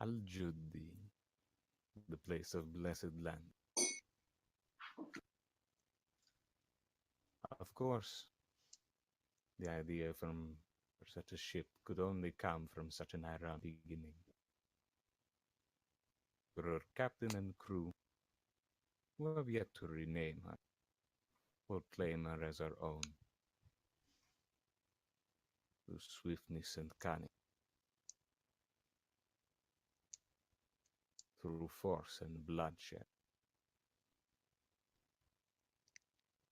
Al-Judi, the place of blessed land. Of course, the idea for such a ship could only come from such an era beginning. For her captain and crew, who have yet to rename her, will claim her as our own, through swiftness and cunning, through force and bloodshed.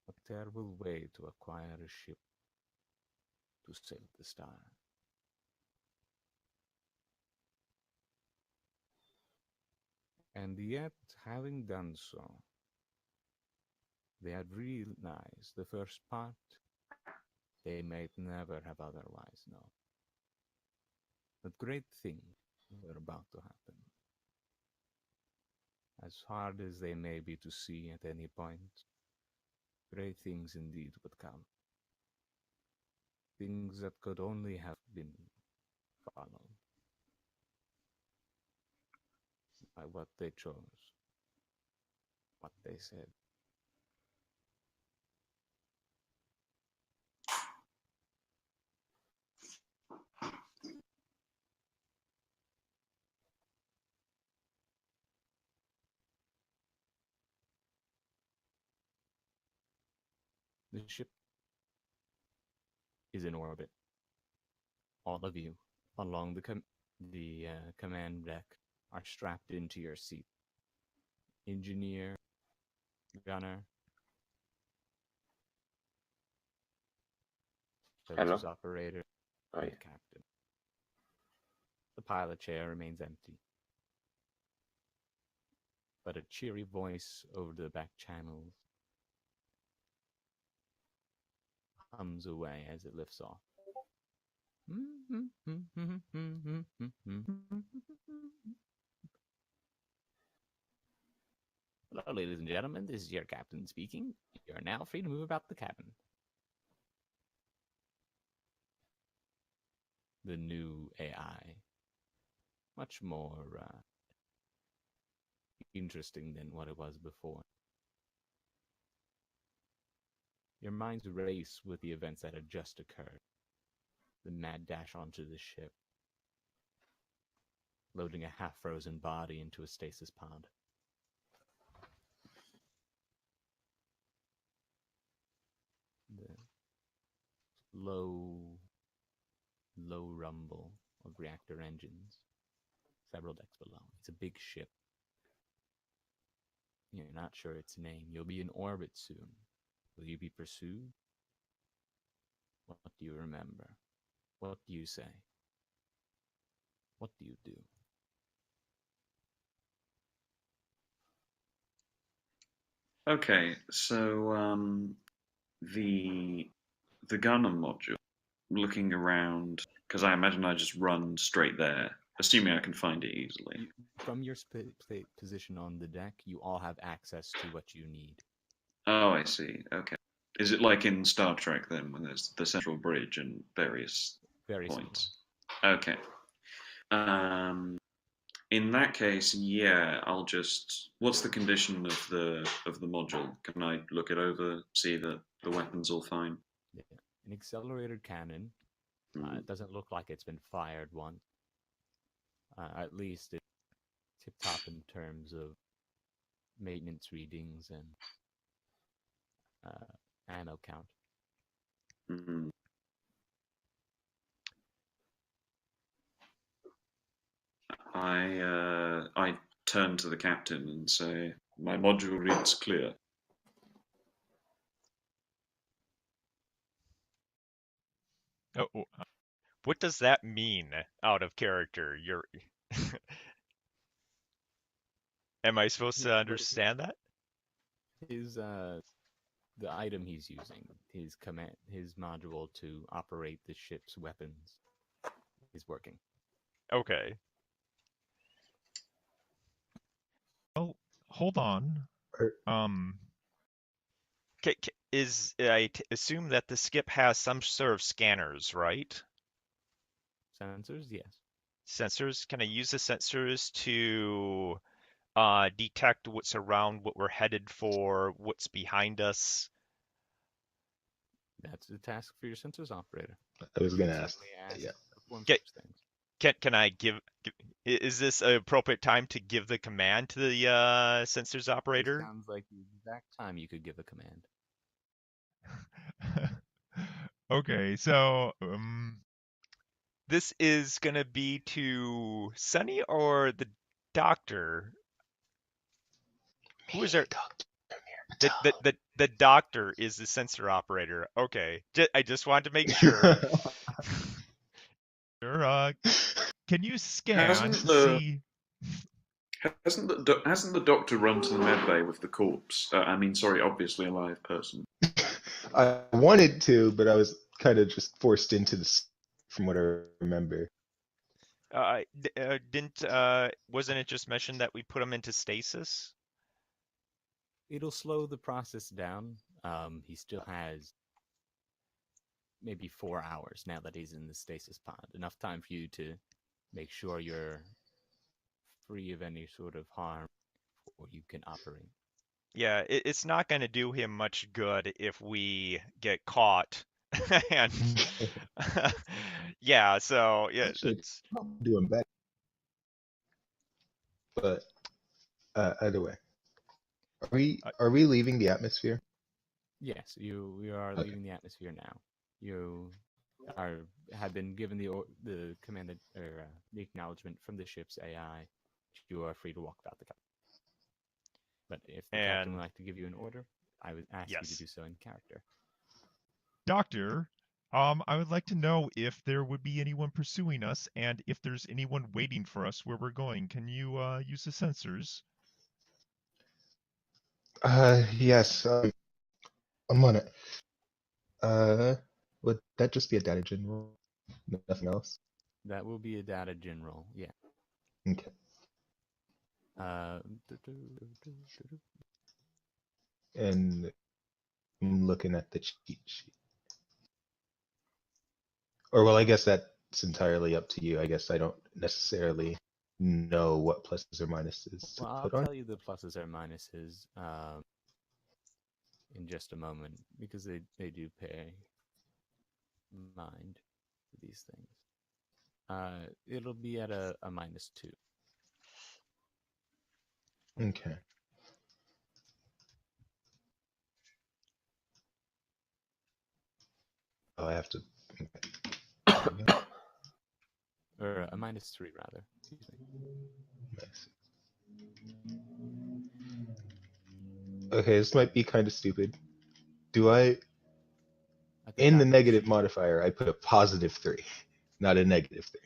A terrible way to acquire a ship to sail the stars. And yet, having done so, they had realized the first part they might never have otherwise known. That great things were about to happen. As hard as they may be to see at any point, great things indeed would come. Things that could only have been followed by what they chose, what they said. The ship is in orbit. All of you along the command deck are strapped into your seat. Engineer, gunner, Hello. Felix's operator, Hi. and captain. The pilot chair remains empty, but a cheery voice over the back channels hums away as it lifts off. Hello, ladies and gentlemen. This is your captain speaking. You are now free to move about the cabin. The new AI, much more interesting than what it was before. Your minds race with the events that had just occurred. The mad dash onto the ship, loading a half-frozen body into a stasis pod. The low rumble of reactor engines several decks below. It's a big ship. You're not sure its name. You'll be in orbit soon. Will you be pursued? What do you remember? What do you say? What do you do? Okay, so the Gunner module, looking around, because I imagine I just run straight there, assuming I can find it easily. From your position on the deck, you all have access to what you need. Oh, I see. Okay. Is it like in Star Trek then, when there's the central bridge and various Very points? Okay. In that case, yeah, I'll just. What's the condition of the module? Can I look it over, see that the weapon's all fine? Yeah. An accelerated cannon. It doesn't look like it's been fired once. At least it's tip top in terms of maintenance readings and ammo count. Mm-hmm. I turn to the captain and say, "My module reads clear." Oh, what does that mean out of character? Am I supposed to understand that? His the item he's using, his module to operate the ship's weapons is working. Okay. Oh, hold on. I assume that the skip has some sort of scanners, right? Sensors, yes. Sensors. Can I use the sensors to detect what's around, what we're headed for, what's behind us? That's the task for your sensors operator. I was You gonna can ask. certainly ask Yeah. to perform Get- such things. Can I is this an appropriate time to give the command to the sensors This operator? sounds like the exact time you could give a command. Okay, so This is gonna be to Sunny or the doctor? Who is our Doctor the doctor is the sensor operator. Okay, I just wanted to make sure. sure, can you scan Hasn't to the- see? Hasn't the doctor run to the medbay with the corpse? Sorry, obviously a live person. I wanted to, but I was kind of just forced into this from what I remember. Wasn't it just mentioned that we put him into stasis? It'll slow the process down. He still has maybe 4 hours now that he's in the stasis pod. Enough time for you to make sure you're free of any sort of harm before you can operate. Yeah, it's not going to do him much good if we get caught. And yeah, so yeah, Actually, it's doing better. But either way, are we leaving the atmosphere? Yes, we are Okay. leaving the atmosphere now. You have been given the command or the acknowledgement from the ship's AI. You are free to walk about the captain. But if the captain And- would like to give you an order, I would ask you Yes. to do so in character. Doctor, I would like to know if there would be anyone pursuing us and if there's anyone waiting for us where we're going. Can you use the sensors? Yes. I'm on it. Would that just be a data general? Nothing else? That will be a data general. Yeah. Okay. And I'm looking at the cheat sheet. Or well, I guess that's entirely up to you. I guess I don't necessarily know what pluses or minuses to Well, I'll put on. tell you the pluses or minuses in just a moment because they do pay mind to these things. It'll be at a -2. Okay. Oh, I have to. Okay. Or a -3 rather. Excuse me. Nice. Okay, this might be kind of stupid. Do I, At in the doctor's negative sheet, modifier, I put a +3, not a -3.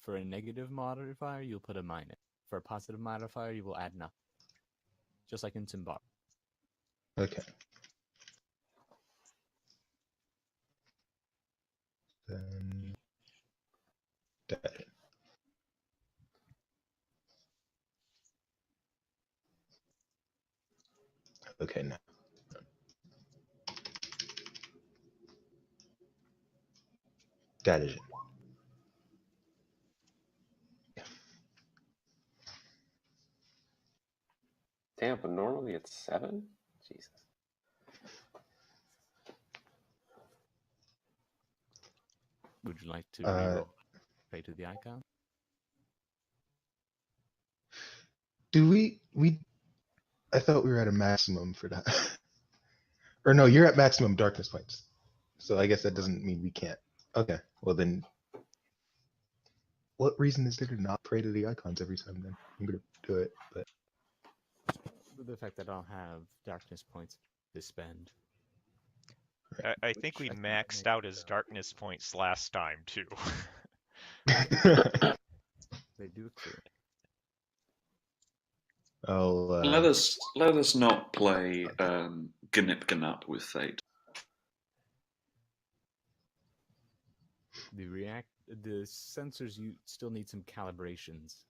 For a negative modifier, you'll put a minus. For a positive modifier, you will add nothing. Just like in Simbar. Okay. Then that. Okay, now. That is it. Damn, but normally it's 7? Jesus. Would you like to Uh, reroll pay to the icon? Do we I thought we were at a maximum for that. Or no, you're at maximum darkness points. So I guess that doesn't mean we can't. Okay, well then, what reason is there to not pray to the icons every time then? I'm gonna do it, but The fact that I'll have darkness points to spend. I think we Which I think maxed makes out his darkness points last time too. They do accrue. I'll Let us not play Gnip Gnup with fate. The sensors, you still need some calibrations.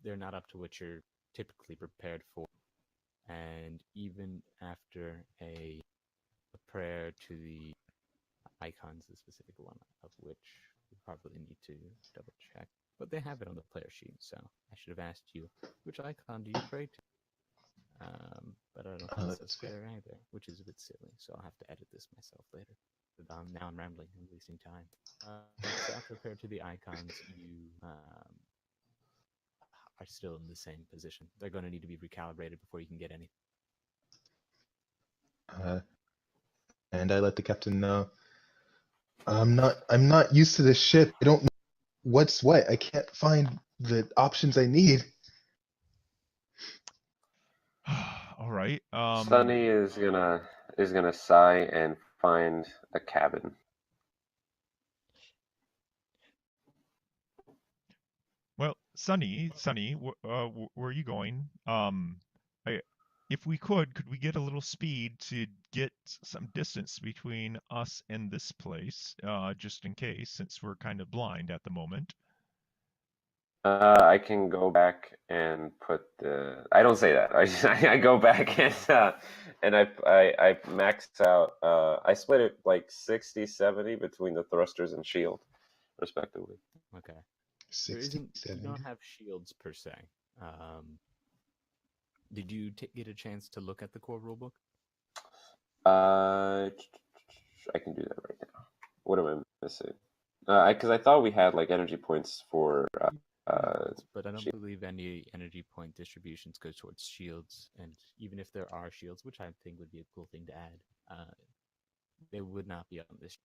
They're not up to what you're typically prepared for. And even after a prayer to the icons, the specific one of which we probably need to double check. but they have it on the player sheet, so I should have asked you, which icon do you pray to? But I don't think it says that's fair. there either, which is a bit silly, so I'll have to edit this myself later. But now I'm rambling and wasting time. So after prayer to the icons, you are still in the same position. They're going to need to be recalibrated before you can get anything. And I let the captain know. I'm not used to this shit. I don't know what's what. I can't find the options I need. All right. Sunny is gonna sigh and find a cabin. Well, Sunny, where are you going? If we could we get a little speed to get some distance between us and this place, just in case, since we're kind of blind at the moment? I can go back and put the. I don't say that. I go back and I max out. I split it like 60-70 between the thrusters and shield, respectively. Okay. 60, You 70. don't have shields per se. Did you get a chance to look at the core rulebook? I can do that right now. What am I missing? Because I thought we had like energy points for. But I don't believe any energy point distributions go towards shields, and even if there are shields, which I think would be a cool thing to add, they would not be on this.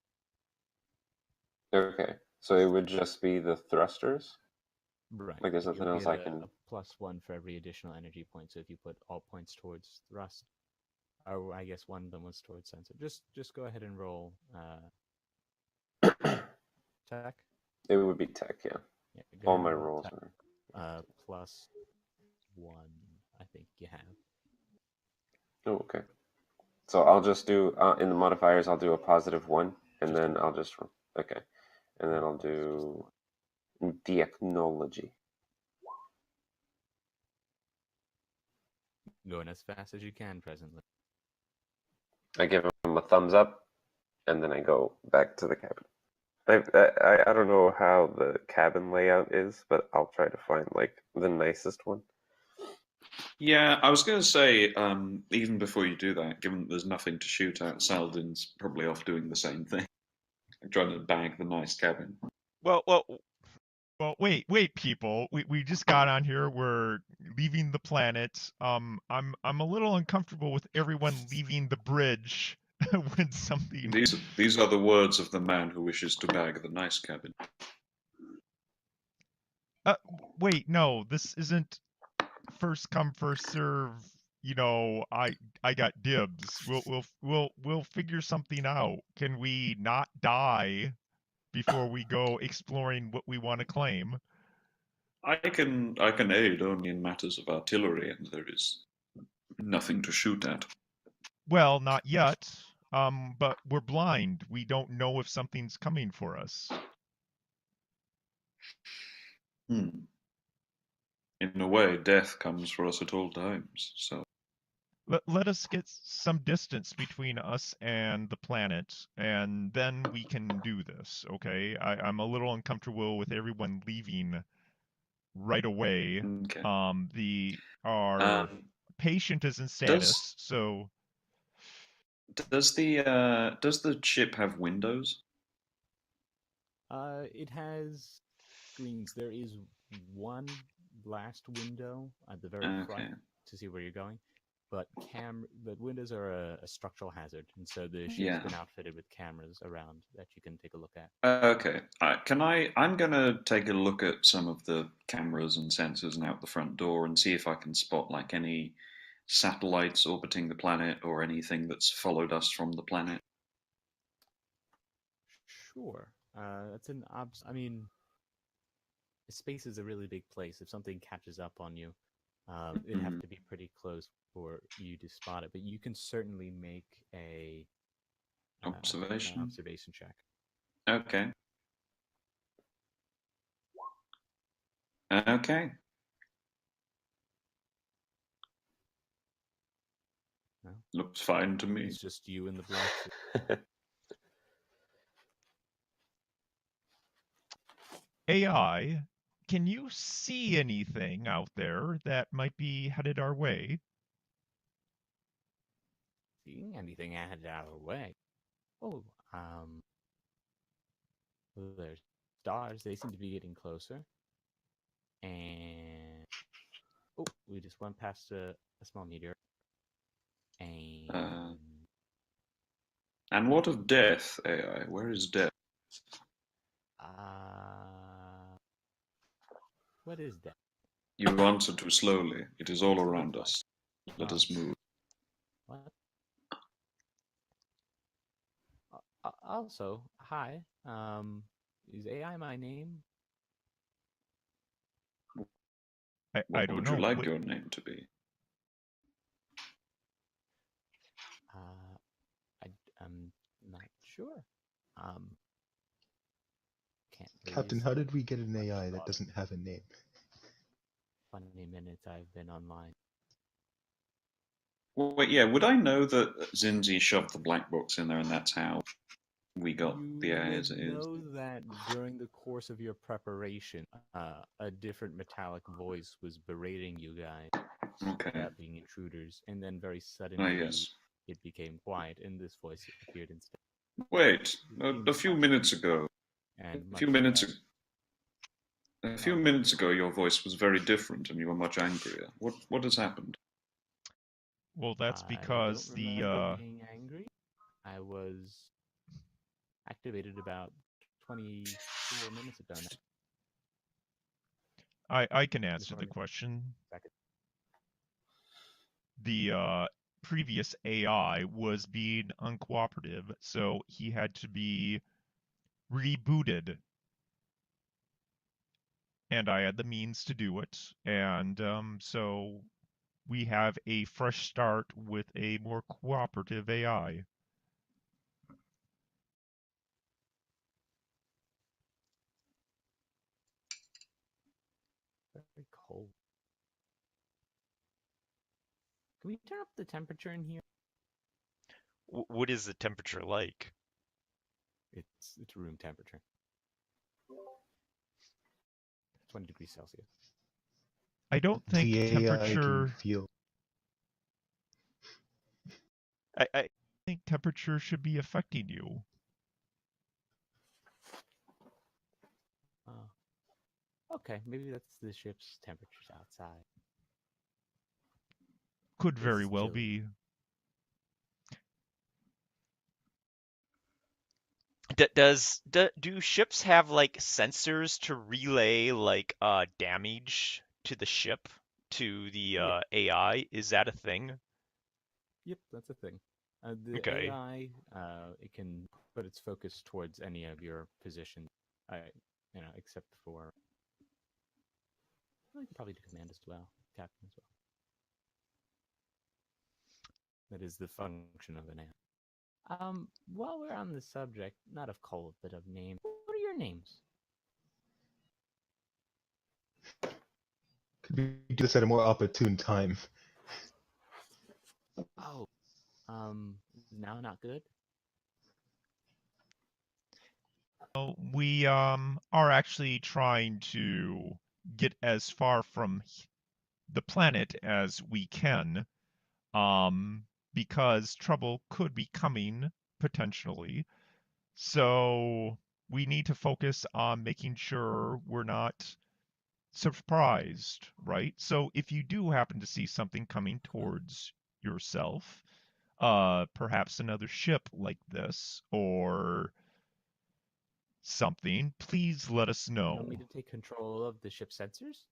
Okay, so it would just be the thrusters. Right. Like there's nothing You'll else get I can. a +1 for every additional energy point. So if you put all points towards thrust, or I guess one of them was towards sensor. Just go ahead and roll tech. It would be tech, yeah. Yeah, go All ahead my and roll rolls tech. are. +1, I think you have. Oh, okay. So I'll just do in the modifiers. I'll do a +1, and then I'll just okay, and then I'll do technology. Going as fast as you can presently. I give him a thumbs up, and then I go back to the cabin. I don't know how the cabin layout is, but I'll try to find like the nicest one. Yeah, I was going to say, even before you do that, given that there's nothing to shoot at, Saladin's probably off doing the same thing, trying to bag the nice cabin. Well, Wait, people. We just got on here. We're leaving the planet. I'm a little uncomfortable with everyone leaving the bridge when something. These are the words of the man who wishes to bag the nice cabin. Wait, no, this isn't first come first serve. You know, I got dibs. We'll figure something out. Can we not die before we go exploring what we want to claim? I can aid only in matters of artillery, and there is nothing to shoot at. Well, not yet. But we're blind. We don't know if something's coming for us. In a way, death comes for us at all times. So Let us get some distance between us and the planet, and then we can do this, okay? I'm a little uncomfortable with everyone leaving right away. okay. Our patient is in status, so does the ship have windows? It has screens. There is one blast window at the very front to see where you're going, but the windows are a structural hazard, and so the ship's been outfitted with cameras around that you can take a look at. Okay. I'm gonna take a look at some of the cameras and sensors and out the front door and see if I can spot like any satellites orbiting the planet or anything that's followed us from the planet. Sure. That's an I mean, space is a really big place. If something catches up on you, it'd have to be pretty close for you to spot it. But you can certainly make a observation check. Okay. Okay. No? Looks fine to me. It's just you in the black. AI, can you see anything out there that might be headed our way? Seeing anything headed out of the way? Oh, well, there's stars. They seem to be getting closer. And oh, we just went past a small meteor. And And what of death, AI? Where is death? What is that? You answer too slowly. It is all around us. Let us move. What? Also, hi. Is AI my name? I What don't would know. you like Wait, your name to be? I'm not sure. Can't really Captain, say how did we get an much AI that about doesn't have a name? 20 minutes I've been online. Wait, yeah, would I know that Zinzi shoved the black box in there and that's how we got the AI as it is? Know that during the course of your preparation, a different metallic voice was berating you guys Okay. about being intruders, and then very Ah, suddenly yes. it became quiet, and this voice appeared instead. Wait, a few minutes ago. And A few minutes ago, your voice was very different, and you were much angrier. What has happened? well, that's because I don't the remember being angry. I was activated about 24 minutes ago now. I can answer the question. Second. The previous AI was being uncooperative, so he had to be rebooted. And I had the means to do it, and so we have a fresh start with a more cooperative AI. Very cold. Can we turn up the temperature in here? What is the temperature like? It's room temperature. 20 degrees Celsius. I don't think The AI can temperature. feel. I think temperature should be affecting you. Oh. Okay, maybe that's the ship's temperatures outside. Could very It's well chilly. be. Do ships have like sensors to relay like damage to the ship to the Yeah. AI? Is that a thing? Yep, that's a thing. The Okay. AI, it can put its focus towards any of your positions. Except for. Well, you can probably do command as well, captain as well. That is the function of an AI. While we're on the subject, not of cold, but of names, what are your names? Could we do this at a more opportune time? Oh, now not good? We are actually trying to get as far from the planet as we can, because trouble could be coming potentially. So we need to focus on making sure we're not surprised, right? So if you do happen to see something coming towards yourself, perhaps another ship like this or something, please let us You know. want me to take control of the ship sensors?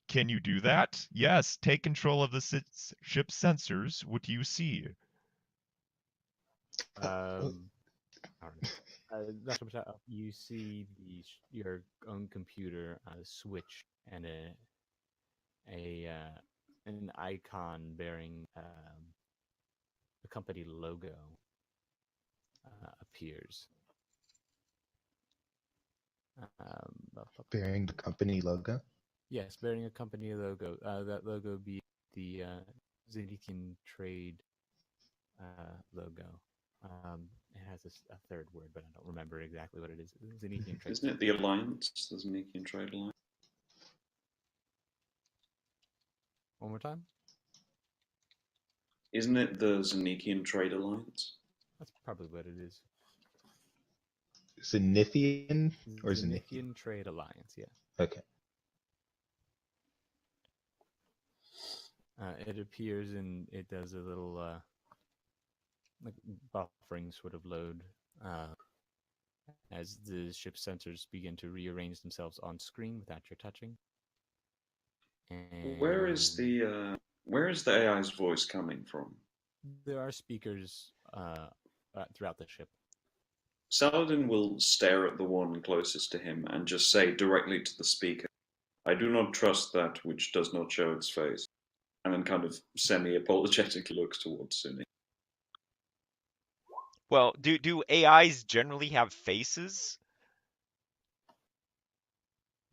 Can you do that? Yes, take control of the ship sensors. What do you see? You see your own computer switch and an icon bearing the company logo appears. Bearing the company logo? Yes, bearing a company logo. That logo be the Zenithian Trade logo. It has a third word, but I don't remember exactly what it is. Zanekian Trade. Isn't it the Alliance, the Zanekian Trade Alliance? One more time? Isn't it the Zanekian Trade Alliance? That's probably what it is. Zenithian or Zenithian? Zanekian Trade Alliance, yeah. Okay. It appears and it does a little like buffering sort of load as the ship's sensors begin to rearrange themselves on screen without your touching. And Where is the AI's voice coming from? there are speakers throughout the ship. Saladin will stare at the one closest to him and just say directly to the speaker, "I do not trust that which does not show its face," and then kind of semi-apologetically looks towards Sunni. Well, do AIs generally have faces?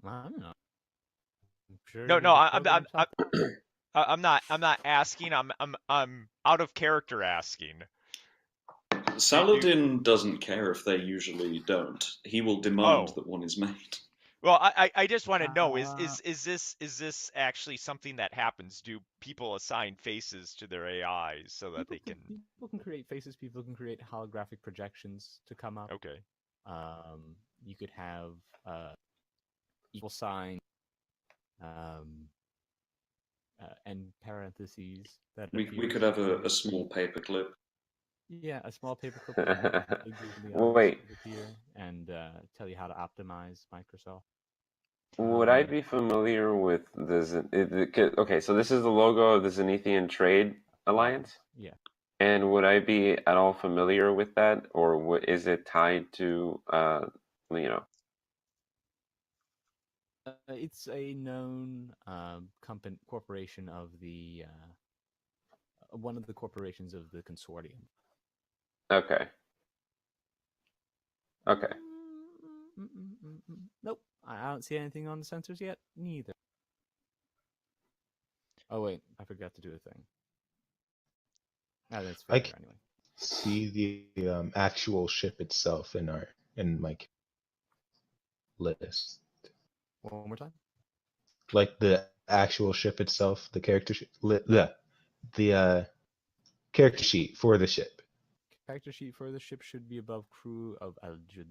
I don't know. I'm sure No, the no, program talk- I'm not asking. I'm out of character asking. Saladin doesn't care if they usually don't. He will demand Oh. that one is made. Well, I just want to know is this actually something that happens? Do people assign faces to their AIs so that they can? People can create faces. People can create holographic projections to come up. Okay. You could have equal sign and parentheses that We appears could have to- a small paperclip. Yeah, a small paperclip that will googly eyes Wait. would appear and tell you how to optimize Microsoft. Would I be familiar with okay, so this is the logo of the Zenithian Trade Alliance? Yeah. And would I be at all familiar with that, or is it tied to, It's a known corporation of the one of the corporations of the consortium. Okay. Okay. Nope, I don't see anything on the sensors yet. Neither. Oh wait, I forgot to do a thing. That's fair anyway. See the actual ship itself in my list. One more time. Like the actual ship itself, the character sheet, the character sheet for the ship. Character sheet for the ship should be above crew of Al-Jud.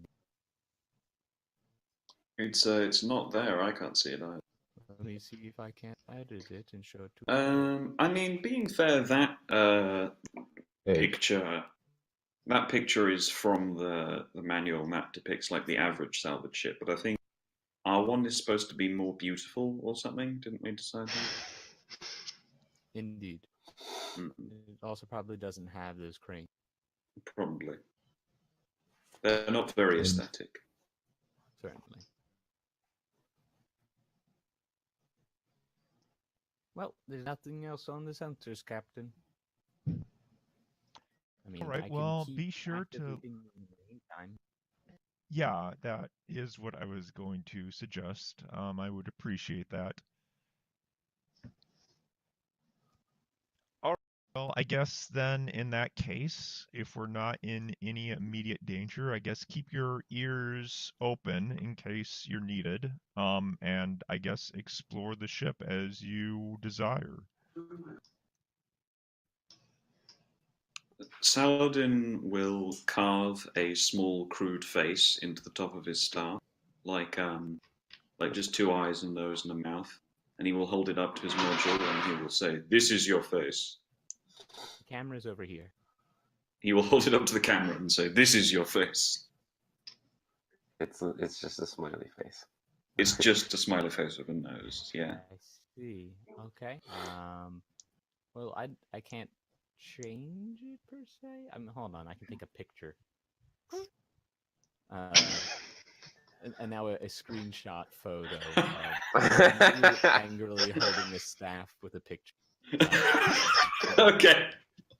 It's not there. I can't see it either. Let me see if I can edit it and show it to. I mean, being fair, that Hey, that picture is from the manual, and that depicts like the average salvage ship. But I think R1 is supposed to be more beautiful or something. Didn't we decide that? Indeed. Mm, It also probably doesn't have those cranes. probably. They're not very And- aesthetic. Certainly. Well, there's nothing else on the sensors, Captain. I mean, Alright, I can well, keep be sure to- activating in the meantime. Yeah, that is what I was going to suggest. I would appreciate that. Well, I guess then in that case, if we're not in any immediate danger, I guess keep your ears open in case you're needed. And I guess explore the ship as you desire. Saladin will carve a small, crude face into the top of his staff, like just two eyes, a nose, and a mouth, and he will hold it up to his module, and he will say, "This is your face." The camera's over here. He will hold it up to the camera and say, "This is your face." It's just a smiley face. It's just a smiley face with a nose. Yeah. I see. Okay. Well, I can't change it per se. Hold on. I can take a picture. And now a screenshot photo of you angrily holding a staff with a picture. Okay.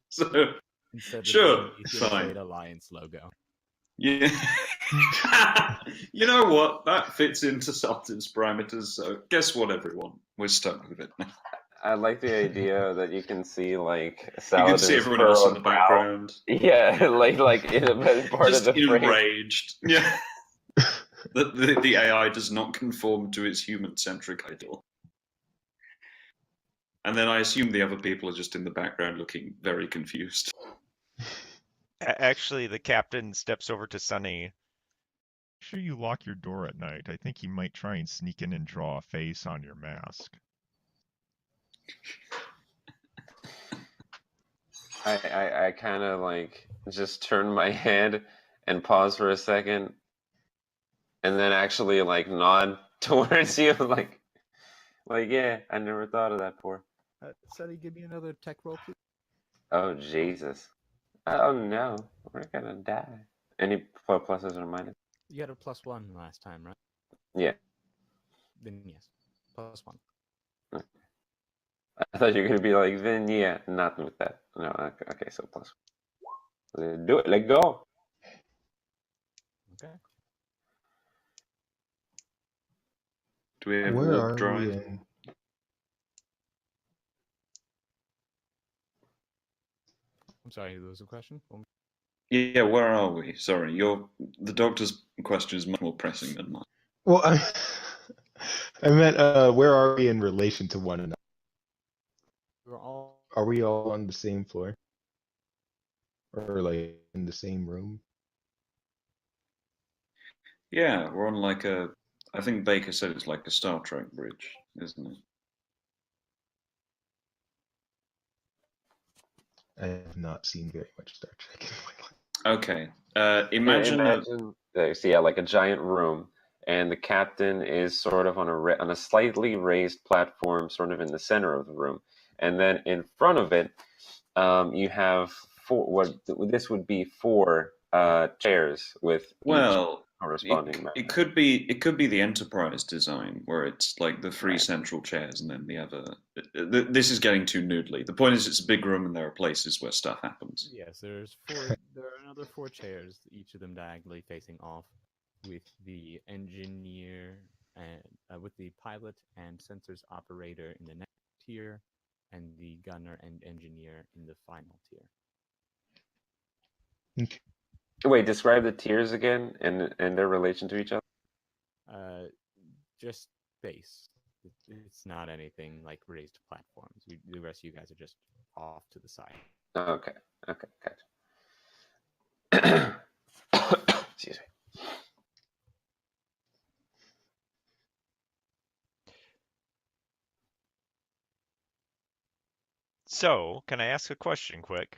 So Instead of Sure, the fine. Trade Alliance logo. yeah. You know what? That fits into Sultan's parameters. So guess what, everyone? We're stuck with it now. I like the idea that you can see like You can Saladin's see everyone else in the furrowed brow. background. Yeah, like in a part Just of the frame. enraged. Yeah. The AI does not conform to its human-centric ideal. And then I assume the other people are just in the background looking very confused. Actually, the captain steps over to Sunny. Make sure you lock your door at night. I think he might try and sneak in and draw a face on your mask. I kind of like just turn my head and pause for a second, and then actually like nod towards you, like yeah, I never thought of that before. Sunny, give me another tech roll, please. Oh Jesus! Oh no, we're gonna die. Any pluses or minuses? You had a +1 last time, right? Yeah. Then yes, +1. I thought you were gonna be like, then yeah, not with that. No, okay, so plus. Let's do it. Let go. Okay. Do we have Where warp are drive? we in? I'm sorry, there was a question? Yeah, where are we? Sorry, the doctor's question is much more pressing than mine. Well, I meant where are we in relation to one another? We're all Are we all on the same floor? Or like in the same room? Yeah, we're on like I think Baker said it's like a Star Trek bridge, isn't it? I have not seen very much Star Trek in my life. Okay. Imagine like a giant room, and the captain is sort of on a slightly raised platform, sort of in the center of the room, and then in front of it, you have this would be four chairs with well, corresponding. it could be the Enterprise design where it's like the three central chairs and then the other. This is getting too noodly. The point is, it's a big room and there are places where stuff happens. Yes, there are another 4 chairs, each of them diagonally facing off, with the engineer and with the pilot and sensors operator in the next tier, and the gunner and engineer in the final tier. Okay. Wait, describe the tiers again and their relation to each other. Just base. It's not anything like raised platforms. The rest of you guys are just off to the side. Okay, gotcha. Excuse me. So, can I ask a question quick?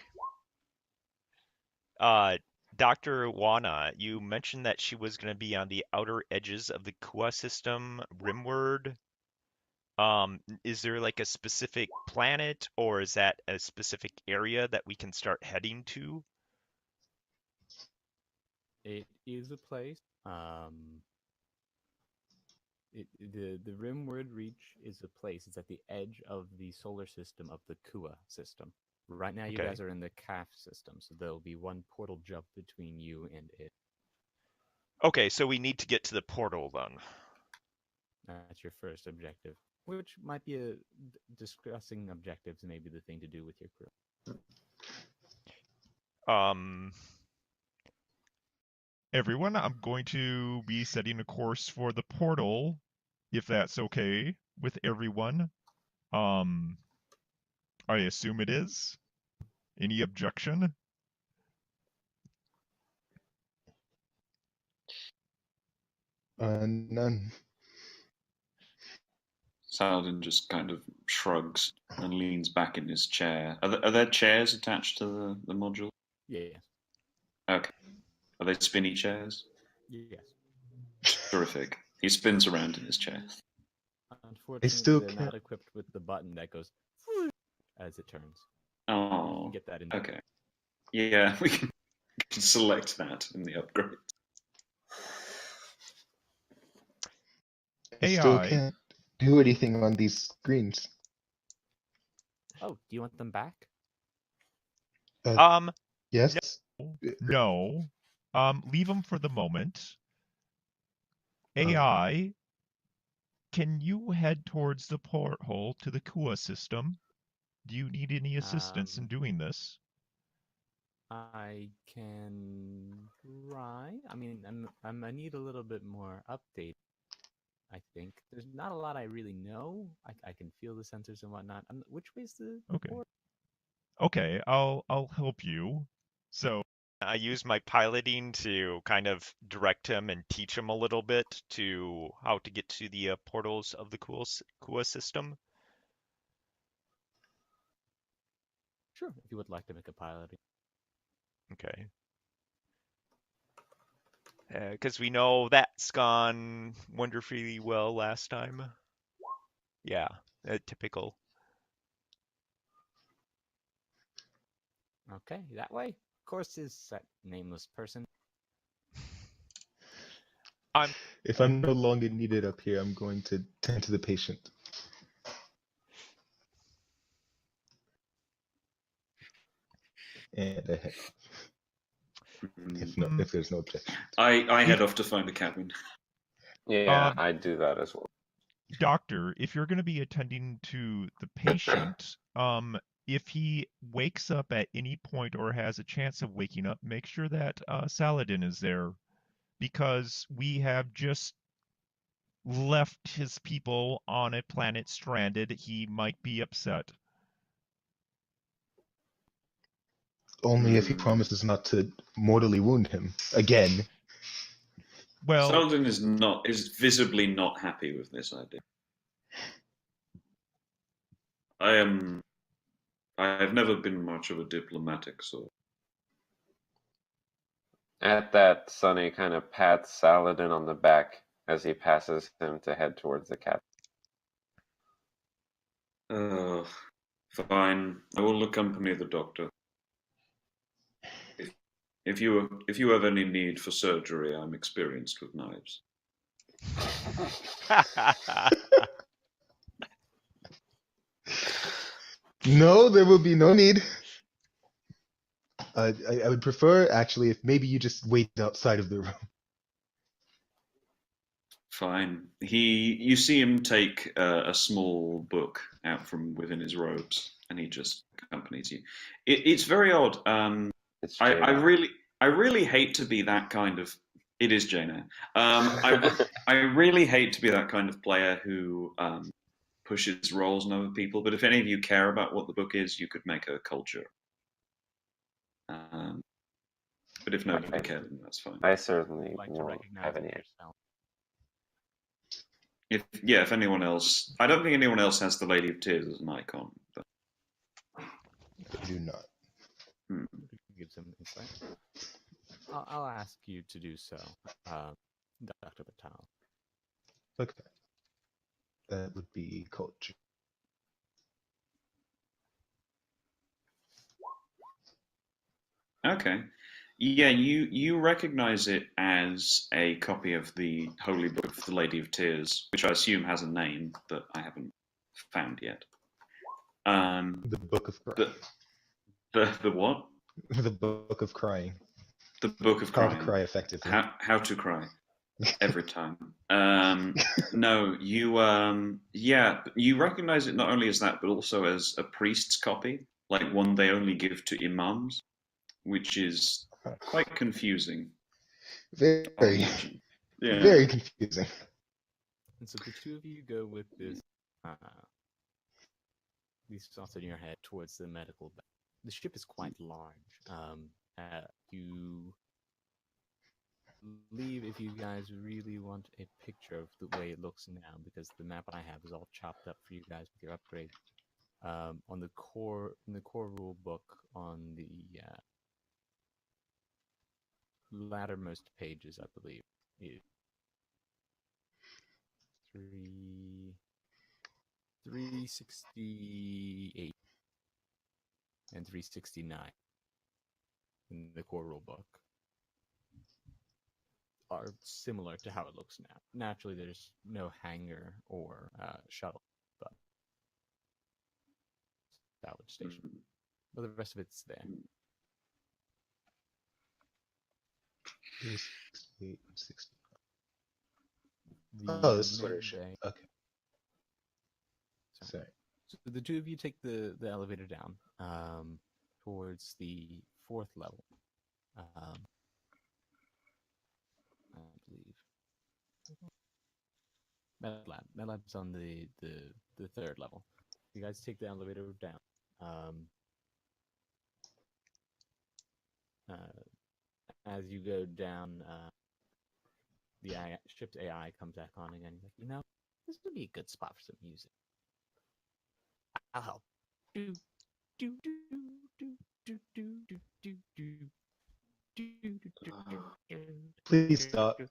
Dr. Wana, you mentioned that she was going to be on the outer edges of the Kua system, rimward. Is there like a specific planet, or is that a specific area that we can start heading to? It is a place. The Rimward Reach is a place. It's at the edge of the solar system of the Kua system. Right now, you Okay. guys are in the CAF system, so there'll be one portal jump between you and it. Okay, so we need to get to the portal then. That's your first objective, which might be discussing objectives, maybe the thing to do with your crew. Everyone, I'm going to be setting a course for the portal, if that's okay with everyone. I assume it is. Any objection? None. Saladin just kind of shrugs and leans back in his chair. Are there chairs attached to the module? Yes. Okay. Are they spinny chairs? Yes. Terrific. He spins around in his chair. Unfortunately, still they're can't- not equipped with the button that goes as it turns. Oh. You get that in. Okay. Yeah, we can select that in the upgrade. I still AI. can't do anything on these screens. Oh, do you want them back? Yes? No. Leave them for the moment. Oh. AI, can you head towards the porthole to the Kua system? Do you need any assistance in doing this? I can try. I mean, I need a little bit more update. I think there's not a lot I really know. I can feel the sensors and whatnot. Which way's the Okay. port? Okay, I'll help you. So I use my piloting to kind of direct him and teach him a little bit to how to get to the portals of the Kua system. Sure, if you would like to make a piloting. Okay. Because we know that's gone wonderfully well last time. Yeah, typical. Okay, that way. Course is that nameless person. If I'm no longer needed up here, I'm going to tend to the patient. And I head off. If there's no objection. I head off to find a cabin. Yeah, I do that as well. Doctor, if you're going to be attending to the patient, if he wakes up at any point or has a chance of waking up, make sure that Saladin is there, because we have just left his people on a planet stranded. He might be upset. Only if he promises not to mortally wound him again. Well, Saladin is visibly not happy with this idea. I have never been much of a diplomatic sort. At that, Sonny kind of pats Saladin on the back as he passes him to head towards the cabin. Fine. I will accompany the doctor. If you have any need for surgery, I'm experienced with knives. No, there will be no need. I would prefer, actually, if maybe you just wait outside of the room. Fine. You see him take a small book out from within his robes, and he just accompanies you. It's very odd. I really hate to be that kind of. It is Jane. I really hate to be that kind of player who pushes roles on other people. But if any of you care about what the book is, you could make a culture. But if nobody cares, then that's fine. I certainly Like to won't recognize have it any. yourself. If anyone else, I don't think anyone else has the Lady of Tears as an icon. But... I do not. Give some insight. I'll ask you to do so, Dr. Patel. Okay. That would be culture. Okay. Yeah, you recognize it as a copy of the Holy Book of the Lady of Tears, which I assume has a name that I haven't found yet. The Book of Crying. The what? The Book of Crying. The Book of How Crying. to cry effectively. How to cry every time. No, you you recognize it not only as that, but also as a priest's copy, like one they only give to imams, which is quite confusing. Very, Yeah. very confusing. And so the two of you go with this, these thoughts in your head towards the medical bay. The ship is quite large. You leave if you guys really want a picture of the way it looks now, because the map I have is all chopped up for you guys with your upgrade. In the core rule book on the lattermost pages, I believe, 368 and 369 in the core rule book are similar to how it looks now. Naturally, there's no hangar or shuttle, but salvage station. But the rest of it's there. 368 and 60. The Oh, this is what I mid should. bay Okay. Sorry. So the two of you take the elevator down towards the 4th level. I believe. MedLab's on the 3rd level. You guys take the elevator down. As you go down, the ship's AI comes back on again. Like, this would be a good spot for some music. I'll help. Do do do do do do do do do. Please stop.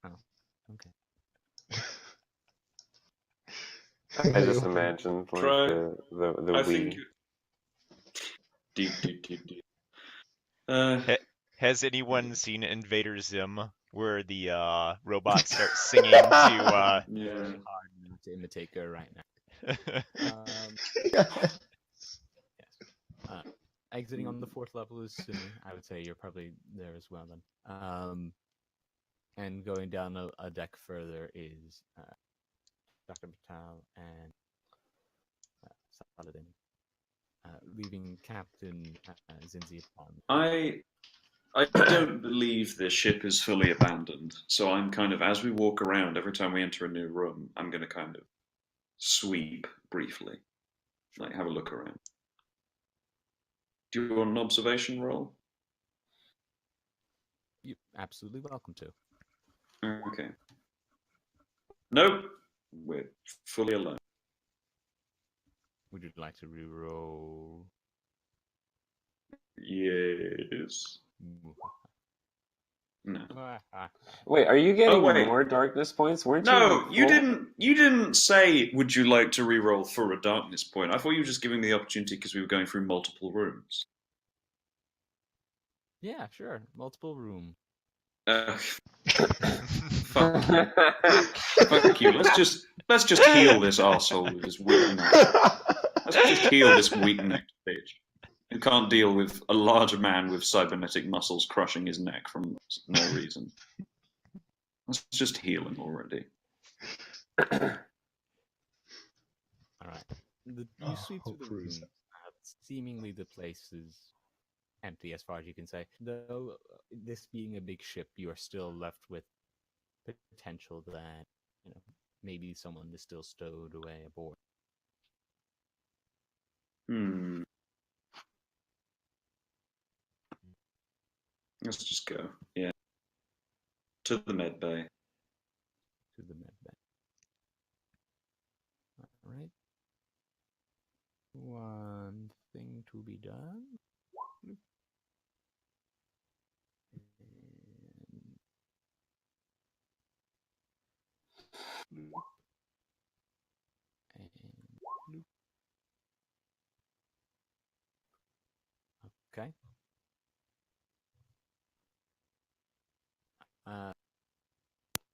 Oh, okay. I just imagined like Try. the I Wii. think. Deep. Has anyone seen Invader Zim, where the robots start singing to? Yeah. Hard not to imitate Go right now. Exiting on the 4th level is Sumi. I would say you're probably there as well then. And going down a deck further is Dr. Patel and Saladin, leaving Captain Zinzi upon. I don't believe this ship is fully abandoned, so I'm kind of, as we walk around, every time we enter a new room, I'm going to kind of sweep briefly, like have a look around. Do you want an observation roll? You're absolutely welcome to. Okay. Nope. We're fully alone. Would you like to reroll? Yes. No. Wait, are you getting wait. more darkness points? Weren't you? No, you full? didn't say, would you like to re-roll for a darkness point? I thought you were just giving me the opportunity because we were going through multiple rooms. Yeah, sure. Multiple room. Fuck you. Let's just heal this arsehole with this weak neck. Let's just heal this weak necked bitch who can't deal with a larger man with cybernetic muscles crushing his neck from no reason. Let's just heal him already. All right. You sweep through the room. Seemingly the place is empty as far as you can say. Though this being a big ship, you are still left with potential that maybe someone is still stowed away aboard. Let's just go. Yeah. To the med bay. To the med bay. All right. One thing to be done. Okay.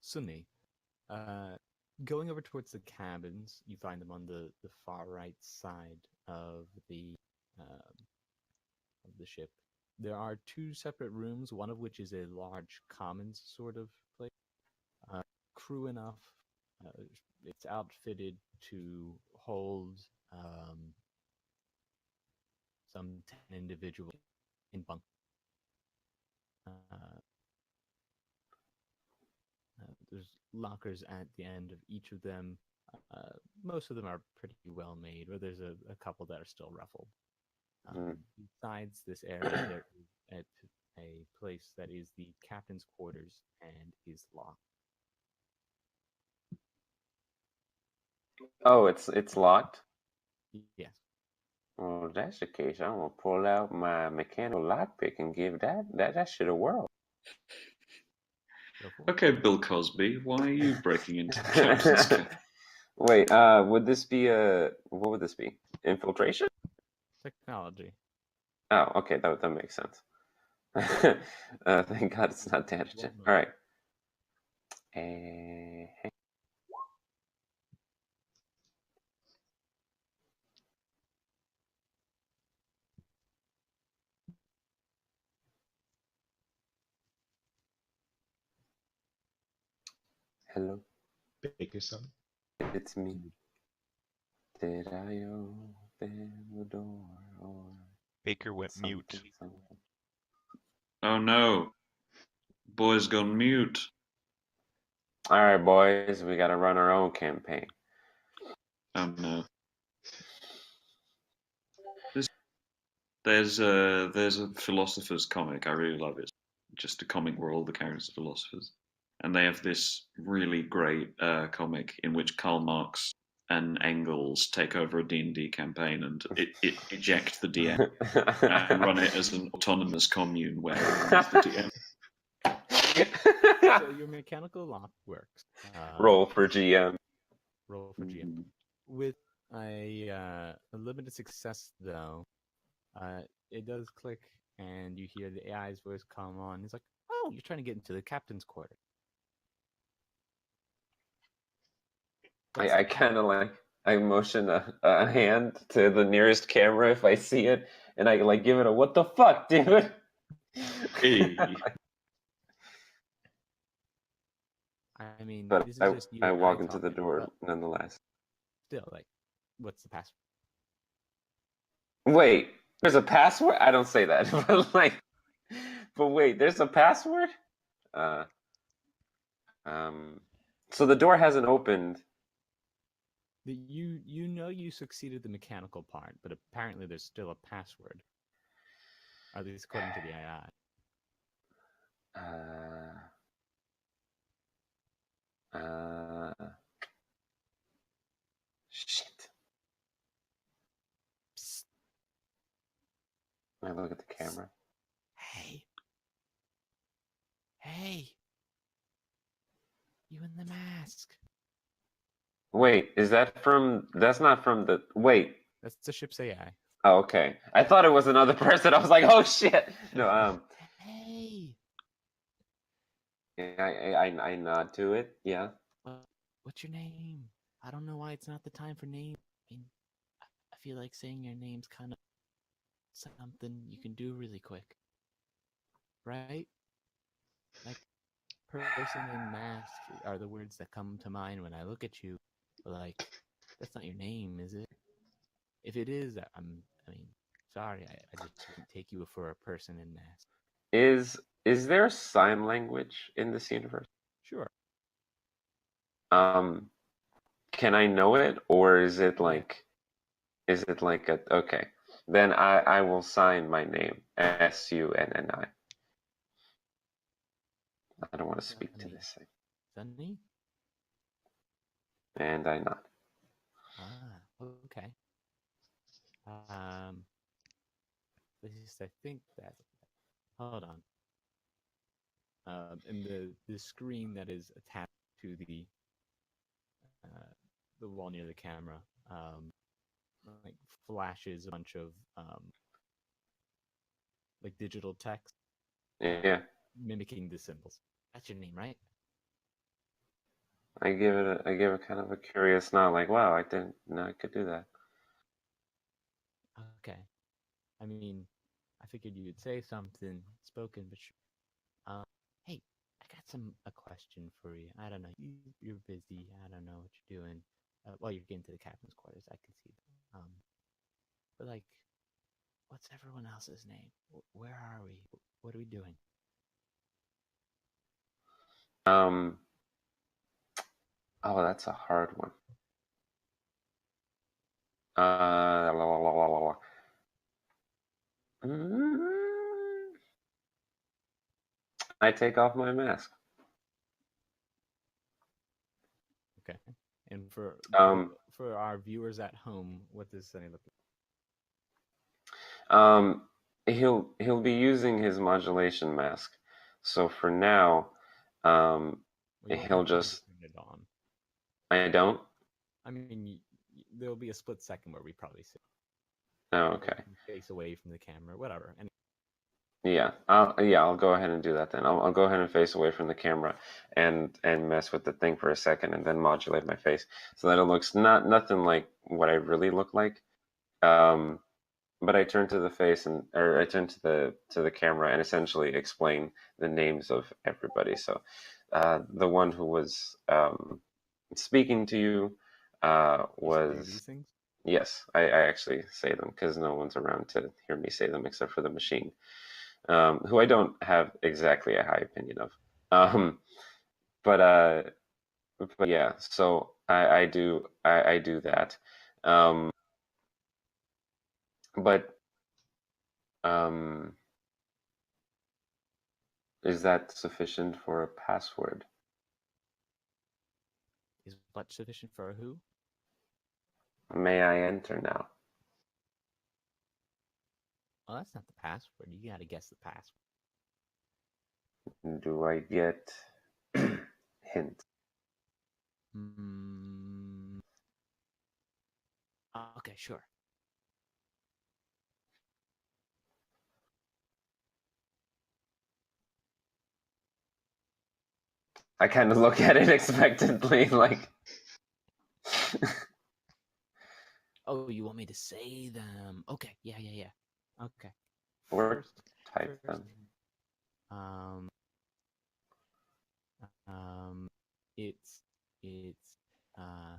Sunni, going over towards the cabins, you find them on the far right side of the ship. There are 2 separate rooms, one of which is a large commons sort of place. Crew enough. It's outfitted to hold some 10 individuals in bunk. There's lockers at the end of each of them. Most of them are pretty well made, but there's a couple that are still ruffled. Besides this area, there is a place that is the captain's quarters and is locked. Oh, it's locked? Yes. Well, if that's the case, I'm gonna pull out my mechanical lockpick and give that shit a whirl. Okay, Bill Cosby, why are you breaking into the captain's cabin? Wait, would this be what would this be? Infiltration? Technology. Oh, okay, that makes sense. Thank God it's not damaging. All right. Hello. Baker son. It's me. Did I open the door or Baker went mute. something? Oh no. Boy's gone mute. All right, boys, we got to run our own campaign. Oh no. There's a philosophers comic. I really love it. Just a comic where all the characters are philosophers, and they have this really great comic in which Karl Marx and Engels take over a D&D campaign and it eject the DM and run it as an autonomous commune where everyone's the DM. So your mechanical lock works. Roll for GM. Roll for GM. Mm. With a limited success, though, it does click, and you hear the AI's voice come on. He's like, "Oh, you're trying to get into the captain's quarter." I kind of like, I motion a hand to the nearest camera if I see it, and I like give it a what the fuck, dude. Hey. I mean, But this is I, just you I and walk into the talking, door but nonetheless. still, like, what's the password? Wait, there's a password? I don't say that, but like, but wait, there's a password? So the door hasn't opened. You know you succeeded the mechanical part, but apparently there's still a password. At least according to the AI. Shit. Psst. I look at the camera. Hey. Hey. You in the mask. Wait, is that from? That's not from the. Wait. That's the ship's AI. Oh, okay. I thought it was another person. I was like, oh shit. No. Hey. I nod to it. Yeah. What's your name? I don't know why it's not the time for name. I mean, I feel like saying your name's kind of something you can do really quick. Right? Like, person in mask are the words that come to mind when I look at you. But like, that's not your name, is it? If it is, I mean, sorry, I just didn't take you for a person in mask. Is there sign language in this universe? Sure. Can I know it, or is it like a okay? Then I will sign my name SUNNI. I don't want to speak to this thing. Sunny? And I nod. Ah, okay. At least I think that. Hold on. And the screen that is attached to the wall near the camera, like flashes a bunch of like digital text Yeah. mimicking the symbols. That's your name, right? I give it kind of a curious nod, like, wow, I didn't know I could do that. Okay. I mean, I figured you would say something spoken, but sure. Hey, I got a question for you. I don't know. You're busy. I don't know what you're doing. Well, you're getting to the captain's quarters. I can see that. But like, what's everyone else's name? Where are we? What are we doing? Oh, that's a hard one. I take off my mask. Okay. And for our viewers at home, what does Sunny look like? He'll be using his modulation mask. So for now, Well, you he'll don't have to just. turn it on. I don't. I mean, there'll be a split second where we probably see. Oh, okay. Face away from the camera, whatever. And Yeah, I'll go ahead and do that then. I'll go ahead and face away from the camera and mess with the thing for a second and then modulate my face so that it looks nothing like what I really look like. But I turn to the face or I turn to the camera and essentially explain the names of everybody. So, the one who was speaking to you these was things. Yes, I actually say them because no one's around to hear me say them except for the machine, who I don't have exactly a high opinion of. But yeah, so I do that. Um, but is that sufficient for a password? Is what sufficient for a who? May I enter now? Well, that's not the password. You gotta guess the password. Do I get hint? Mm, okay, sure. I kind of look at it expectantly, like. Oh, you want me to say them? Okay, yeah. Okay. Or First, type them. um, it's uh,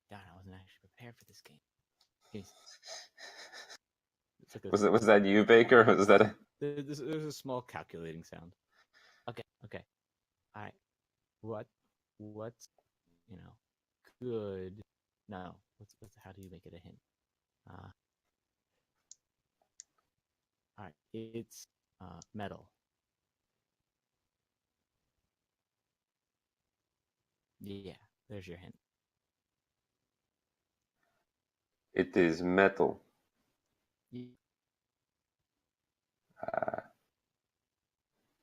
God, I wasn't actually prepared for this game. It's like Was that you, Baker? Or was that a... there's a small calculating sound. Okay. All right. What's good? No. What's how do you make it a hint? All right. It's metal. Yeah. There's your hint. It is metal. Yeah.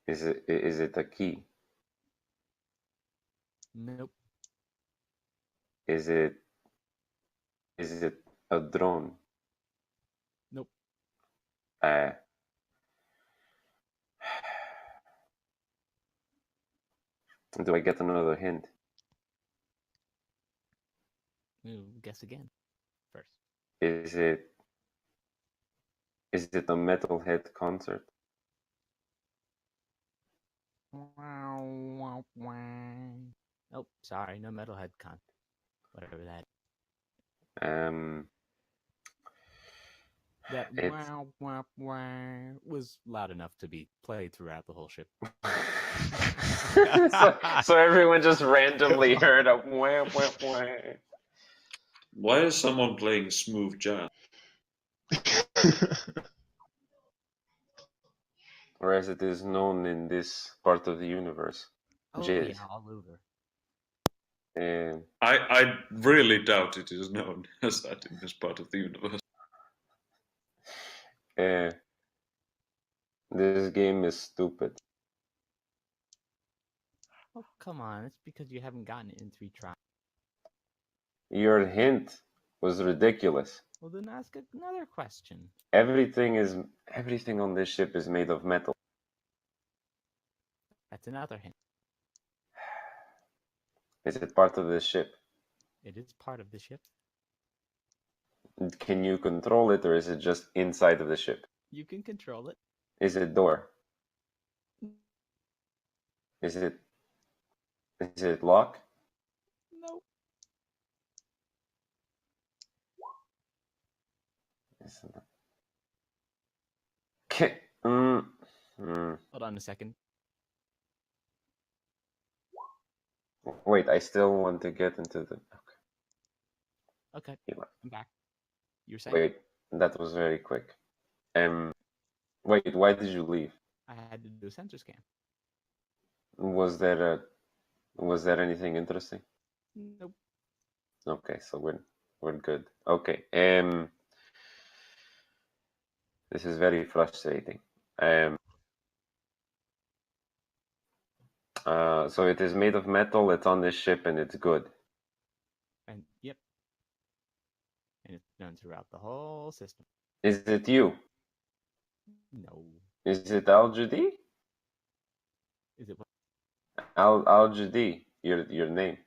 Is it a key? Nope. Is it a drone? Nope. Do I get another hint? Guess again. First. Is it a Metalhead concert? Nope. Sorry. No metalhead con. Whatever that. That It's... was loud enough to be played throughout the whole ship. so everyone just randomly heard a wah, wah, wah. Why is someone playing smooth jazz? Or as it is known in this part of the universe, Oh jizz. yeah, all over. I really doubt it is known as that in this part of the universe. This game is stupid. Oh come on, it's because you haven't gotten it in 3 tries. Your hint was ridiculous. Well then ask another question. Everything on this ship is made of metal. That's another hint. Is it part of this ship? It is part of the ship. Can you control it, or is it just inside of the ship? You can control it. Is it door? Is it lock? Nope. Okay. Hold on a second. Wait, I still want to get into the... Okay. Yeah. I'm back. You're saying? Wait, that was very quick. Wait, why did you leave? I had to do a sensor scan. Was there anything interesting? Nope. Okay, so we're good. Okay. This is very frustrating. So it is made of metal, it's on this ship, and it's good. And yep. And it's known throughout the whole system. Is it you? No. Is it Al-Judi? Is it what? Al-Judi, your name.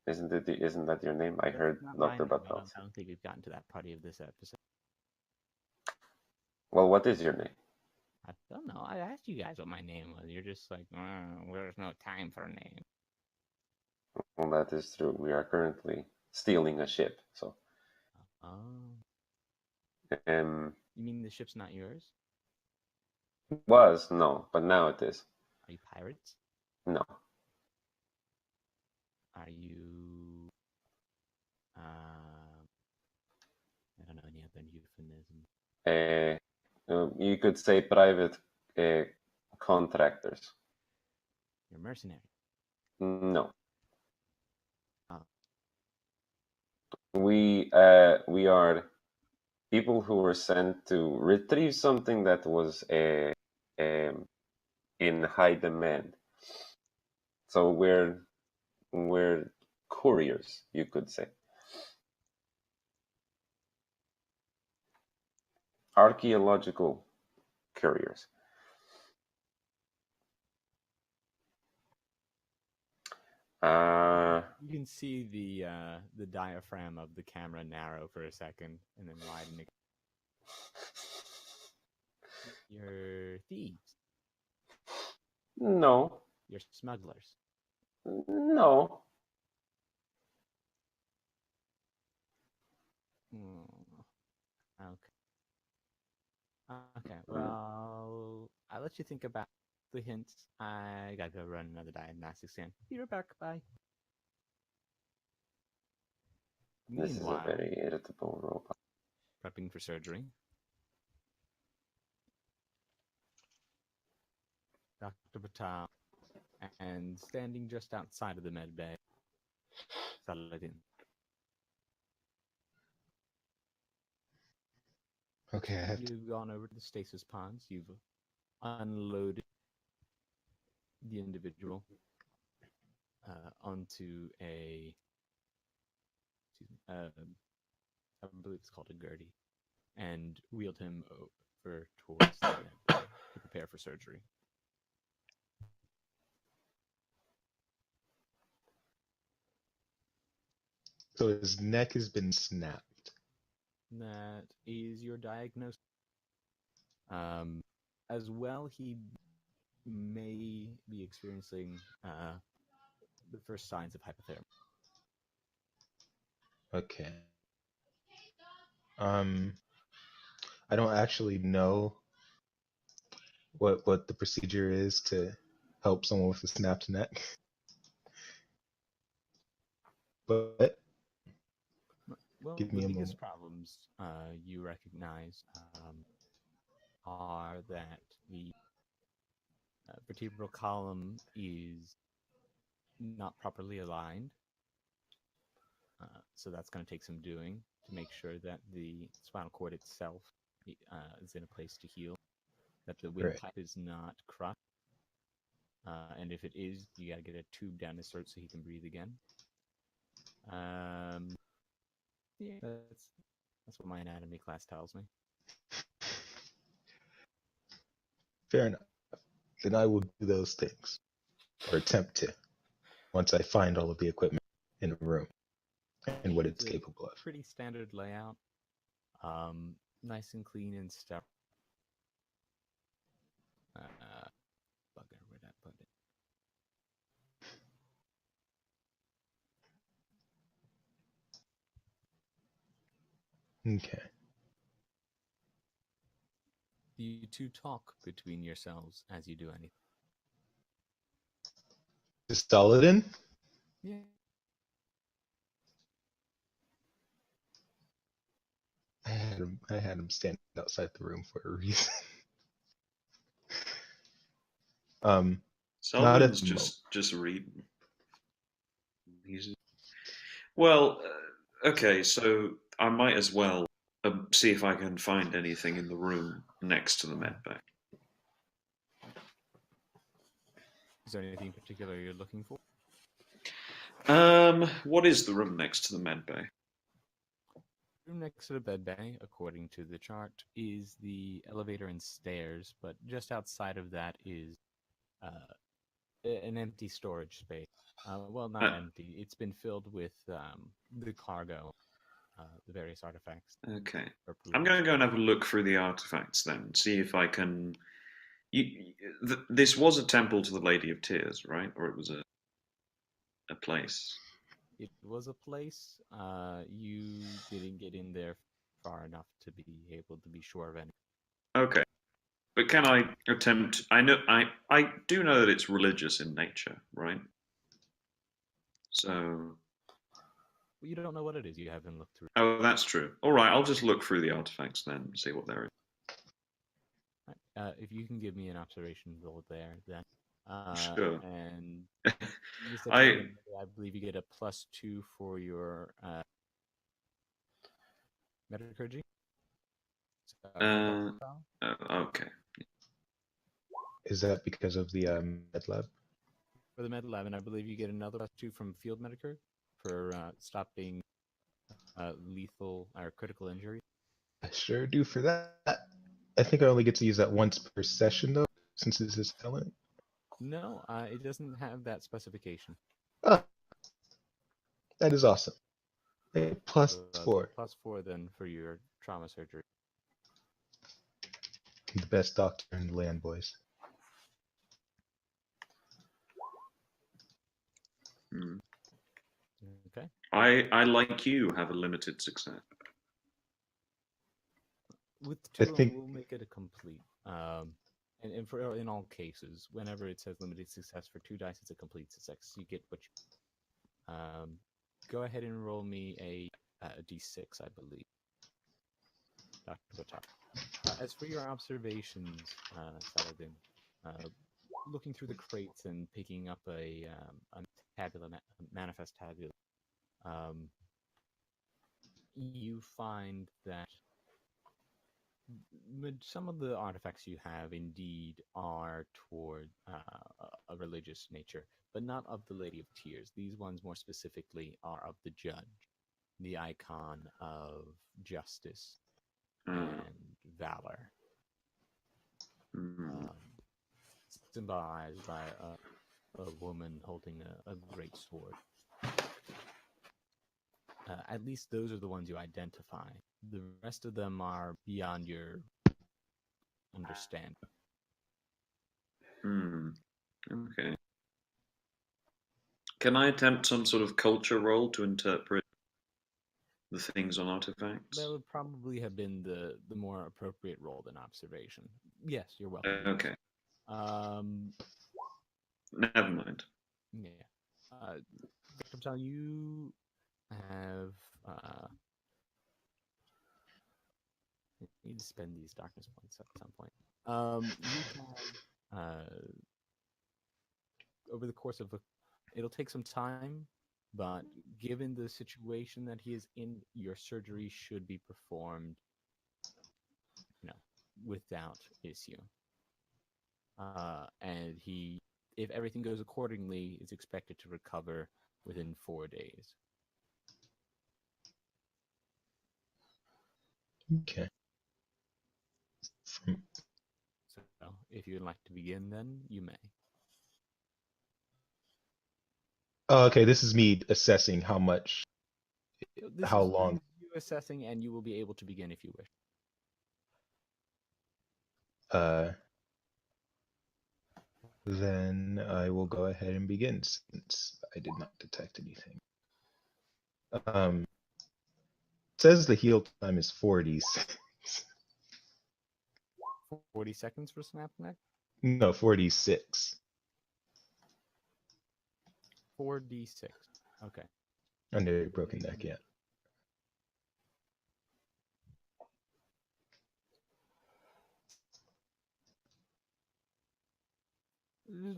Isn't that your name? I heard Not my Dr. name. Batal. I don't think we've gotten to that part of this episode. Well, what is your name? I don't know. I asked you guys what my name was. You're just like, there's no time for a name. Well, that is true. We are currently stealing a ship, so. Oh. Um, You mean the ship's not yours? was no, but now it is. Are you pirates? No. Are you? I don't know any other euphemism. You could say private contractors. You're mercenary. No. Oh. We are people who were sent to retrieve something that was in high demand. So we're couriers, you could say. Archaeological couriers. You can see the diaphragm of the camera narrow for a second and then widen again. You're thieves. No. You're smugglers. No. Okay. Okay. Well, I'll let you think about the hints. I gotta go run another diagnostic scan. Be right back. Bye. This is a Meanwhile, very irritable robot. prepping for surgery. Dr. Patel, and standing just outside of the med bay, Saladin. Okay, I have to. You've gone over to the stasis pods. You've unloaded the individual onto a, I believe it's called a gurney, and wheeled him over towards the med bay to prepare for surgery. So his neck has been snapped. That is your diagnosis. As well, he may be experiencing the first signs of hypothermia. Okay. I don't actually know what the procedure is to help someone with a snapped neck. But Well, give the me a biggest moment. problems you recognize are that the vertebral column is not properly aligned. So that's going to take some doing to make sure that the spinal cord itself is in a place to heal, that the windpipe is not crushed. And if it is, you got to get a tube down his throat so he can breathe again. Yeah, that's what my anatomy class tells me. Fair enough. Then I will do those things, or attempt to, once I find all of the equipment in a room and what it's a capable of. Pretty standard layout. Nice and clean and sterile. Bugger, where'd I put it? Okay. Do you two talk between yourselves as you do anything? Is Saladin? Yeah. I had him stand outside the room for a reason. Not at Sullivan's the just reading. Well, okay, so I might as well see if I can find anything in the room next to the med bay. Is there anything particular you're looking for? What is the room next to the med bay? Room next to the bed bay, according to the chart, is the elevator and stairs, but just outside of that is an empty storage space. Well, not empty. It's been filled with the cargo, the various artifacts. Okay. I'm going to go and have a look through the artifacts then, see if I can This was a temple to the Lady of Tears, right? Or it was a place. It was a place. You didn't get in there far enough to be able to be sure of any. Okay. But can I attempt? I do know that it's religious in nature, right? So, You don't know what it is. You haven't looked through. oh, that's true. All right, I'll just look through the artifacts then and see what there is. If you can give me an observation roll there, then. Sure. And you said I I believe you get a +2 for your metallurgy. okay. Is that because of the med lab? For the med lab, and I believe you get another +2 from field medicure for stopping lethal or critical injury. I sure do for that. I think I only get to use that once per session though, since this is talent. No, it doesn't have that specification. Oh, that is awesome. A plus So, +4. +4 then for your trauma surgery. The best doctor in the land, boys. Hmm. Okay. I like you have a limited success. With I 2, think- we'll make it a complete. And for in all cases, whenever it says limited success for 2 dice, it's a complete success. You get what you. Go ahead and roll me a d6, I believe. Dr. Batak. As for your observations, Saladin, looking through the crates and picking up a manifest tabula, you find that some of the artifacts you have indeed are toward a religious nature, but not of the Lady of Tears. These ones more specifically are of the Judge, the icon of justice and valor, symbolized by a woman holding a great sword. At least those are the ones you identify. The rest of them are beyond your understanding. Okay. Can I attempt some sort of culture roll to interpret the things on artifacts? That would probably have been the more appropriate role than observation. Yes, you're welcome. Okay. Never mind. Yeah. Dr. Patel, you have you need to spend these darkness points at some point. You have over the course of it'll take some time, but given the situation that he is in, your surgery should be performed, without issue. And he, if everything goes accordingly, is expected to recover within 4 days. Okay. So, if you'd like to begin, then you may. Oh, okay. This is me assessing how much, This how is long. you assessing, and you will be able to begin if you wish. Then I will go ahead and begin since I did not detect anything. It says the heal time is 40. 40 seconds for snap neck? No, 46. 4d6. Okay. Under broken neck, yeah.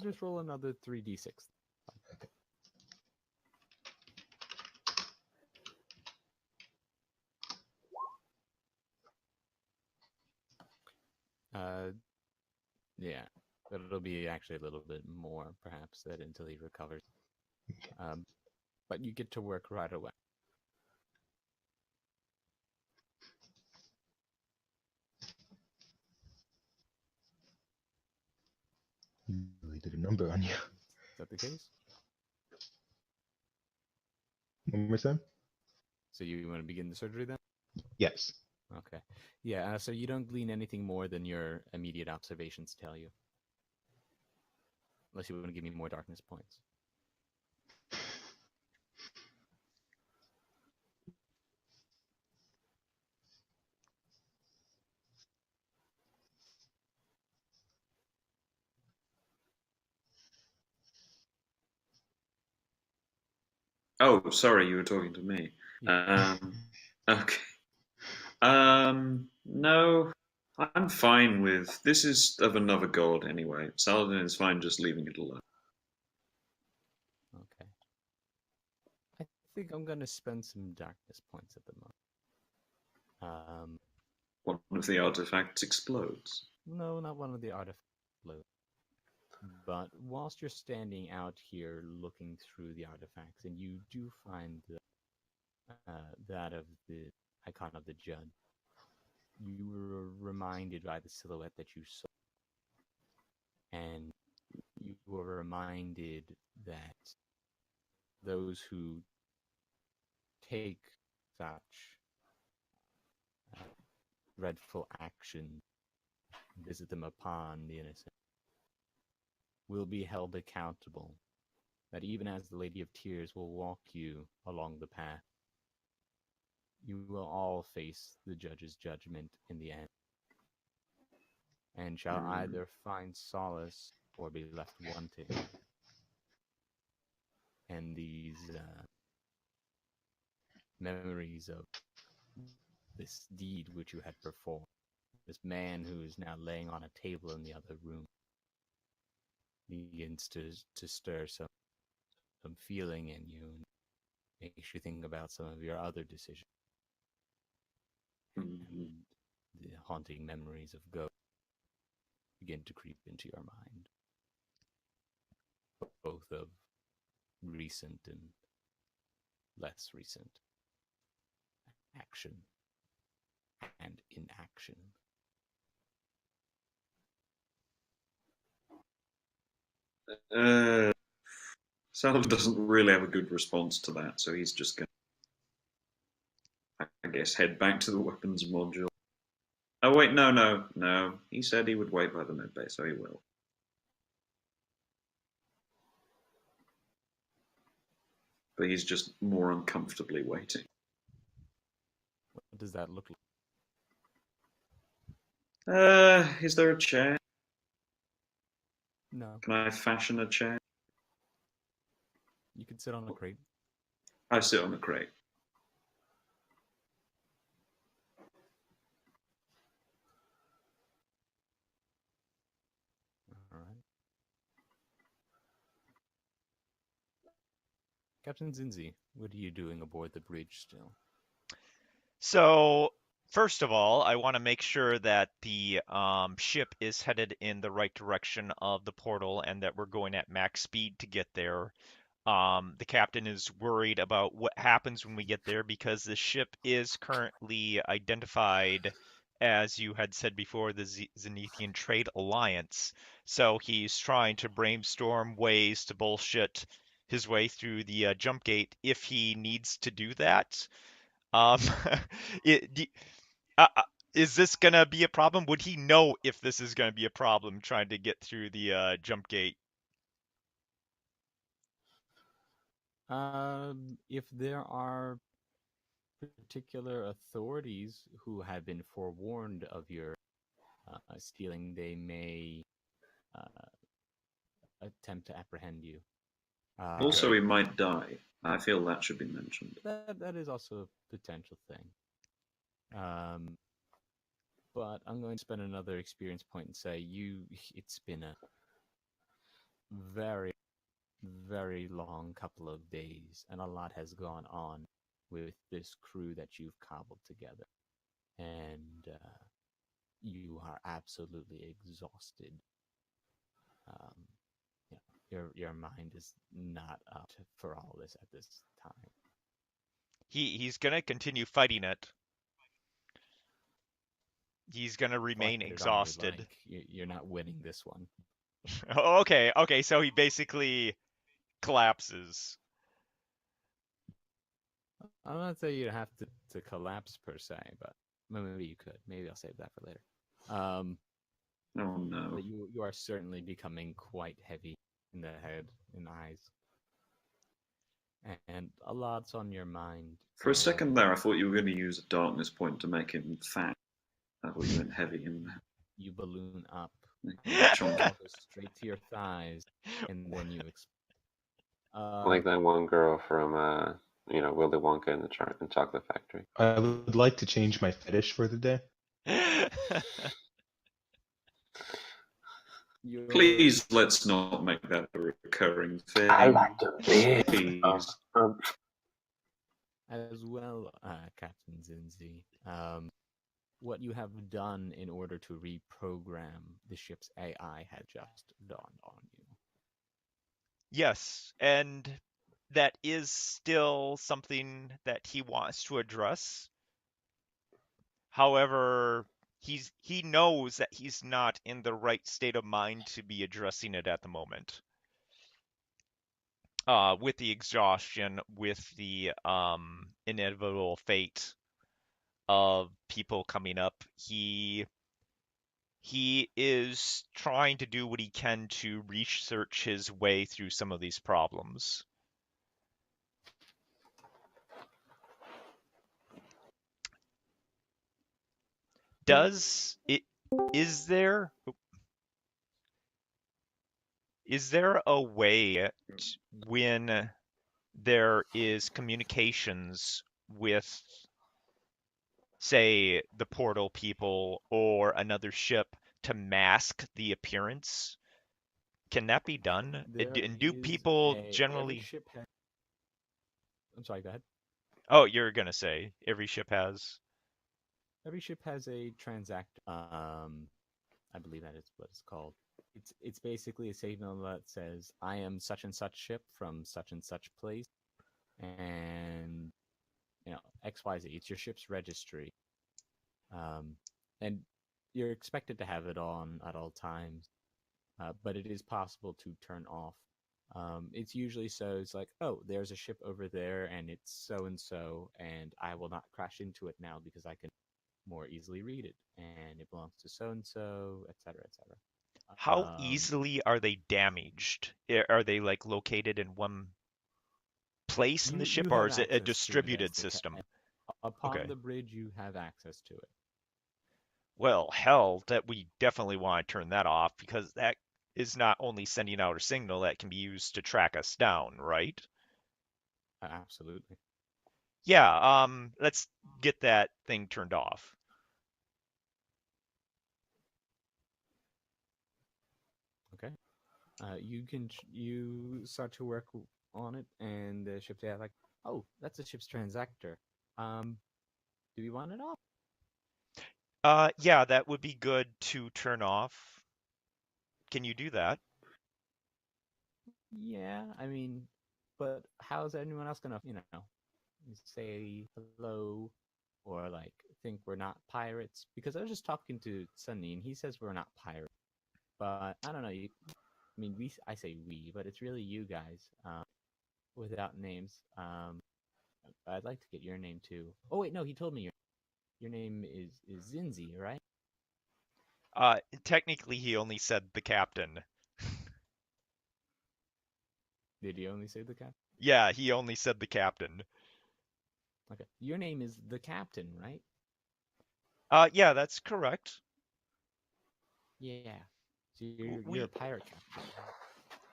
Just roll another 3d6. Okay. Yeah, but it'll be actually a little bit more, perhaps, that until he recovers. But you get to work right away. You really did a number on you. Is that the case? One more time? So you want to begin the surgery then? Yes. Okay. Yeah, so you don't glean anything more than your immediate observations tell you. Unless you want to give me more darkness points. Oh, sorry, you were talking to me. Yeah. Okay. No, I'm fine with this. Is of another god anyway. Saladin is fine just leaving it alone. Okay. I think I'm gonna spend some darkness points at the moment. One of the artifacts explodes. No, not one of the artifacts. But whilst you're standing out here looking through the artifacts, and you do find that of the icon of the judge, you were reminded by the silhouette that you saw, and you were reminded that those who take such dreadful action, visit them upon the innocent, will be held accountable. That even as the Lady of Tears will walk you along the path, you will all face the judge's judgment in the end, and shall either find solace or be left wanting. And these memories of this deed which you had performed, this man who is now laying on a table in the other room, begins to stir some feeling in you, and makes you think about some of your other decisions. And the haunting memories of ghosts begin to creep into your mind, both of recent and less recent action and inaction. Saladin doesn't really have a good response to that, so he's just going to, I guess, head back to the weapons module. Oh, wait, no. He said he would wait by the medbay, so he will. But he's just more uncomfortably waiting. What does that look like? Is there a chair? No. Can I fashion a chair? You could sit on a crate. I sit on a crate. All right. Captain Zinzi, what are you doing aboard the bridge still? So, first of all, I want to make sure that the ship is headed in the right direction of the portal and that we're going at max speed to get there. The captain is worried about what happens when we get there because the ship is currently identified, as you had said before, the Zenithian Trade Alliance. So he's trying to brainstorm ways to bullshit his way through the jump gate if he needs to do that. It, is this gonna be a problem? Would he know if this is gonna be a problem trying to get through the jump gate? If there are particular authorities who have been forewarned of your stealing, they may attempt to apprehend you. Also, he might die. I feel that should be mentioned. That is also a potential thing. But I'm going to spend another experience point and say it's been a very, very long couple of days, and a lot has gone on with this crew that you've cobbled together. And you are absolutely exhausted. Your mind is not up for all this at this time. He's gonna continue fighting it. He's gonna remain Fight it on your exhausted. like. You're not winning this one. Okay, so he basically collapses. I'm not saying you have to collapse per se, but maybe you could. Maybe I'll save that for later. Oh no. But you are certainly becoming quite heavy. in the head and eyes. And a lot's on your mind. For a and second there, I thought you were going to use a darkness point to make him fat. I thought you meant heavy and you balloon up, chunky. goes straight to your thighs, and then you Like that one girl from Willy Wonka and the Chocolate Factory. I would like to change my fetish for the day. Please, let's not make that a recurring thing. I like to live. Please. as well, Captain Zinzi. What you have done in order to reprogram the ship's AI had just dawned on you. Yes, and that is still something that he wants to address. However, he knows that he's not in the right state of mind to be addressing it at the moment. With the exhaustion, with the inevitable fate of people coming up, he is trying to do what he can to research his way through some of these problems. Is there a way when there is communications with, say, the portal people or another ship to mask the appearance? Can that be done? And do people generally... I'm sorry, go ahead. Oh, you're gonna say every ship has... Every ship has a transact. I believe that is what it's called. It's basically a signal that says, "I am such and such ship from such and such place," and XYZ. It's your ship's registry, and you're expected to have it on at all times. But it is possible to turn off. It's usually so. It's like, oh, there's a ship over there, and it's so and so, and I will not crash into it now because I can more easily read it, and it belongs to so and so, etc., etc. How easily are they damaged? Are they like located in one place in the ship, or is it a distributed system? Upon the bridge, you have access to it. Well, hell, that we definitely want to turn that off, because that is not only sending out a signal that can be used to track us down, right? Absolutely. Yeah, let's get that thing turned off. Okay. You start to work on it, and the ship's like, oh, that's a ship's transactor. Do we want it off? Yeah, that would be good to turn off. Can you do that? Yeah, I mean, but how's anyone else gonna, say hello or like think we're not pirates? Because I was just talking to Sunny, and he says we're not pirates. But I don't know. I say we, but it's really you guys. Without names. I'd like to get your name too. Oh wait, no, he told me your name is Zinzi, right? Technically, he only said the captain. Did he only say the captain? Yeah, he only said the captain. Okay, your name is the captain, right? Yeah, that's correct. Yeah. So you're a pirate captain.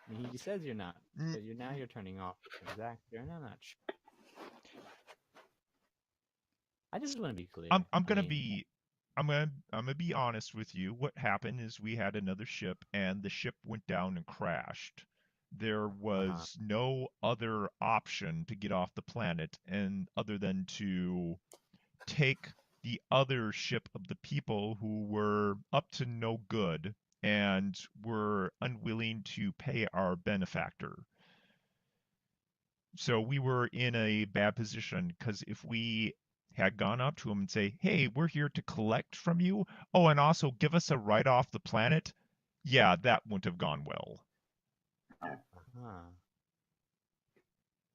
I mean, he says you're not, but you're turning off the transactor, and I'm not sure. I just want to be clear. I'm gonna be honest with you. What happened is we had another ship, and the ship went down and crashed. There was no other option to get off the planet, and other than to take the other ship of the people who were up to no good and were unwilling to pay our benefactor. So we were in a bad position, because if we had gone up to him and say, hey, we're here to collect from you, oh, and also give us a ride off the planet, yeah, that wouldn't have gone well.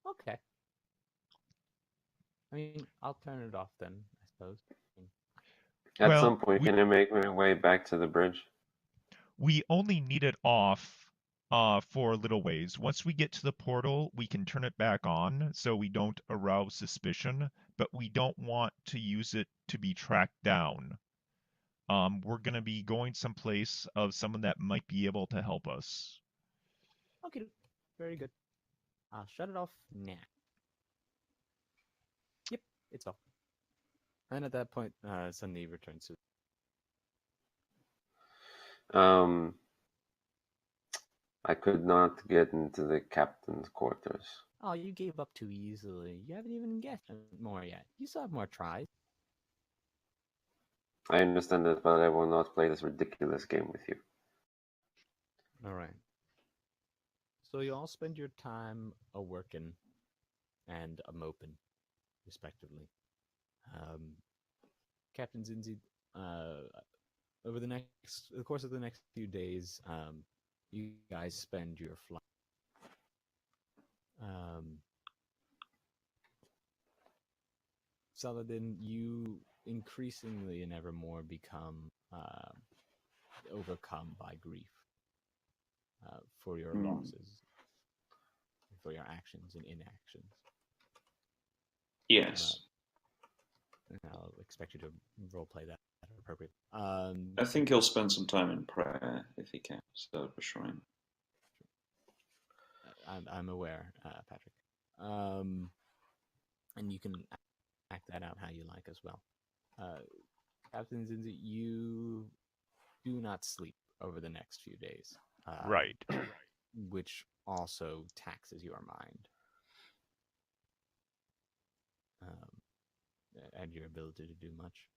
Okay. I mean, I'll turn it off then, I suppose. At some point, can I make my way back to the bridge? We only need it off for a little ways. Once we get to the portal, we can turn it back on so we don't arouse suspicion, but we don't want to use it to be tracked down. We're going to be going someplace of someone that might be able to help us. Okay, very good. I'll shut it off now. Yep, it's off. And at that point, Sunny returns to. I could not get into the captain's quarters. Oh, you gave up too easily. You haven't even guessed more yet. You still have more tries. I understand that, but I will not play this ridiculous game with you. All right. So you all spend your time a working and a moping, respectively. Captain Zinzi, over the course of the next few days, you guys spend your flight. Saladin, you increasingly and ever more become overcome by grief for your losses, for your actions and inactions. Yes. I'll expect you to roleplay that appropriately. I think he'll spend some time in prayer if he can, so a shrine. I'm aware, Patrick. And you can act that out how you like as well. Captain Zinzi, you do not sleep over the next few days. Right. Which also taxes your mind. And your ability to do much.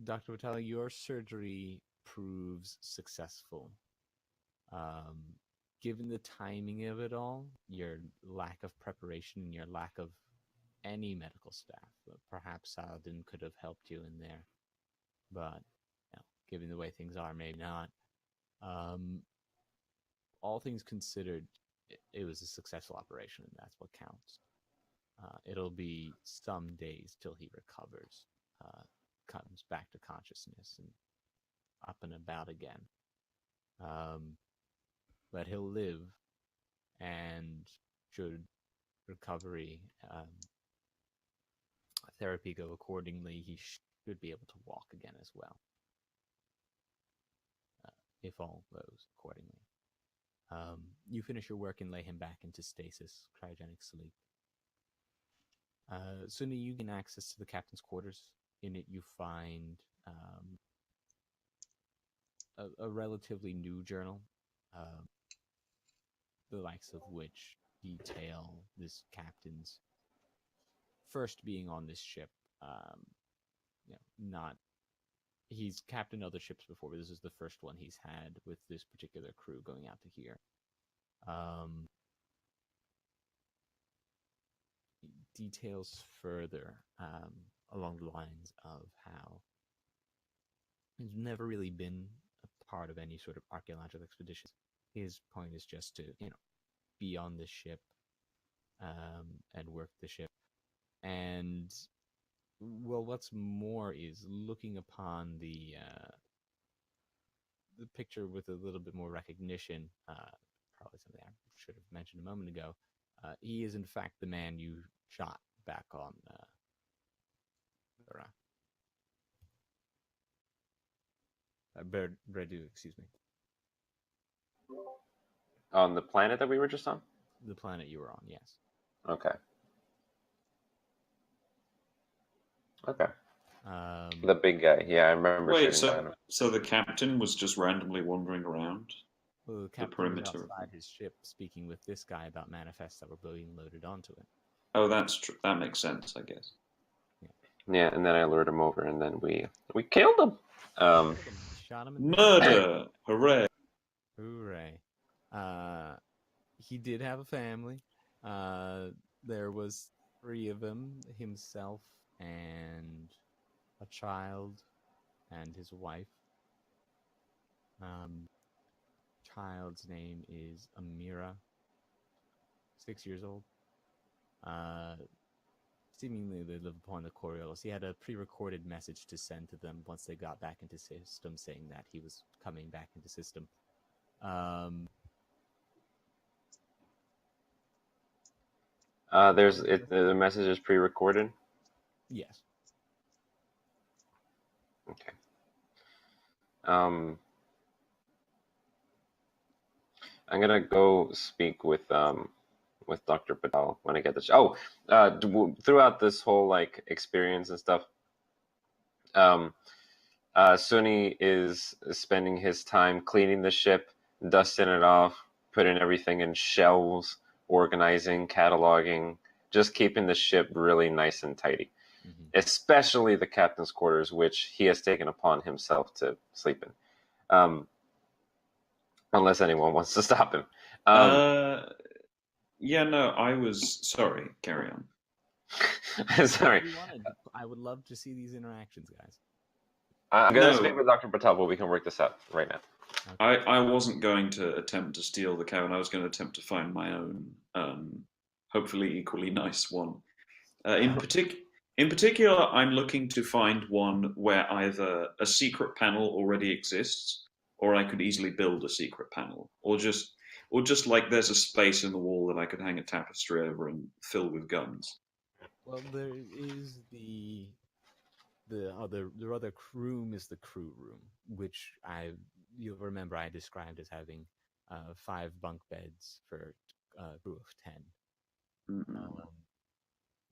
Dr. Vitale, your surgery proves successful. Given the timing of it all, your lack of preparation and your lack of any medical staff, perhaps Saladin could have helped you in there. But, given the way things are, maybe not. All things considered, it was a successful operation, and that's what counts. It'll be some days till he recovers, comes back to consciousness and up and about again. But he'll live, and should recovery therapy go accordingly, he should be able to walk again as well, if all goes accordingly. You finish your work and lay him back into stasis, cryogenic sleep. Sunni, you gain access to the captain's quarters. In it, you find a relatively new journal, the likes of which detail this captain's first being on this ship. He's captained other ships before, but this is the first one he's had with this particular crew going out to here. Details further along the lines of how he's never really been a part of any sort of archaeological expedition. His point is just to, be on the ship and work the ship. And, well, what's more is looking upon the picture with a little bit more recognition, probably something I should have mentioned a moment ago. He is, in fact, the man you shot back on Bredu, excuse me. On the planet that we were just on? The planet you were on, yes. Okay. Okay. Um, The big guy. Yeah, I remember Wait, shooting by him. so the captain was just randomly wandering around? well, the The captain was perimeter. outside his ship speaking with this guy about manifests that were being loaded onto it. Oh, that's true. That makes sense, I guess. Yeah, and then I lured him over, and then we killed him. Shot him in the Murder! Hooray! Hooray. He did have a family. There was 3 of them, himself and a child and his wife. Child's name is Amira, 6 years old. Seemingly they live upon the Coriolis. He had a pre-recorded message to send to them once they got back into system, saying that he was coming back into system. The message is pre-recorded. Yes. Okay. I'm gonna go speak with Dr. Patel when I get this. Throughout this whole like experience and stuff, Sunny is spending his time cleaning the ship, dusting it off, putting everything in shelves, organizing, cataloging, just keeping the ship really nice and tidy. Mm-hmm. Especially the captain's quarters, which he has taken upon himself to sleep in. Unless anyone wants to stop him. Yeah, no, I was sorry. Carry on. Sorry. I would love to see these interactions, guys. I'm going to speak with Dr. Patel, but we can work this out right now. Okay. I wasn't going to attempt to steal the cow, and I was going to attempt to find my own, hopefully equally nice one. In particular, I'm looking to find one where either a secret panel already exists, or I could easily build a secret panel, or just like there's a space in the wall that I could hang a tapestry over and fill with guns. Well, there is the other room is the crew room, which you'll remember I described as having 5 bunk beds for a crew of 10.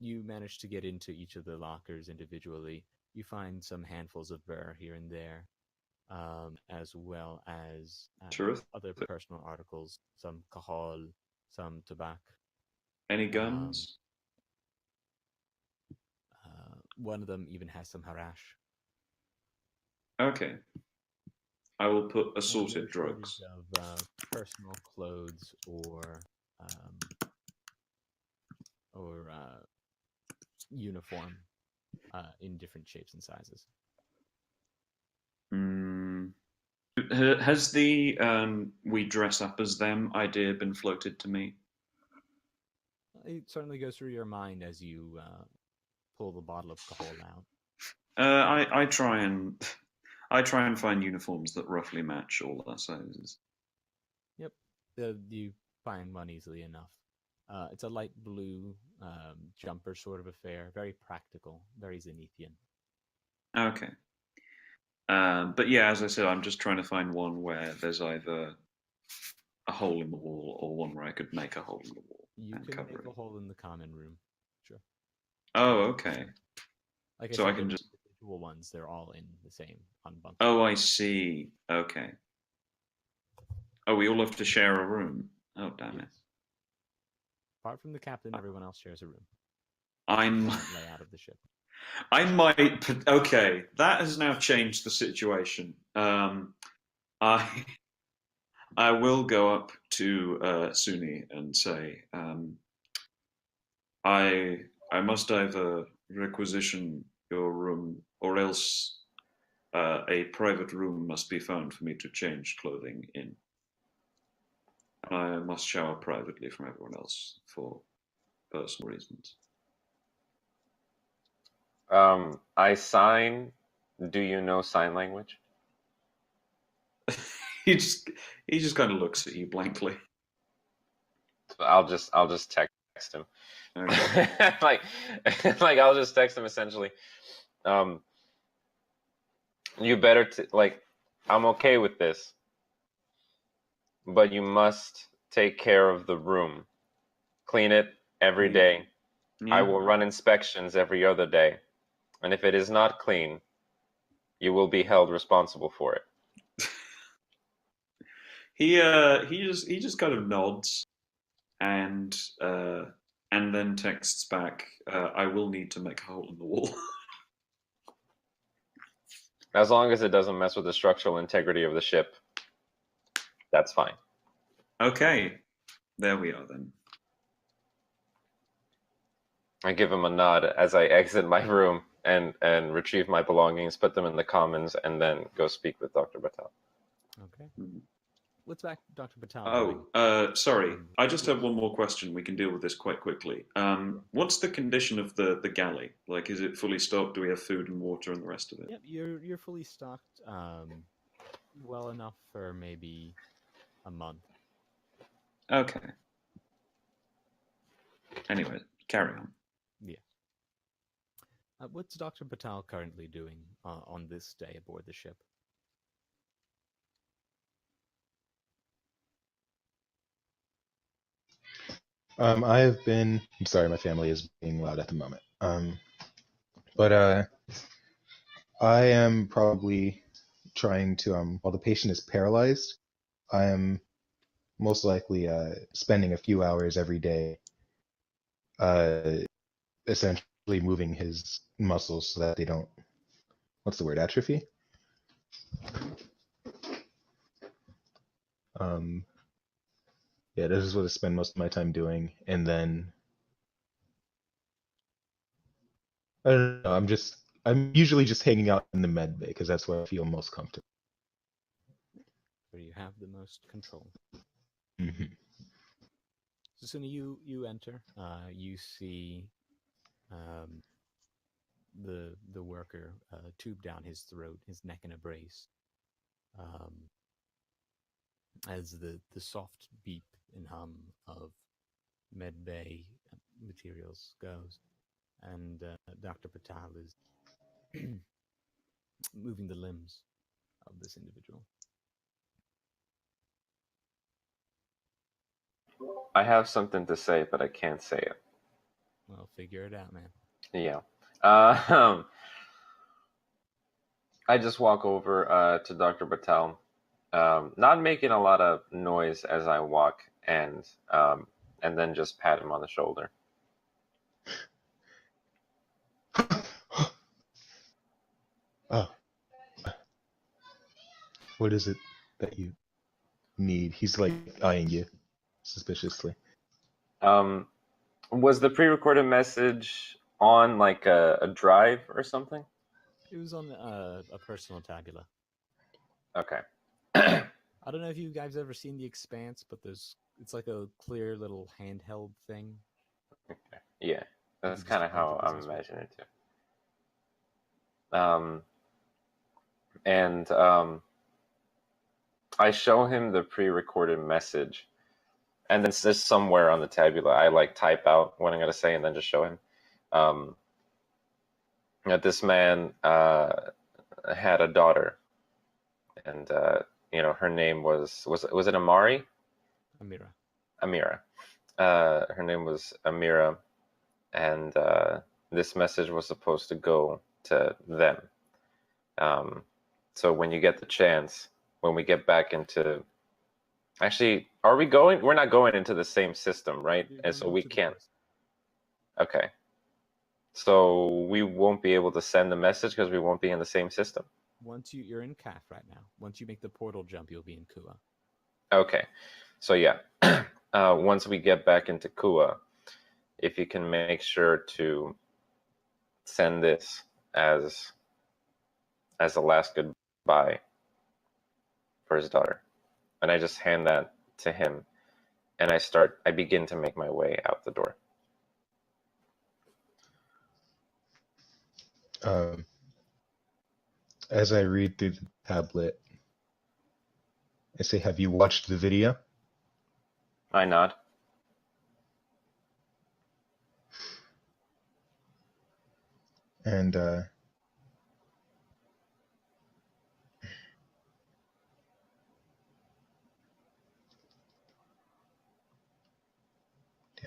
You manage to get into each of the lockers individually. You find some handfuls of bear here and there, as well as other personal articles, some cajol, some tobacco. Any guns? One of them even has some harash. Okay. I will put assorted drugs. Of personal clothes or uniform in different shapes and sizes. Has the we dress up as them idea been floated to me? It certainly goes through your mind as you pull the bottle of cajol out. I try and find uniforms that roughly match all our sizes. Yep, you find one easily enough. It's a light blue jumper sort of affair, very practical, very Zenithian. Okay. But yeah, as I said, I'm just trying to find one where there's either a hole in the wall or one where I could make a hole in the wall. You can make a hole in the common room. Sure. Oh, okay. Like so I can just individual ones. They're all in the same unbunked. Oh, I see. Okay. Oh, we all have to share a room. Oh, damn it. Apart from the captain, everyone else shares a room. Layout of the ship. I might. Okay, that has now changed the situation. I will go up to Sunny and say, I must either requisition your room, or else a private room must be found for me to change clothing in. I must shower privately from everyone else for personal reasons. I sign. Do you know sign language? he just kind of looks at you blankly. I'll just text him. Okay. like I'll just text him essentially. You better I'm okay with this, but you must take care of the room. Clean it every day. Yeah. I will run inspections every other day. And if it is not clean, you will be held responsible for it. He just kind of nods and then texts back, I will need to make a hole in the wall. As long as it doesn't mess with the structural integrity of the ship, that's fine. Okay. There we are then. I give him a nod as I exit my room and retrieve my belongings, put them in the commons, and then go speak with Dr. Patel. Okay. What's back Dr. Patel doing? Sorry. I just have one more question. We can deal with this quite quickly. What's the condition of the galley? Like, is it fully stocked? Do we have food and water and the rest of it? Yep, you're fully stocked. Well enough for maybe a month. Okay. Anyway, carry on. What's Dr. Patel currently doing on this day aboard the ship? I have been. I'm sorry, my family is being loud at the moment. But I am probably trying to. While the patient is paralyzed, I am most likely spending a few hours every day, essentially moving his muscles so that they don't. What's the word? Atrophy. Yeah, this is what I spend most of my time doing, and then I don't know. I'm usually just hanging out in the med bay because that's where I feel most comfortable. Where you have the most control. Hmm. So soon as you enter, you see the worker tube down his throat, his neck in a brace, as the soft beep and hum of med bay materials goes, and Dr. Patel is moving the limbs of this individual. I have something to say, but I can't say it. Well, figure it out, man. Yeah. I just walk over to Dr. Patel, not making a lot of noise as I walk, and then just pat him on the shoulder. Oh, what is it that you need? He's like eyeing you suspiciously. Was the pre-recorded message on like a drive or something? It was on a personal tabula. Okay. I don't know if you guys ever seen The Expanse, but it's like a clear little handheld thing. Okay. Yeah, that's just kind of leave your how I'm business with. imagining it too. And I show him the pre-recorded message, and then it's just somewhere on the tabula I like type out what I'm gonna say, and then just show him that this man had a daughter, and her name was it Amari? Amira. Amira. Her name was Amira, and this message was supposed to go to them. So when you get the chance, when we get back into, actually, are we going? We're not going into the same system, right? And so we can't. Okay. So we won't be able to send the message because we won't be in the same system. Once you're in CAF right now. Once you make the portal jump, you'll be in Kua. Okay. So yeah, once we get back into Kua, if you can make sure to send this as a last goodbye for his daughter. And I just hand that to him, and I begin to make my way out the door. As I read through the tablet, I say, "Have you watched the video?" I nod. And damn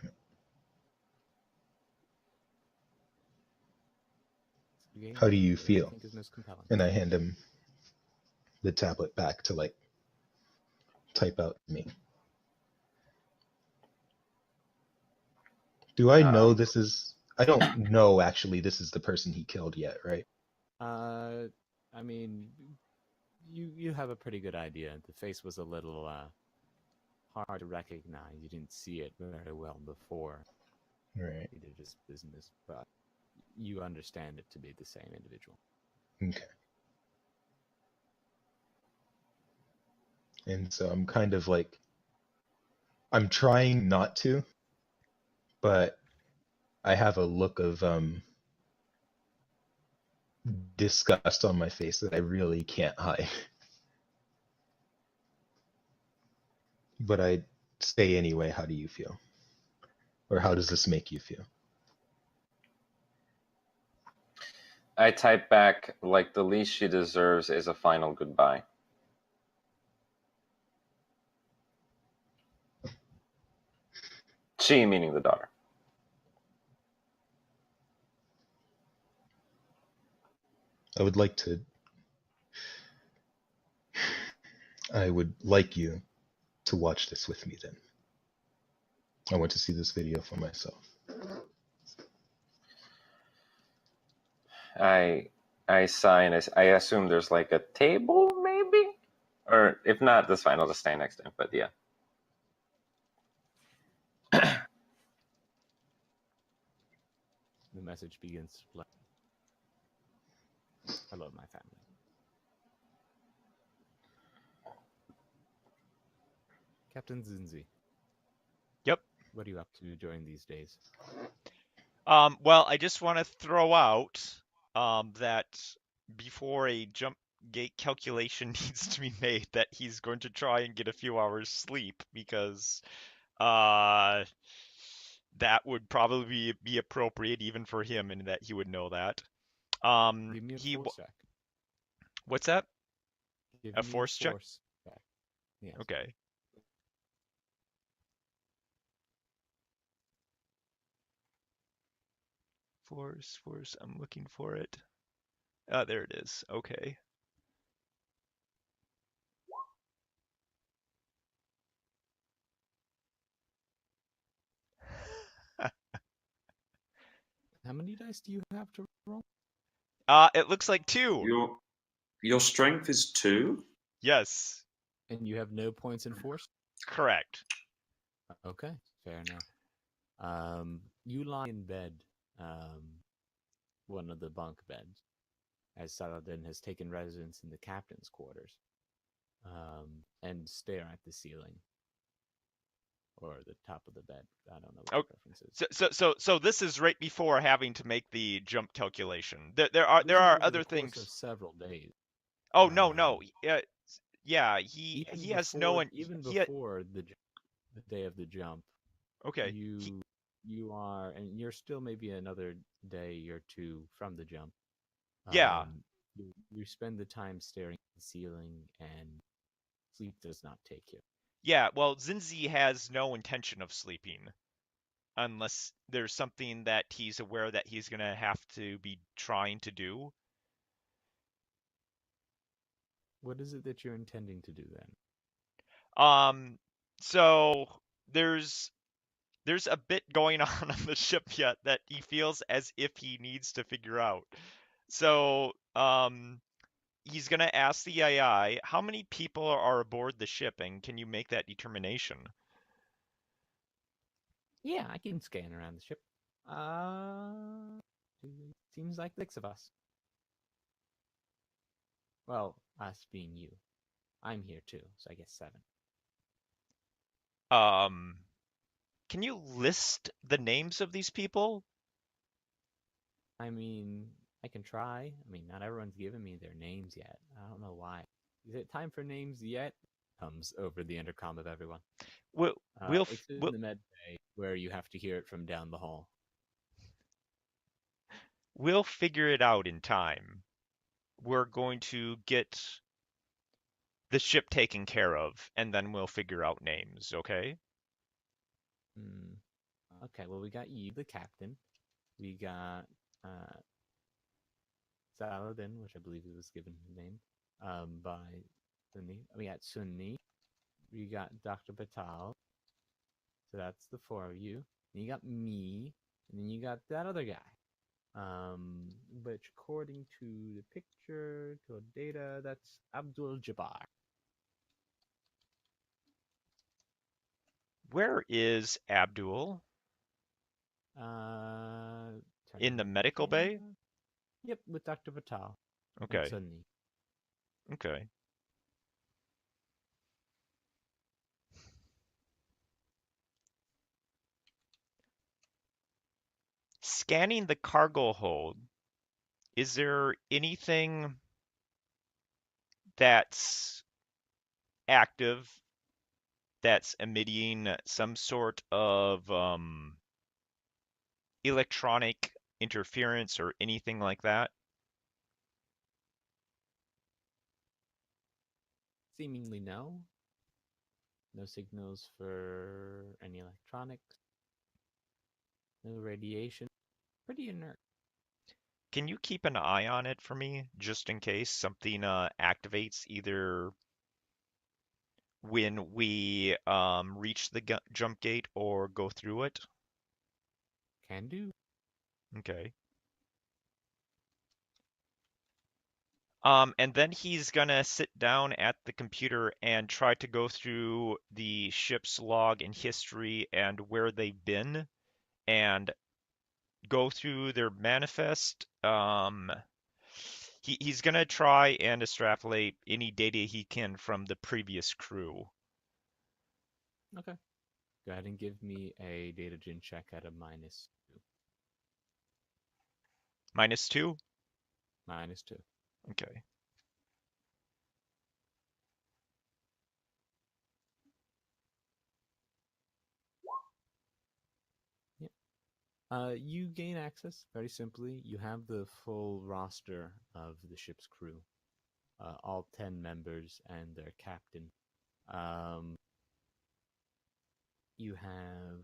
it. How do you feel? I think is most compelling. And I hand him the tablet back to like type out to me. Do I know this is? I don't know actually. This is the person he killed yet, right? I mean, you have a pretty good idea. The face was a little hard to recognize. You didn't see it very well before. Right. He did his business, but you understand it to be the same individual. Okay. And so I'm kind of like, I'm trying not to, but I have a look of disgust on my face that I really can't hide. But I say anyway, how do you feel? Or how does this make you feel? I type back, like, the least she deserves is a final goodbye. She meaning the daughter. I would like to. I would like you to watch this with me then. I want to see this video for myself. I sigh and I assume there's like a table, maybe? Or if not, that's fine. I'll just stand next to him. But yeah. The message begins to play. Hello, my family. Captain Zinzi. Yep. What are you up to during these days? Well, I just want to throw out that before a jump gate calculation needs to be made, that he's going to try and get a few hours sleep because that would probably be appropriate even for him, and that he would know that. Give me a He force check. What's that? Give A me force check? check. Yes. Okay. Force, I'm looking for it. Ah, there it is. Okay. How many dice do you have to roll? It looks like 2. Your strength is 2? Yes, And you have no points in force? correct. Okay, fair enough. You lie in bed, one of the bunk beds, as Saladin has taken residence in the captain's quarters, and stare at the ceiling or the top of the bed. I don't know what Oh, your preference is. So this is right before having to make the jump calculation. There This is are over other the course of things. several days. Oh no, Um, yeah, he has no even he before the day of the jump, okay. you are, and you're still maybe another day or two from the jump. Yeah, You spend the time staring at the ceiling, and sleep does not take you. yeah. Well, Zinzi has no intention of sleeping unless there's something that he's aware that he's gonna have to be trying to do. What is it that you're intending to do then? So there's a bit going on the ship yet that he feels as if he needs to figure out. So, he's gonna ask the AI, how many people are aboard the ship, and can you make that determination? Yeah, I can scan around the ship. Seems like 6 of us. Well, us being you. I'm here too, so I guess 7. Can you list the names of these people? I mean, I can try. I mean, not everyone's given me their names yet. I don't know why. Is it time for names yet? Comes over the intercom of everyone. We'll It's in the med bay where you have to hear it from down the hall. we'll figure it out in time. We're going to get the ship taken care of, and then we'll figure out names, okay? Okay, well, we got you, the captain. We got Saladin, which I believe he was given his name by Sunni. We got Sunni. We got Dr. Patal. So that's the 4 of you. And you got me, and then you got that other guy. Which according to the picture, to the data, that's Abdul Jabbar. Where is Abdul? In the medical bay? Yep, with Dr. Patal. Okay. And Sunni. Okay. Scanning the cargo hold, is there anything that's active that's emitting some sort of electronic interference or anything like that? seemingly no. No signals for any electronics. No radiation. Pretty inert. Can you keep an eye on it for me, just in case something activates either when we reach the jump gate or go through it? Can do. Okay. And then he's gonna sit down at the computer and try to go through the ship's log and history and where they've been and go through their manifest. He's gonna try and extrapolate any data he can from the previous crew. Okay. Go ahead and give me a data gen check at a -2. -2? -2. Okay. You gain access very simply. You have the full roster of the ship's crew, all 10 members and their captain. You have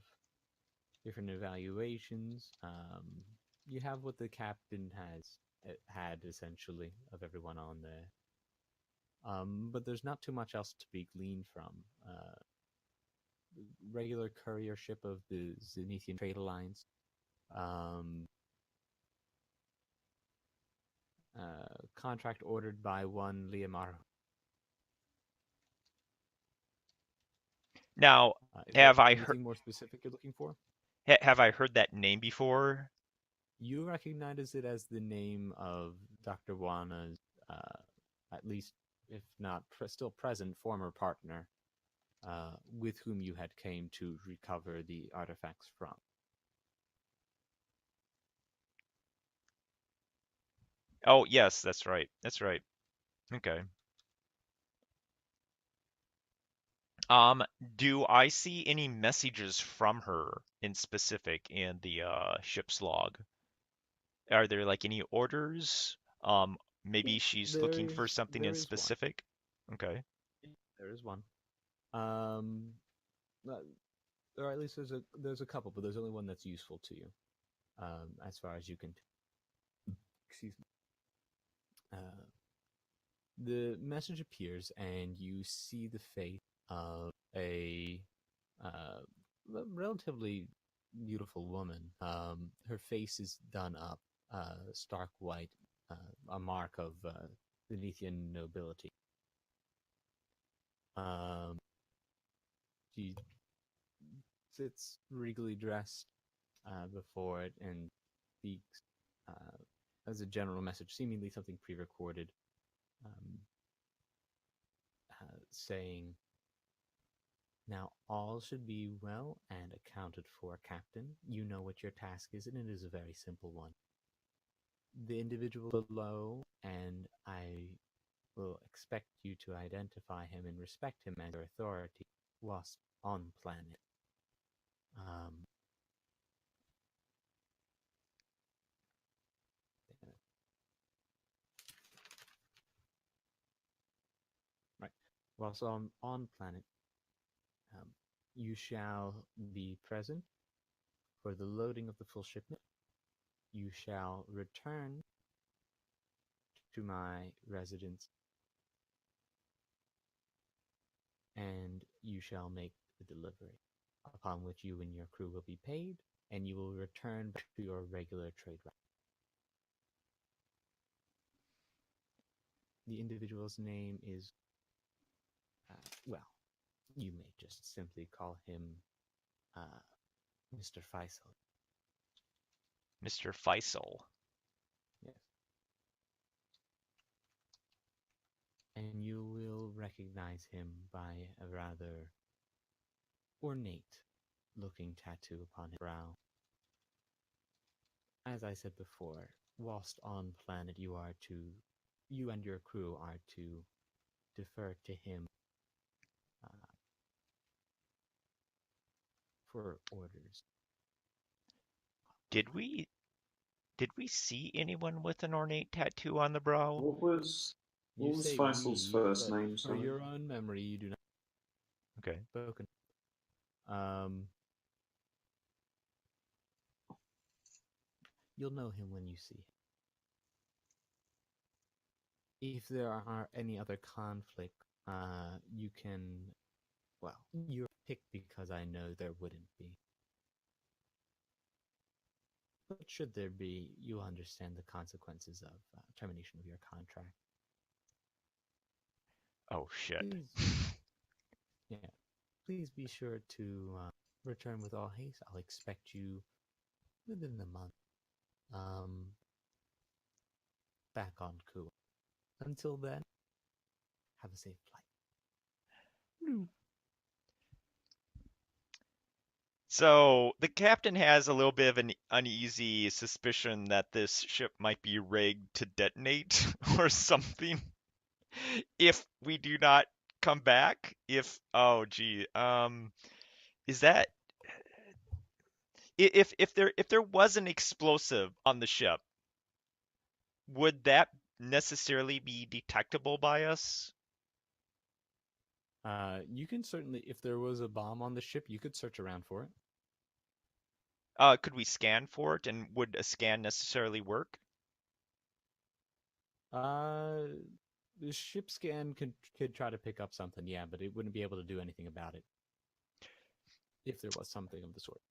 different evaluations. You have what the captain has had essentially of everyone on there. But there's not too much else to be gleaned from. Regular courier ship of the Zenithian Trade Alliance. Contract ordered by one Liamar. Now, Is have there I anything heard more specific you're looking for? have I heard that name before? You recognize it as the name of Dr. Wana's, at least, if not still present, former partner, with whom you had came to recover the artifacts from. Oh, yes, that's right. That's right. Okay. Do I see any messages from her in specific in the ship's log? Are there like any orders? Maybe she's looking for something There in is one. specific? Okay. There is one. Or at least there's a couple, but there's only one that's useful to you, as far as you can. Excuse me. The message appears, and you see the face of a relatively beautiful woman. Her face is done up, stark white, a mark of Venetian nobility. She sits regally dressed before it and speaks as a general message, seemingly something pre-recorded, saying, "Now all should be well and accounted for, Captain. You know what your task is, and it is a very simple one. The individual below, and I will expect you to identify him and respect him as your authority whilst on planet. Right. Whilst on planet, you shall be present for the loading of the full shipment. You shall return to my residence, and you shall make the delivery, upon which you and your crew will be paid, and you will return to your regular trade route." The individual's name is, well, you may just simply call him Mr. Faisal. Mr. Faisal. Yes. And you will recognize him by a rather ornate-looking tattoo upon his brow. As I said before, whilst on planet, you and your crew are to defer to him for orders. Did we see anyone with an ornate tattoo on the brow? What was You What was say Faisal's we, first but name, for sorry? your own memory, you do not Okay. spoken. You'll know him when you see him. If there are any other conflict, you can, well, you're picked because I know there wouldn't be. But should there be, you understand the consequences of termination of your contract. Oh shit. Yeah, please be sure to return with all haste. I'll expect you within the month. Back on Kua. Until then, have a safe flight. So the captain has a little bit of an uneasy suspicion that this ship might be rigged to detonate or something if we do not come back. If oh gee, is that if there was an explosive on the ship, would that necessarily be detectable by us? You can certainly, if there was a bomb on the ship, you could search around for it. Could we scan for it, and would a scan necessarily work? The ship scan could try to pick up something, yeah, but it wouldn't be able to do anything about it if there was something of the sort.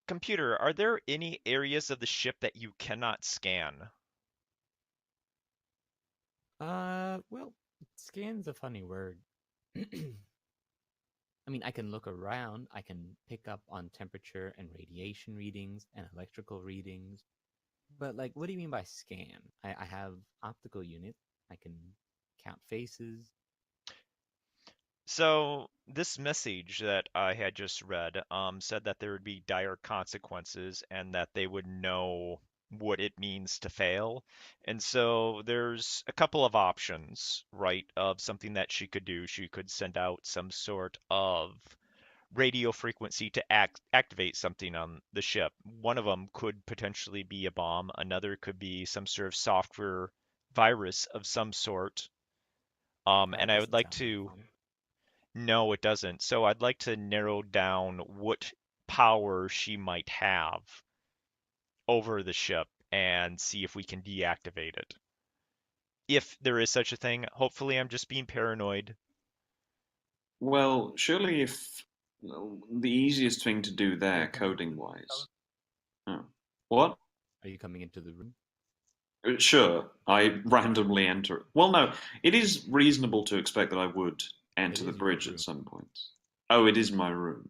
Computer, are there any areas of the ship that you cannot scan? Well, scan's a funny word. I mean, I can look around, I can pick up on temperature and radiation readings and electrical readings. But, like, what do you mean by scan? I have optical unit, I can count faces. So this message that I had just read said that there would be dire consequences and that they would know what it means to fail. And so there's a couple of options, right, of something that she could do. She could send out some sort of radio frequency to activate something on the ship. One of them could potentially be a bomb. Another could be some sort of software virus of some sort. That And I would doesn't like sound like to. fun. No, it doesn't. So I'd like to narrow down what power she might have over the ship and see if we can deactivate it. If there is such a thing, hopefully I'm just being paranoid. Well, surely if the easiest thing to do there, coding wise. Oh. What? Are you coming into the room? Sure, I randomly enter. Well, no, it is reasonable to expect that I would enter It the is your bridge room. at some point. Oh, it is my room.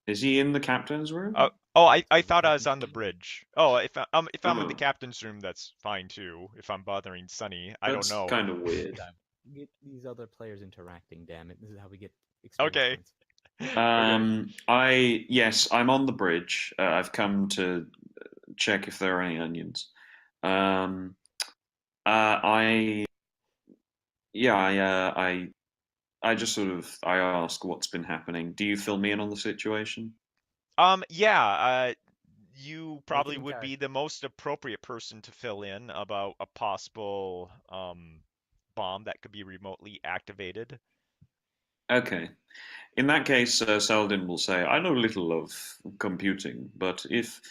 Is he in the captain's room? I The thought I was captain's on the room? bridge. Oh, if I'm in the Oh, captain's room, that's fine too. If I'm bothering Sunny, I don't that's know. kind of weird. Get these other players interacting, damn it. This is how we get experience Okay. points. Okay. Yes, I'm on the bridge. I've come to check if there are any onions. Um, I yeah, I just sort of I ask what's been happening. Do you fill me in on the situation? Yeah, you Make it probably in would be character. the most appropriate person to fill in about a possible bomb that could be remotely activated. Okay. In that case, Saladin will say, "I know little of computing, but if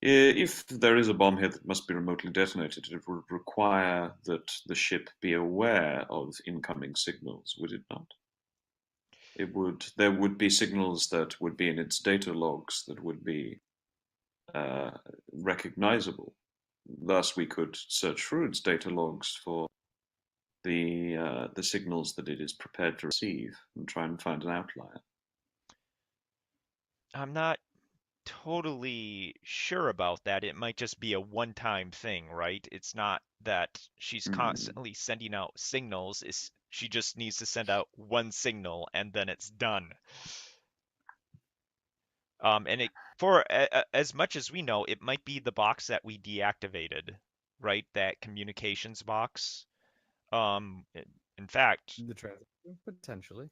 there is a bomb here that must be remotely detonated, it would require that the ship be aware of incoming signals, would it not? There would be signals that would be in its data logs that would be recognizable. Thus, we could search through its data logs for the signals that it is prepared to receive and try and find an outlier." I'm not totally sure about that. It might just be a one-time thing, right? It's not that she's Hmm. constantly sending out signals. She just needs to send out one signal and then it's done. And as much as we know, it might be the box that we deactivated, right? That communications box. In fact, The translator? Potentially.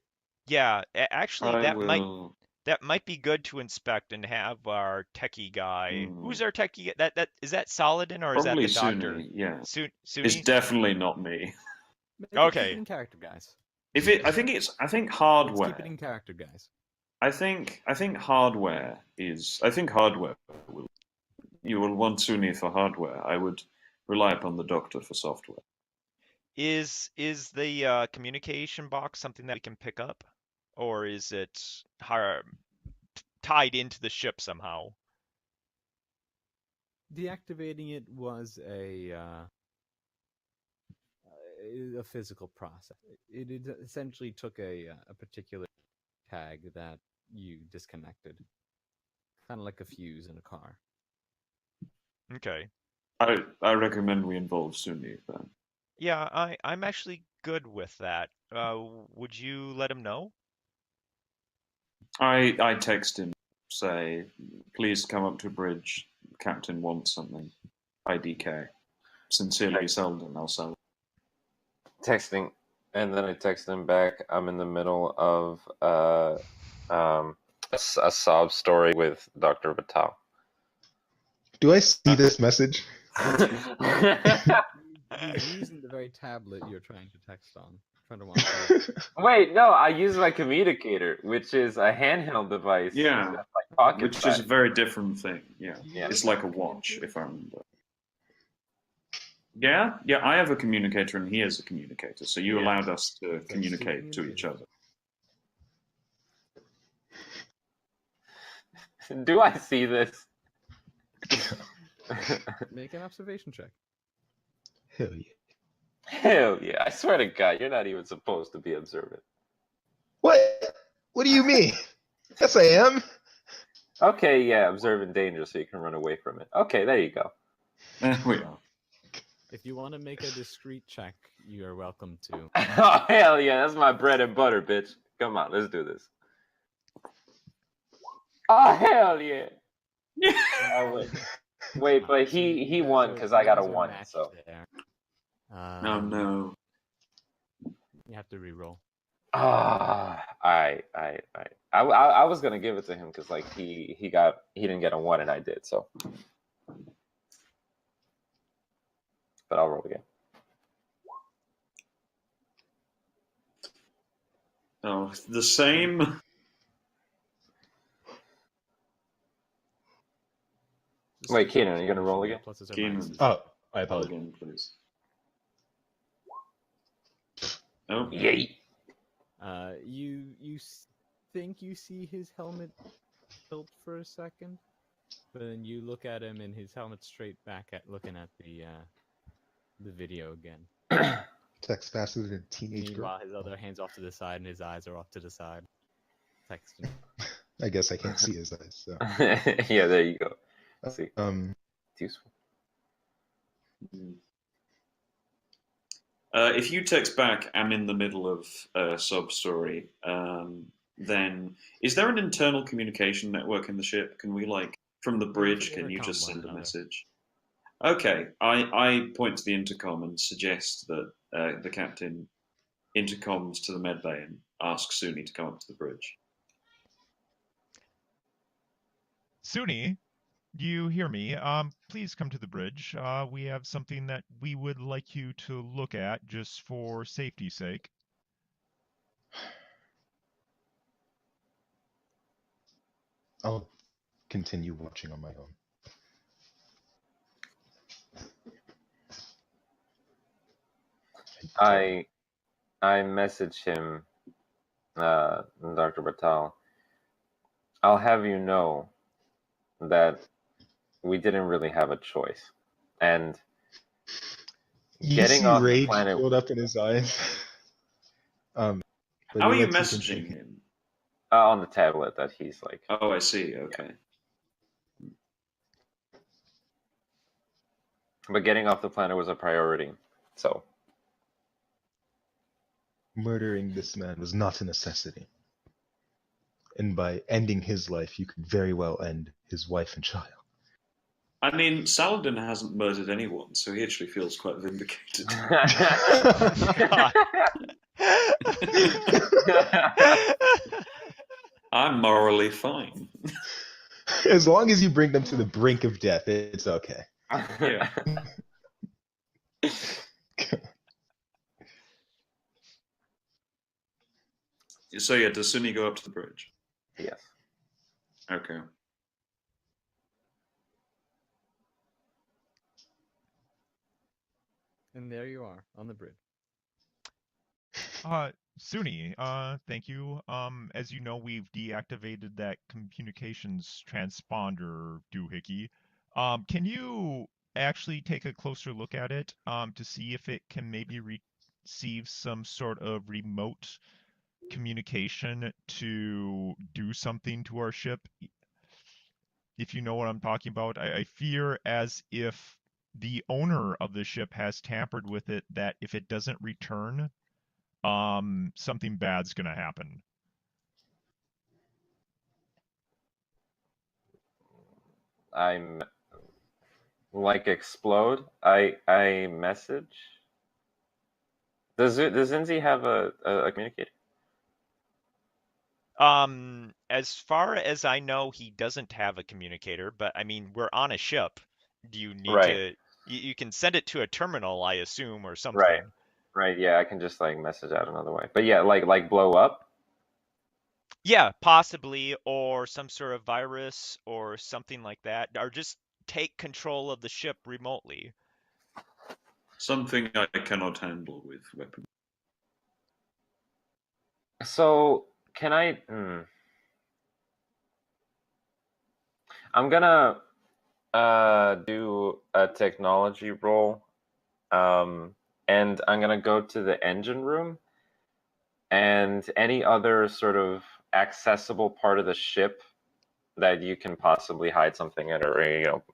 yeah, actually, I that might will. that might be good to inspect and have our techie guy. Who's our techie? That is that Saladin or is that Probably the doctor? Suni, yeah. It's Suni? definitely not me. Okay. Keep it in character, guys. I think Let's keep hardware. it in character, guys. I think hardware is. I think hardware will. You will want Suni for hardware. I would rely upon the doctor for software. Is the communication box something that we can pick up, or is it tied into the ship somehow? Deactivating it was a physical process. It essentially took a particular tag that you disconnected, kind of like a fuse in a car. Okay. I recommend we involve Suni then. Yeah, I'm actually good with that. Would you let him know? I text him, say, please come up to bridge. Captain wants something. IDK. Sincerely, Selden. I'll sell. Texting, and then I text him back. I'm in the middle of a sob story with Dr. Vital. Do I see this message? He's using the very tablet you're trying to text on. Trying to watch Wait, no, I use my communicator, which is a handheld device. Yeah, that's like pocket which size. is a very different thing. Yeah. Yeah. It's like a watch, if I remember. Yeah, I have a communicator and he has a communicator, so you Yeah. allowed us to communicate to each other. Do I see this? Make an observation check. Hell yeah. Hell yeah! I swear to God, you're not even supposed to be observant. What? What do you mean? Yes, I am. Okay, yeah, observant danger, so you can run away from it. Okay, there you go. There we are. If you want to make a discreet check, you are welcome to. Oh hell yeah, that's my bread and butter, bitch. Come on, let's do this. Oh hell yeah! Oh, wait, but he won because I got a 1, so. No. You have to re-roll. I was gonna give it to him because like he didn't get a 1 and I did, so. But I'll roll again. Oh, the same. Wait, Keenan, are you gonna roll again? Pluses or Keenan. minuses. Oh, I Roll apologize. again, please. Oh, Yay! You think you see his helmet tilt for a second, but then you look at him and his helmet's straight back at looking at the video again. Text faster than a teenage girl. Meanwhile, his other hand's off to the side and his eyes are off to the side. Texting. I guess I can't see his eyes. So. Yeah, there you go. Let's see. It's useful. If you text back, I'm in the middle of a sub story, then is there an internal communication network in the ship? Can we, like, from the bridge, can you just send a message? Okay, I point to the intercom and suggest that the captain intercoms to the medbay and asks Suni to come up to the bridge. Suni, do you hear me? Please come to the bridge. We have something that we would like you to look at just for safety's sake. I'll continue watching on my own. I message him, Dr. Batal. I'll have you know that we didn't really have a choice, and You getting see off the rage planet. build up in his eyes. But How are he you lets you messaging continue. him? On the tablet that he's like. Oh, I see. Okay. But getting off the planet was a priority, so. Murdering this man was not a necessity. And by ending his life, you could very well end his wife and child. I mean, Saladin hasn't murdered anyone, so he actually feels quite vindicated. I'm morally fine. As long as you bring them to the brink of death, it's okay. Yeah. So yeah, does Sunny go up to the bridge? Yes. Okay. And there you are on the bridge. Suni, thank you. As you know, we've deactivated that communications transponder doohickey. Can you actually take a closer look at it, to see if it can maybe receive some sort of remote communication to do something to our ship? If you know what I'm talking about, I fear as if the owner of the ship has tampered with it, that if it doesn't return, something bad's gonna happen. I'm like explode. I message. Does Zinzi have a communicator? As far as I know, he doesn't have a communicator, but I mean, we're on a ship. Do you need Right. to? You can send it to a terminal, I assume, or Right. something. Right. Yeah, I can just like message out another way. But yeah, like blow up. Yeah, possibly, or some sort of virus or something like that, or just take control of the ship remotely. Something I cannot handle with weapons. So can I? I'm gonna do a technology roll, and I'm gonna go to the engine room and any other sort of accessible part of the ship that you can possibly hide something in, or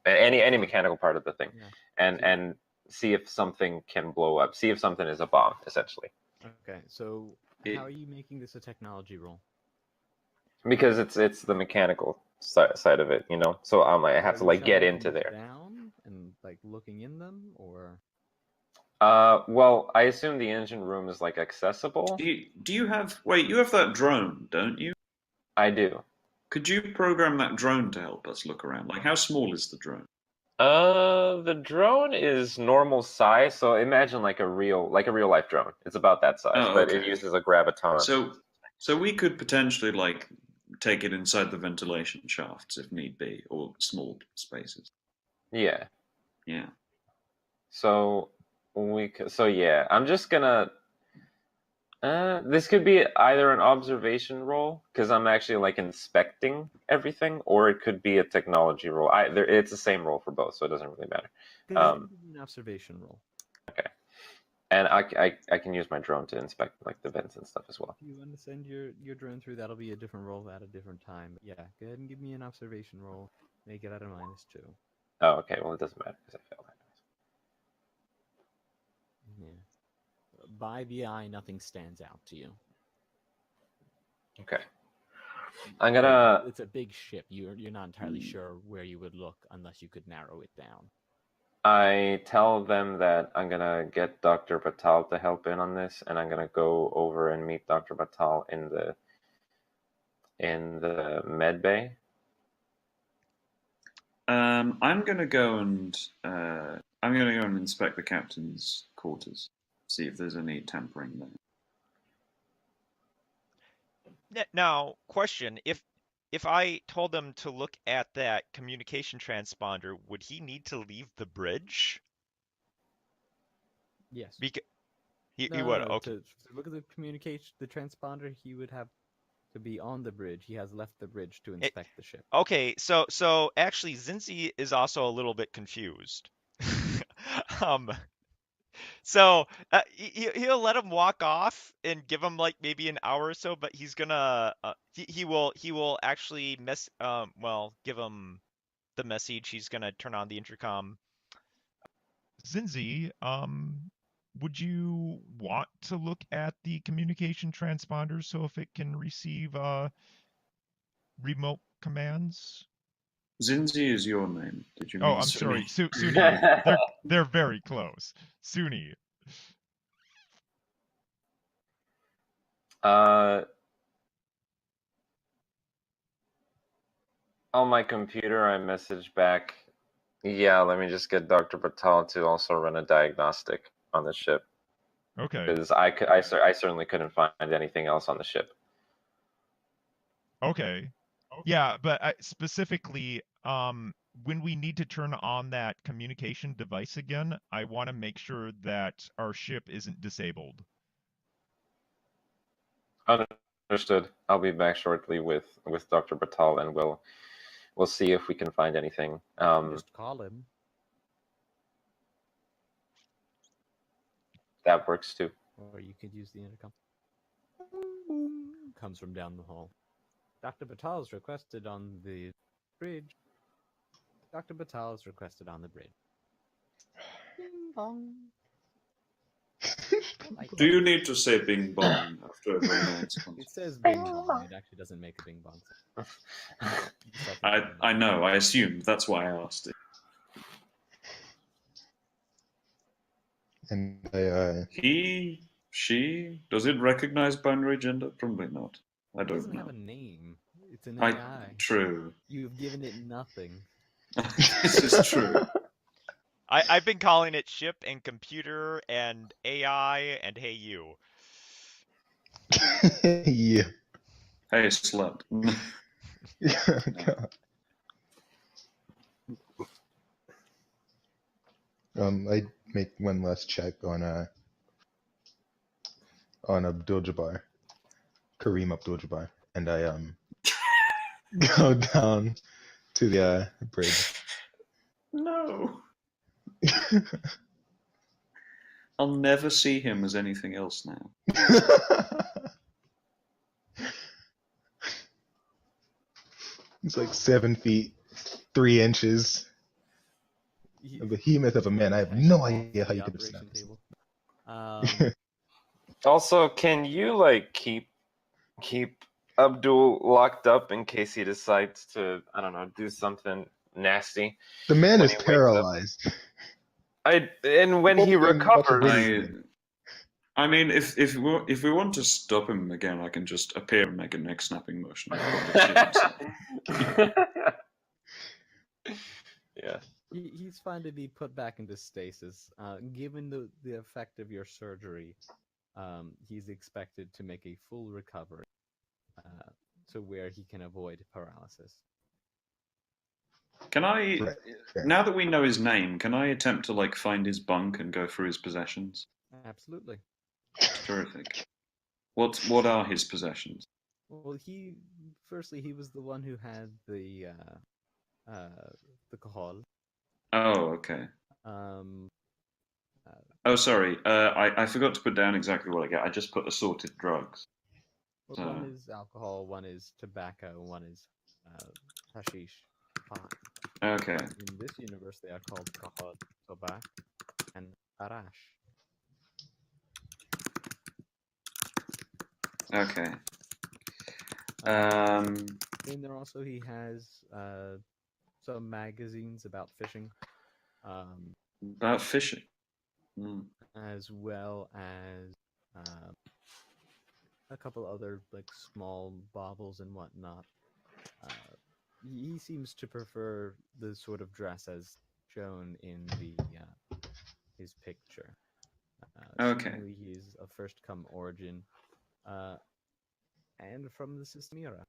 any mechanical part of the thing, Yeah. and see if something can blow up. See if something is a bomb, essentially. Okay, so how are you making this a technology roll? Because it's the mechanical side of it, So I have to Are you like get shutting into things there. down and like looking in them, or Well, I assume the engine room is like accessible. Do you have? Wait, you have that drone, don't you? I do. Could you program that drone to help us look around? Like, how small is the drone? The drone is normal size, so imagine like a real life drone. It's about that size, Oh, but it okay. uses a graviton. So we could potentially like take it inside the ventilation shafts if need be, or small spaces. Yeah. Yeah. So yeah, I'm just gonna. This could be either an observation role because I'm actually like inspecting everything, or it could be a technology role. It's the same role for both, so it doesn't really matter. go ahead and give me an observation roll. Okay. And I can use my drone to inspect like the vents and stuff as well. If you want to send your drone through, that'll be a different roll at a different time. But yeah, go ahead and give me an observation roll. Make it at a -2. Oh, okay. Well, it doesn't matter because I failed. Yeah. By the eye, nothing stands out to you. Okay. I'm gonna. It's a big ship. You're not entirely sure where you would look unless you could narrow it down. I tell them that I'm gonna get Dr. Batal to help in on this, and I'm gonna go over and meet Dr. Batal in the med bay. I'm gonna go and inspect the captain's quarters, see if there's any tampering there. Now, question: if I told them to look at that communication transponder, would he need to leave the bridge? Yes. Because he No, would. no, Okay. to look at the transponder, he would have to be on the bridge. He has left the bridge to inspect the ship. Okay, so actually, Zinzi is also a little bit confused. So he'll let him walk off and give him like maybe an hour or so, but he's gonna he will actually give him the message. He's gonna turn on the intercom. Zinzi, would you want to look at the communication transponder so if it can receive remote commands? Zinzi is your name. Did you mean? Oh, I'm Sunny? sorry, Suni. They're very close. Suni. On my computer, I messaged back, yeah, let me just get Dr. Batal to also run a diagnostic on the ship. Okay. Because I certainly couldn't find anything else on the ship. Okay. Yeah, but specifically, when we need to turn on that communication device again, I want to make sure that our ship isn't disabled. Understood. I'll be back shortly with Dr. Batal, and we'll see if we can find anything. Just call him. That works too. Or you could use the intercom. Comes from down the hall. Dr. Batal's requested on the bridge. Dr. Batal's requested on the bridge. Bing bong. Do you need to say bing bong after every night's It concert? says bing bong. It actually doesn't make a bing bong sound. I know, I assumed. That's why I asked it. And He, she, does it recognize binary gender? Probably not. I It don't doesn't know. have a name. It's an I, AI. true. You've given it nothing. This is true. I've been calling it ship and computer and AI and hey you. yeah. Hey, slut. God. I make one last check on Abdul-Jabbar, Kareem Abdul-Jabbar, and I go down to the bridge. No. I'll never see him as anything else now. He's like 7 feet 3 inches. A behemoth of a man. I have no idea how you could have snapped this. Also, can you like keep Abdul locked up in case he decides to, I don't know, do something nasty? The man when is he wakes up? paralyzed. And when he Hoping not to recovers, really- I mean, if we want to stop him again, I can just appear and make a neck snapping motion. yeah. He's fine to be put back into stasis. Given the effect of your surgery, he's expected to make a full recovery to where he can avoid paralysis. Can I, Right. now that we know his name, can I attempt to like find his bunk and go through his possessions? Absolutely. Terrific. What are his possessions? Well, he was the one who had the kahal. Oh, okay. Um, Oh, sorry. I forgot to put down exactly what I get. I just put assorted drugs. well, one is alcohol, one is tobacco, one is hashish, pot. Okay. In this universe, they are called kahal, tobak, and arash. Okay. In there also he has some magazines about fishing, About fishing. Mm. as well as a couple other like small baubles and whatnot. He seems to prefer the sort of dress as shown in the his picture. Okay. Seemingly he's a first-come origin, and from the system era.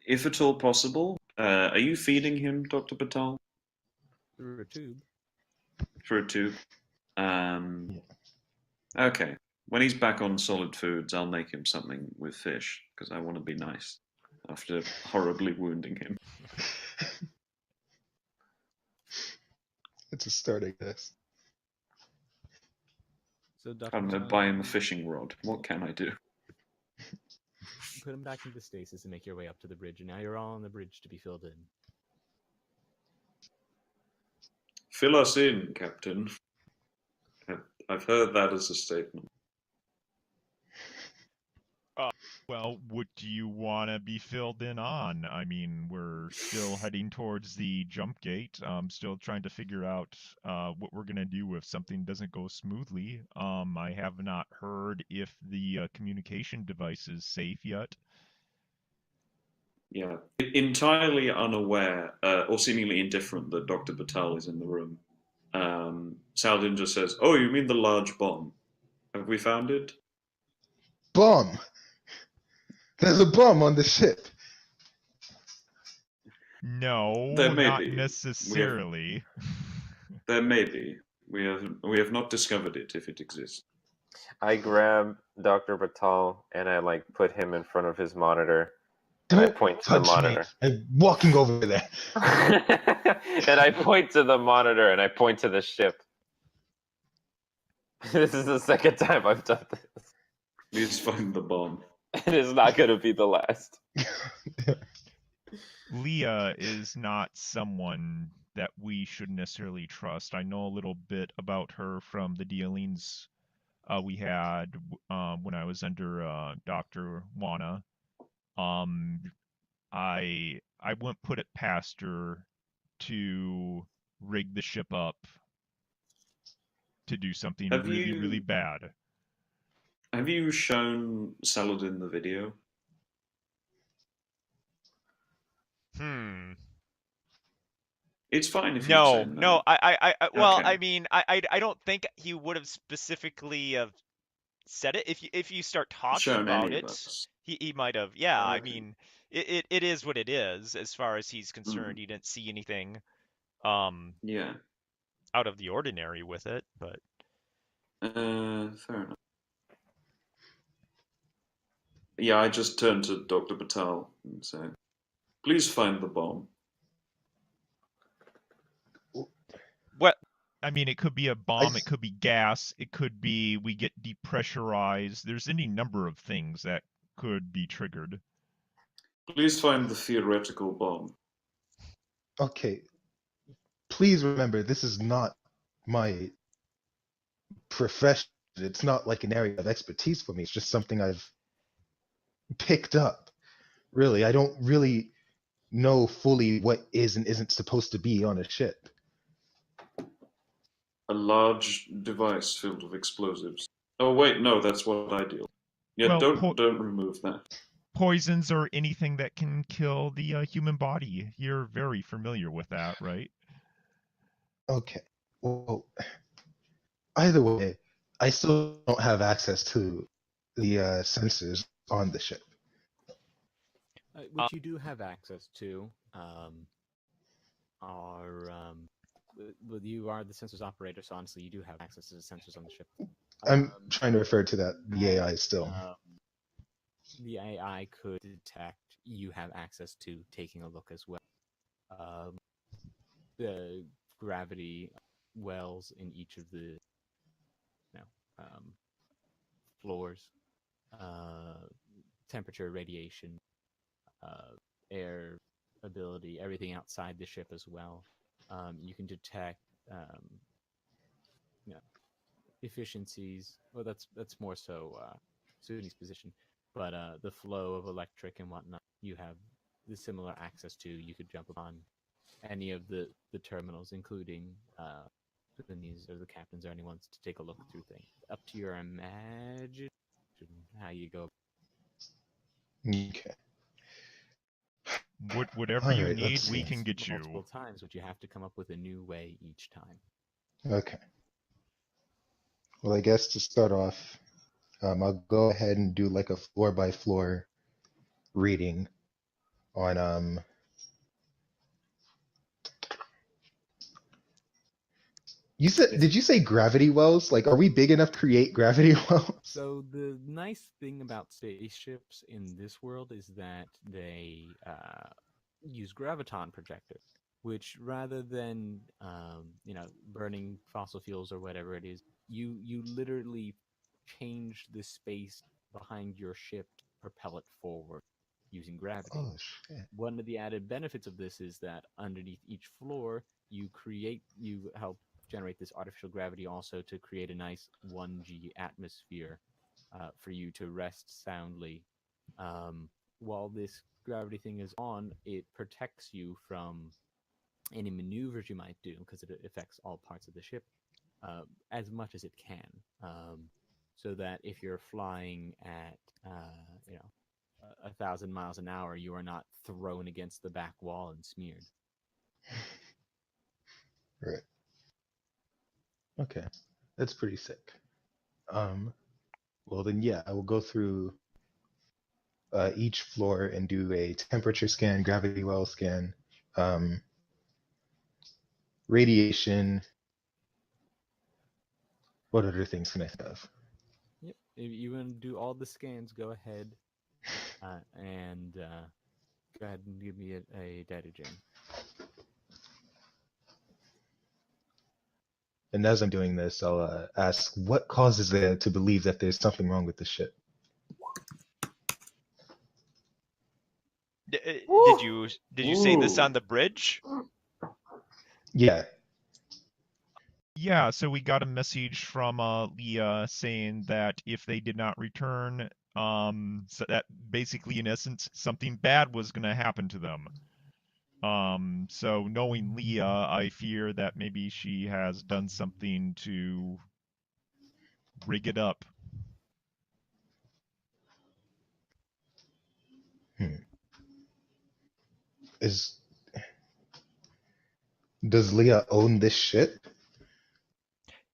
If at all possible, are you feeding him, Dr. Patel? Through a tube. Through a tube? Okay. When he's back on solid foods, I'll make him something with fish, because I want to be nice after horribly wounding him. It's a start, I guess. So Dr. I'm going to buy him a fishing rod. What can I do? Put him back into stasis and make your way up to the bridge, and now you're all on the bridge to be filled in. Fill us in, Captain. I've heard that as a statement. Well, what do you want to be filled in on? I mean, we're still heading towards the jump gate. Still trying to figure out what we're gonna do if something doesn't go smoothly. I have not heard if the communication device is safe yet. Yeah, entirely unaware or seemingly indifferent that Dr. Batal is in the room. Saladin just says, "Oh, you mean the large bomb? Have we found it?" Bomb! There's a bomb on the ship. No, There may not be. necessarily. There may be. We have not discovered it if it exists. I grab Dr. Batal and I like put him in front of his monitor and I Don't point to the touch me. monitor. I'm walking over there. And I point to the monitor and I point to the ship. This is the second time I've done this. Please find the bomb. It is not going to be the last. Leah is not someone that we should necessarily trust. I know a little bit about her from the dealings we had when I was under Dr. Wana. I wouldn't put it past her to rig the ship up to do something Have really, you- really bad. Have you shown Saladin the video? It's fine if you No, say no. Well, Okay. I mean, I don't think he would have specifically have said it. If you start talking Shown about any of it, us. he might have. Yeah, I Okay. mean, it is what it is as far as he's concerned. He didn't see anything Yeah. out of the ordinary with it, but Fair enough. Yeah, I just turned to Dr. Batal and said, "Please find the bomb." what? I mean, it could be a bomb, it could be gas, it could be we get depressurized. There's any number of things that could be triggered. Please find the theoretical bomb. Okay. Please remember, this is not my profession. It's not like an area of expertise for me. It's just something I've picked up. Really, I don't really know fully what is and isn't supposed to be on a ship. A large device filled with explosives. Oh wait, no, that's what I deal. Yeah, Well, don't remove that. Poisons or anything that can kill the human body. You're very familiar with that, right? Okay. Well, either way, I still don't have access to the sensors on the ship. Which you do have access to. Well, you are the sensors operator, so honestly, you do have access to the sensors on the ship. I'm trying to refer to that, the AI still. The AI could detect you have access to taking a look as well. The gravity wells in each of the floors, temperature, radiation, air ability, everything outside the ship as well. You can detect efficiencies. Well, that's more so Suni's position, but the flow of electric and whatnot, you have the similar access to. You could jump upon any of the terminals, including Suni's or the captains or anyone to take a look through things. Up to your imagination how you go. Okay. Whatever you Alright, need, let's we see. can get you. Multiple times, but you have to come up with a new way each time. Okay. Well, I guess to start off, I'll go ahead and do like a floor by floor reading on did you say gravity wells? Like, are we big enough to create gravity wells? So the nice thing about spaceships in this world is that they use graviton projectors, which rather than burning fossil fuels or whatever it is, you literally change the space behind your ship to propel it forward using gravity. Oh shit. One of the added benefits of this is that underneath each floor, you help generate this artificial gravity also to create a nice 1G atmosphere for you to rest soundly While this gravity thing is on, it protects you from any maneuvers you might do because it affects all parts of the ship as much as it can. So that if you're flying at, 1,000 miles an hour, you are not thrown against the back wall and smeared. Right. Okay. That's pretty sick. Well then, yeah, I will go through each floor and do a temperature scan, gravity well scan, radiation. What other things can I think of? Yep. If you want to do all the scans, go ahead and go ahead and give me a data gem. And as I'm doing this, I'll ask what causes them to believe that there's something wrong with the ship. Did you say this Ooh. on the bridge? Yeah. Yeah, so we got a message from Leah saying that if they did not return, so that basically in essence something bad was going to happen to them. So knowing Leah, I fear that maybe she has done something to rig it up. Does Leah own this ship?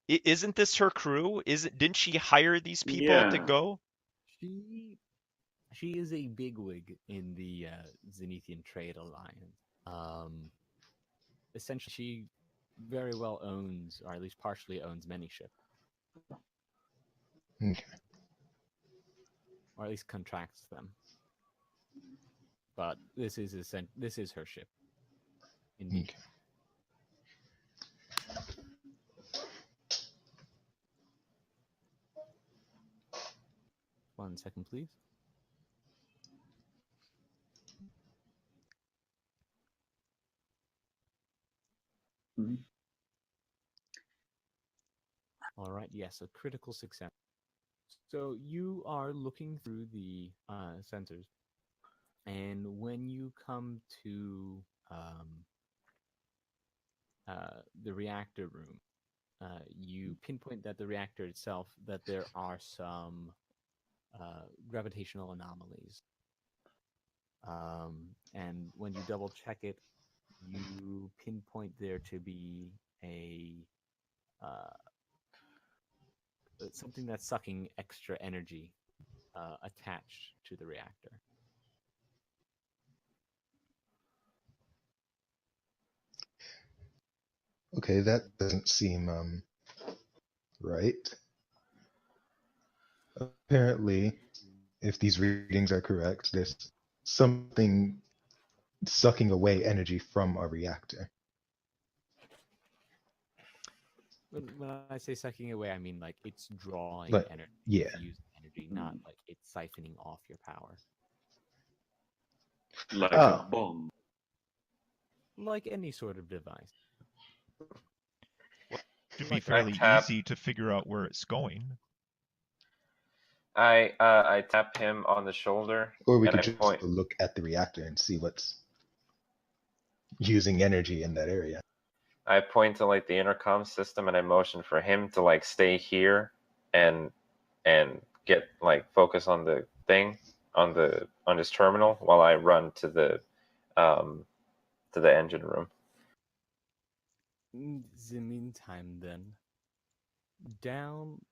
Isn't this her crew? Didn't she hire these people to Yeah. go? She is a bigwig in the Zenithian Trade Alliance. Essentially, she very well owns, or at least partially owns, many ships, Okay. or at least contracts them. But this is her ship. Indeed. Okay. 1 second, please. Mhm. All right, yes, a critical success. So you are looking through the sensors, and when you come to the reactor room, you pinpoint that the reactor itself, that there are some gravitational anomalies. And when you double check it, you pinpoint there to be something that's sucking extra energy attached to the reactor. Okay, that doesn't seem right. Apparently, if these readings are correct, there's something sucking away energy from our reactor. When I say sucking away, I mean like it's drawing Like, energy, yeah. it's using energy, not like it's siphoning off your power. Like Oh. a bomb. Like any sort of device. Should be Like fairly tap- easy to figure out where it's going. I tap him on the shoulder Or we and could I just point. look at the reactor and see what's using energy in that area. I point to like the intercom system and I motion for him to like stay here and get like focus on the thing on his terminal while I run to the engine room. In the meantime, then,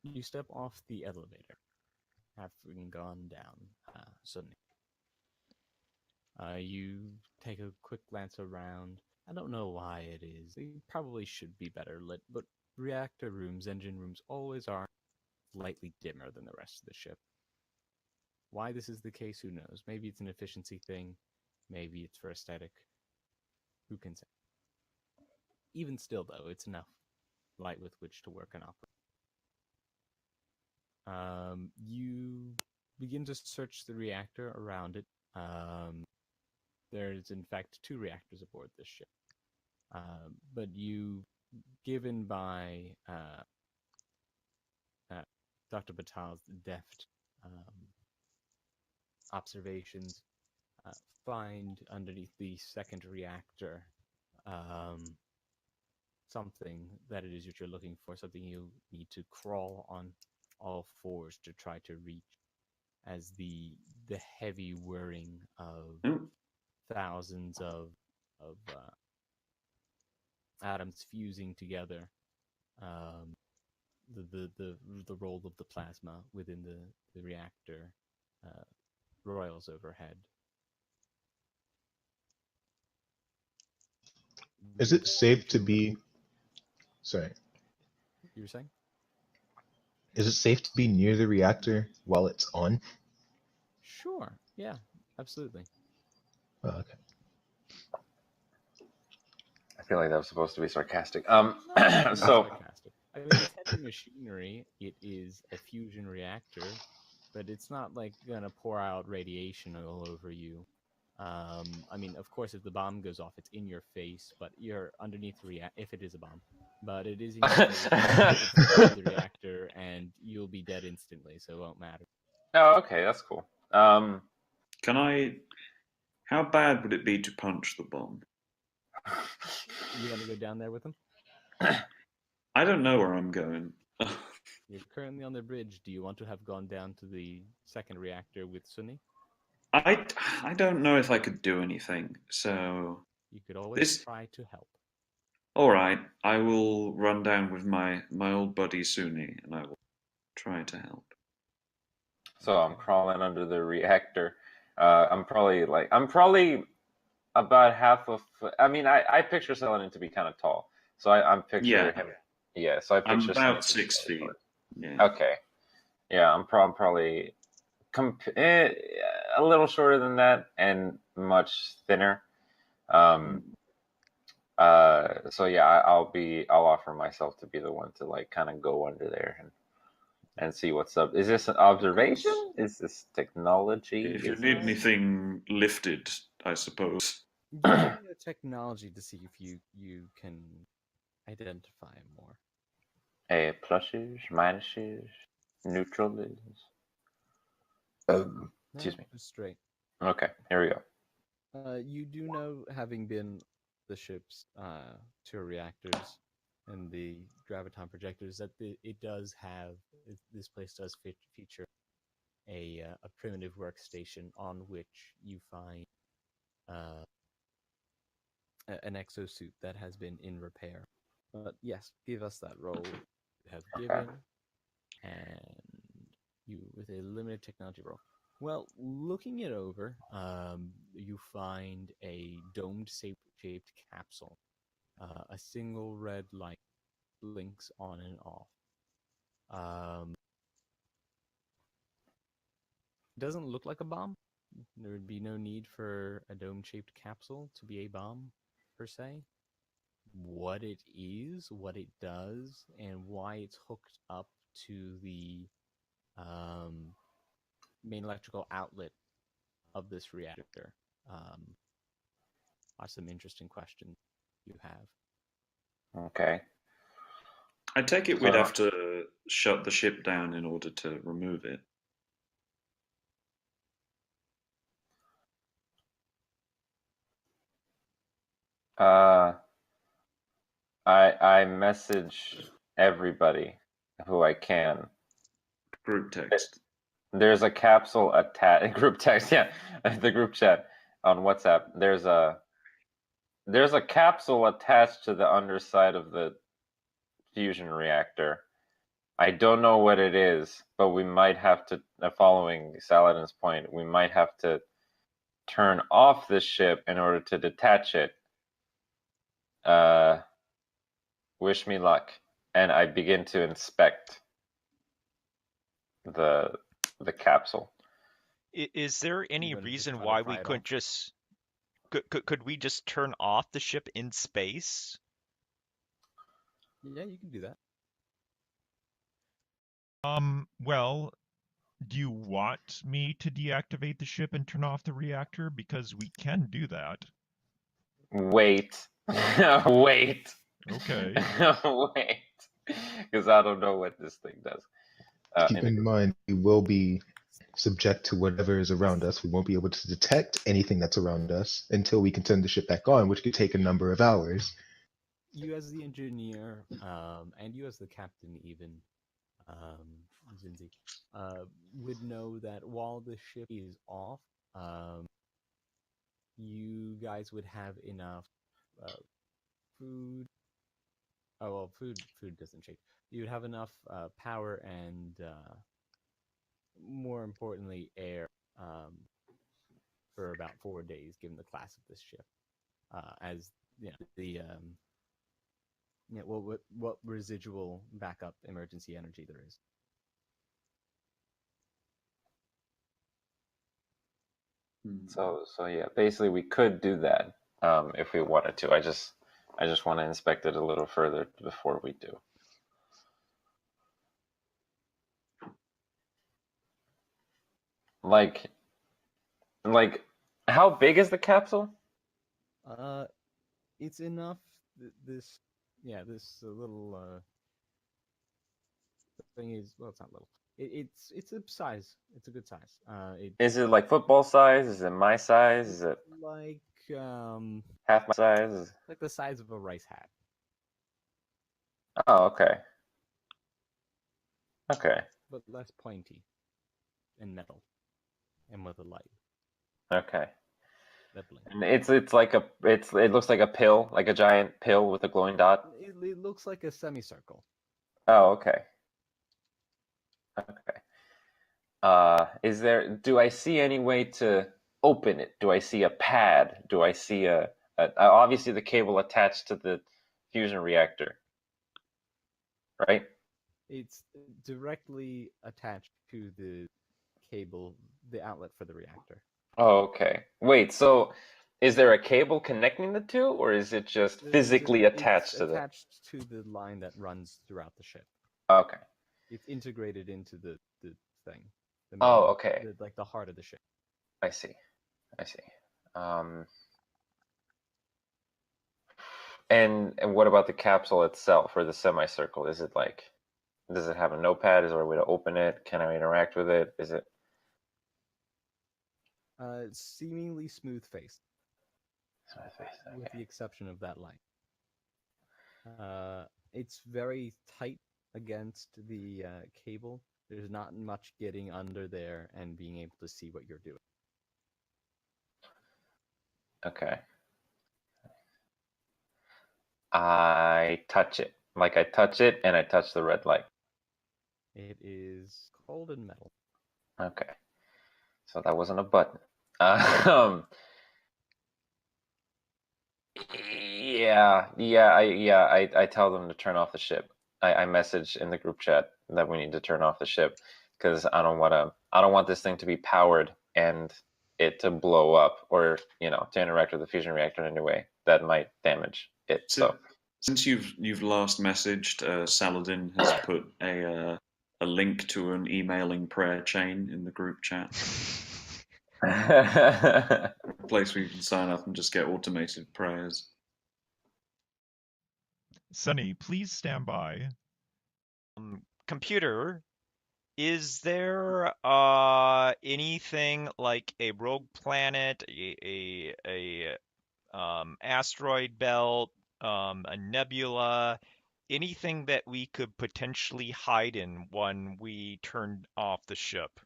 you step off the elevator, having gone down suddenly. You take a quick glance around. I don't know why it is. They probably should be better lit, but reactor rooms, engine rooms always are slightly dimmer than the rest of the ship. Why this is the case, who knows? Maybe it's an efficiency thing. Maybe it's for aesthetic. Who can say? Even still, though, it's enough light with which to work and operate. You begin to search the reactor around it. There's, in fact, 2 reactors aboard this ship. But given by Dr. Batal's deft observations, find underneath the second reactor something that it is that you're looking for, something you need to crawl on all fours to try to reach, as the heavy whirring of thousands of atoms fusing together, the roll of the plasma within the reactor roils overhead. Is it safe to be? Sorry. You were saying? Is it safe to be near the reactor while it's on? Sure. Yeah. Absolutely. Oh, okay. I feel like that was supposed to be sarcastic. Not So sarcastic. I mean, it's heavy machinery. It is a fusion reactor, but it's not like gonna pour out radiation all over you. I mean, of course, if the bomb goes off, it's in your face, but you're underneath the if it is a bomb, but it is in your face, it's in the reactor, and you'll be dead instantly, so it won't matter. oh, okay, that's cool. Can I? How bad would it be to punch the bomb? You want to go down there with them? I don't know where I'm going. You're currently on the bridge. Do you want to have gone down to the second reactor with Sunny? I don't know if I could do anything, so You could always This- try to help. all right. I will run down with my old buddy Suni, and I will try to help. So I'm crawling under the reactor. I'm probably about half a foot. I mean, I picture Saladin to be kind of tall, so I'm picturing him. Yeah, so I I'm picture about Saladin to be 6 fairly feet. short. Yeah. Okay. Yeah, I'm probably a little shorter than that and much thinner. So yeah, I'll offer myself to be the one to like kind of go under there and see what's up. Is this an observation? Is this technology? If you Is need this- anything lifted, I suppose. Give me a technology to see if you can identify more. Pluses, minuses, neutrals. Excuse me. Just straight. Okay, here we go. You do know, having been the ship's two reactors and the graviton projectors, that this place does feature a primitive workstation on which you find an exosuit that has been in repair. But yes, give us that roll you have given, and you with a limited technology roll. Well, looking it over, you find a dome-shaped capsule. A single red light blinks on and off. It doesn't look like a bomb. There would be no need for a dome-shaped capsule to be a bomb, per se. What it is, what it does, and why it's hooked up to the main electrical outlet of this reactor are some interesting questions you have. Okay. I take it we'd So- have to shut the ship down in order to remove it. I message everybody who I can. Group text. There's a capsule attached group text, yeah, the group chat on WhatsApp. There's a capsule attached to the underside of the fusion reactor. I don't know what it is, but we might have to, following Saladin's point, we might have to turn off the ship in order to detach it. Wish me luck. And I begin to inspect the capsule. Is there any gonna just reason try to why pry we it couldn't off? just could we just turn off the ship in space? Yeah, you can do that. Well, do you want me to deactivate the ship and turn off the reactor? Because we can do that. Wait. Wait. Okay. Wait. Because I don't know what this thing does. Keep in a in group. mind, we will be subject to whatever is around us. We won't be able to detect anything that's around us until we can turn the ship back on, which could take a number of hours. You as the engineer, and you as the captain even, Zinzi, would know that while the ship is off, you guys would have enough food. Oh well, food doesn't change. You'd have enough power and, more importantly, air, for about 4 days, given the class of this ship. As you know, the what residual backup emergency energy there is. So yeah, basically we could do that if we wanted to. I just want to inspect it a little further before we do. Like, how big is the capsule? It's enough. This little thing is, well, it's not little. It's a size. It's a good size. Is it like football size? Is it my size? Is it like half my size? like the size of a rice hat. Oh, okay. Okay. But less pointy and metal, and with a light. Okay. That blink. And it's like it looks like a pill, like a giant pill with a glowing dot. It looks like a semicircle. Oh, okay. Okay. Do I see any way to open it? Do I see a pad? Do I see obviously the cable attached to the fusion reactor, right? It's directly attached to the cable, the outlet for the reactor. Oh, okay. Wait, so is there a cable connecting the two, or is it just physically attached to attached to the line that runs throughout the ship. Okay. It's integrated into the thing. The main, Oh, okay. like the heart of the ship. I see. And what about the capsule itself, or the semicircle? Is it like, does it have a notepad? Is there a way to open it? Can I interact with it? Is it? Seemingly smooth faced. Okay. With the exception of that light. It's very tight against the cable. There's not much getting under there and being able to see what you're doing. Okay. I touch it. Like I touch it and I touch the red light. It is cold and metal. Okay. So that wasn't a button. I tell them to turn off the ship. I message in the group chat that we need to turn off the ship because I don't want this thing to be powered and it to blow up, or to interact with the fusion reactor in any way that might damage it. So since you've last messaged, Saladin has put a link to an emailing prayer chain in the group chat. A place where you can sign up and just get automated prayers. Sunny, please stand by. Computer, is there anything like a rogue planet, a asteroid belt, a nebula, anything that we could potentially hide in when we turn off the ship?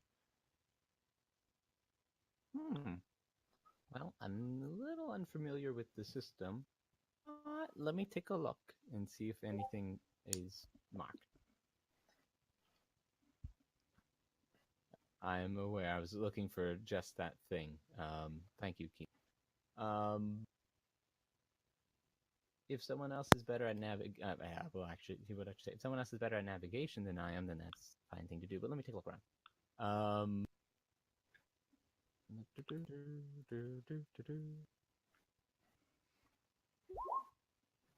Well, I'm a little unfamiliar with the system. Let me take a look and see if anything is marked. I'm aware. I was looking for just that thing. Thank you, Keith. If someone else is better at well, actually, he would actually say, if someone else is better at navigation than I am, then that's a fine thing to do. But let me take a look around.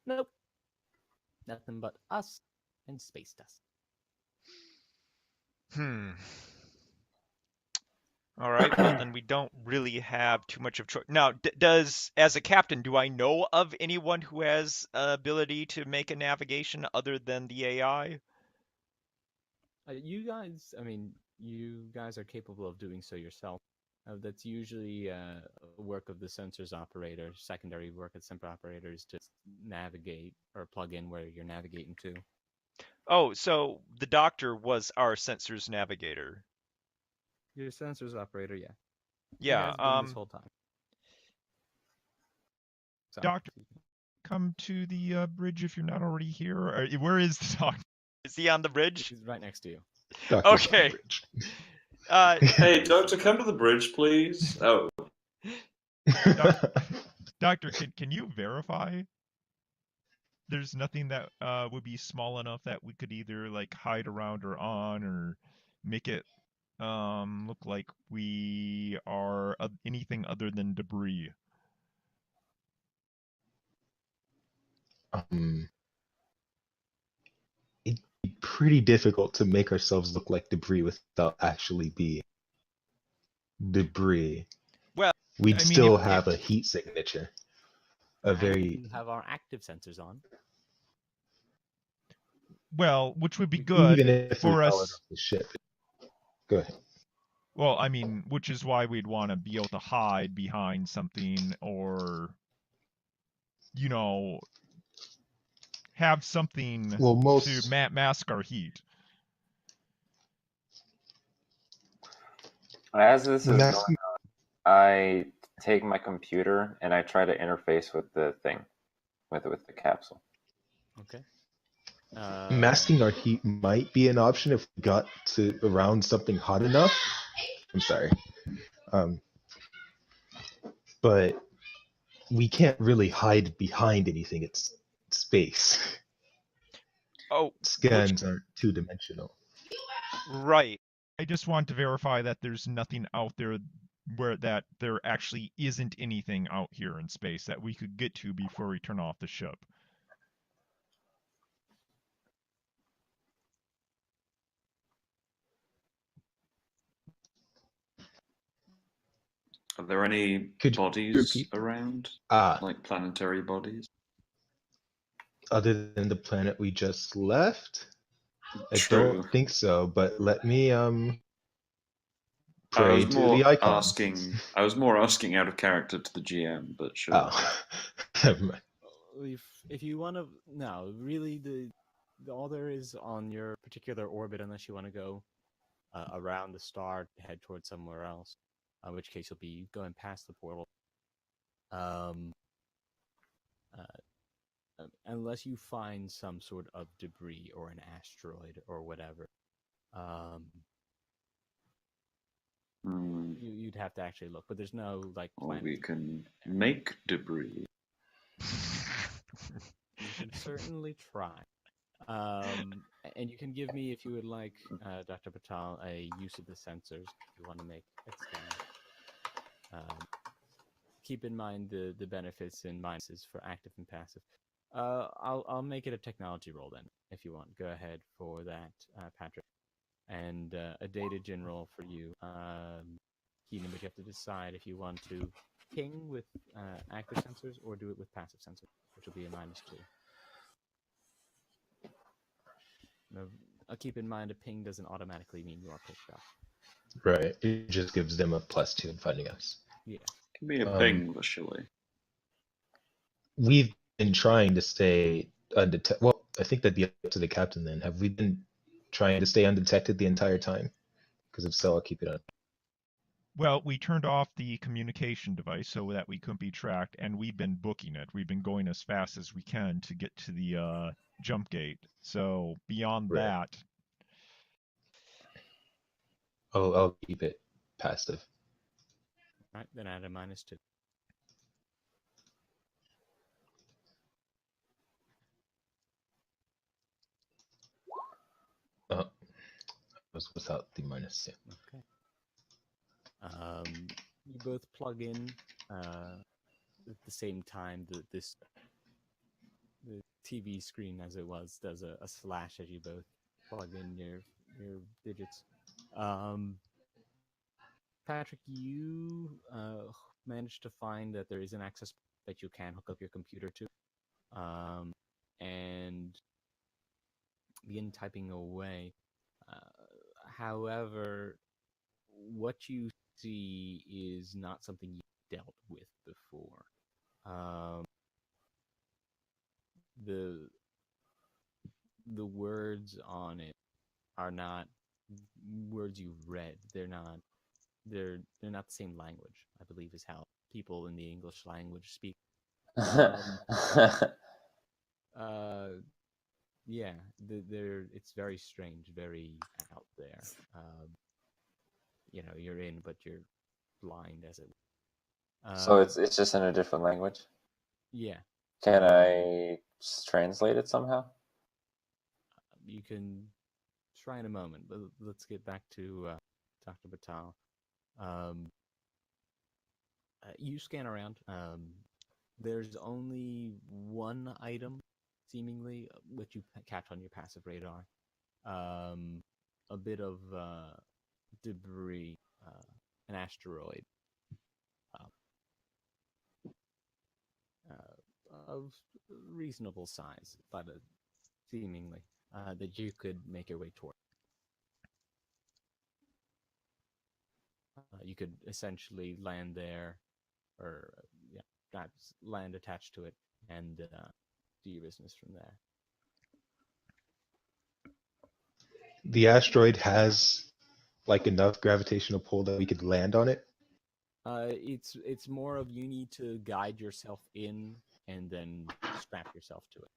Nope. Nothing but us and space dust. All right, well then we don't really have too much of choice. Now, as a captain, do I know of anyone who has ability to make a navigation other than the AI? You guys, I mean, you guys are capable of doing so yourself. That's usually work of the sensors operator. Secondary work of the sensor operator is to navigate or plug in where you're navigating to. Oh, so the doctor was our sensors navigator. Your sensors operator, yeah. He Yeah. has been this whole time. So, Doctor, come to the bridge if you're not already here. Where is the doctor? Is he on the bridge? he's right next to you. Doctor's Okay. coverage. Hey, doctor, come to the bridge, please. Oh, Doctor, can you verify? There's nothing that would be small enough that we could either like hide around or on, or make it look like we are anything other than debris. It'd be pretty difficult to make ourselves look like debris without actually being debris. Well, We'd I mean, still if- have a heat signature. A And very we have our active sensors on. Well, which would be good even if we for powered us. up the ship. Go ahead. Well, I mean, which is why we'd want to be able to hide behind something, or, you know, have something Well, most to mask our heat. As this is Mask- going on, I take my computer and I try to interface with the thing, with the capsule. Okay. masking our heat might be an option if we got to around something hot enough. I'm sorry. But we can't really hide behind anything. It's space. oh, Scans aren't two-dimensional. right. I just want to verify that there's nothing out there where that there actually isn't anything out here in space that we could get to before we turn off the ship. are there any Could you bodies repeat? around, Ah, like planetary bodies? other than the planet we just left? I True. don't think so, but let me I pray was to more the icons. I was more asking out of character to the GM, but sure. Oh. Never mind. If you want to, no, really, all there is on your particular orbit, unless you want to go around the star, head towards somewhere else, in which case you'll be going past the portal. Unless you find some sort of debris or an asteroid or whatever, you'd have to actually look. But there's no like. Or we planet- can make debris. You can certainly try. And you can give me, if you would like, Dr. Patel, a use of the sensors if you want to make a scan. Keep in mind the benefits and minuses for active and passive. I'll make it a technology roll then, if you want. Go ahead for that, Patrick. And a data general for you, Keenan, but you have to decide if you want to ping with active sensors or do it with passive sensors, which will be a -2. Now, keep in mind, a ping doesn't automatically mean you are picked up. Right. It just gives them a +2 in finding us. Yeah. Give me a ping, Shilly. We've been trying to stay undetected. Well, I think that'd be up to the captain then. Have we been trying to stay undetected the entire time? Because if so, I'll keep it on. Well, we turned off the communication device so that we couldn't be tracked, and we've been booking it. We've been going as fast as we can to get to the jump gate. So beyond Right. that, I'll keep it passive. Right, then add a -2. Oh, it was without the -2. Okay. You both plug in at the same time. The TV screen, as it was, does a slash as you both plug in your digits. Patrick, you managed to find that there is an access that you can hook up your computer to, and begin typing away. However, what you see is not something you dealt with before. The words on it are not words you've read. They're not the same language, I believe, is how people in the English language speak. Yeah, it's very strange, very out there. You're in, but you're blind, as it. So it's just in a different language. Yeah. Can I translate it somehow? You can try in a moment, but let's get back to Dr. Batal. You scan around. There's only one item, seemingly, which you catch on your passive radar. A bit of debris, an asteroid of reasonable size, but seemingly that you could make your way toward. You could essentially land there, or perhaps land attached to it, and do your business from there. The asteroid has like enough gravitational pull that we could land on it. It's more of you need to guide yourself in and then strap yourself to it.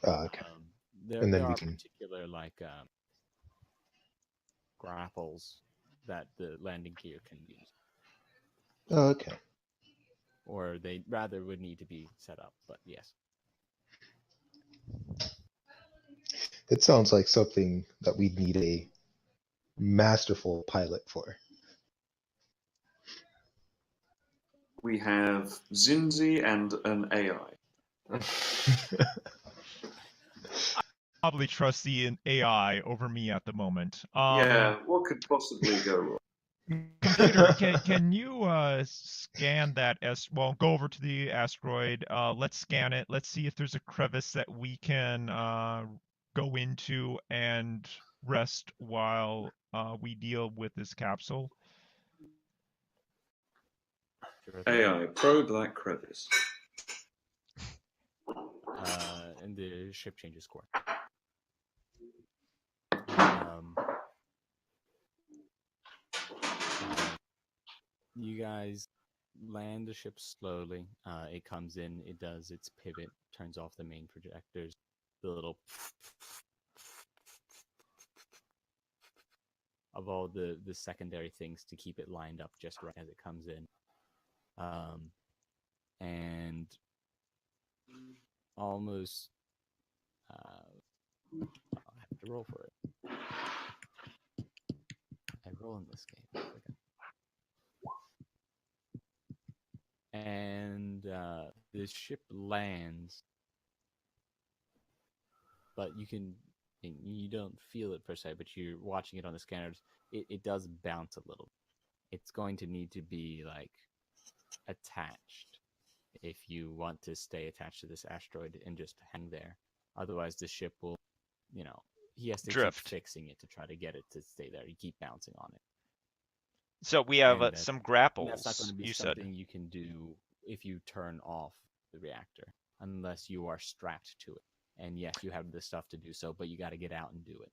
Oh, okay. There are particular grapples that the landing gear can use. Oh, okay. Or they rather would need to be set up, but yes. It sounds like something that we'd need a masterful pilot for. We have Zinzi and an AI. Probably trust the AI over me at the moment. Yeah, what could possibly go wrong? Computer, can you scan that go over to the asteroid. Let's scan it. Let's see if there's a crevice that we can go into and rest while we deal with this capsule. AI, probe that crevice. And the ship changes course. You guys land the ship slowly. It comes in, it does its pivot, turns off the main projectors. The little of all the secondary things to keep it lined up just right as it comes in. And almost I'll have to roll for it. I roll in this game. And the ship lands, but you don't feel it per se, but you're watching it on the scanners. It does bounce a little. It's going to need to be attached if you want to stay attached to this asteroid and just hang there. Otherwise, the ship will, he has to drift. keep fixing it to try to get it to stay there. You keep bouncing on it. So we have some grapples. That's not going to be you something said. you can do if you turn off the reactor, unless you are strapped to it. And yes, you have the stuff to do so, but you got to get out and do it.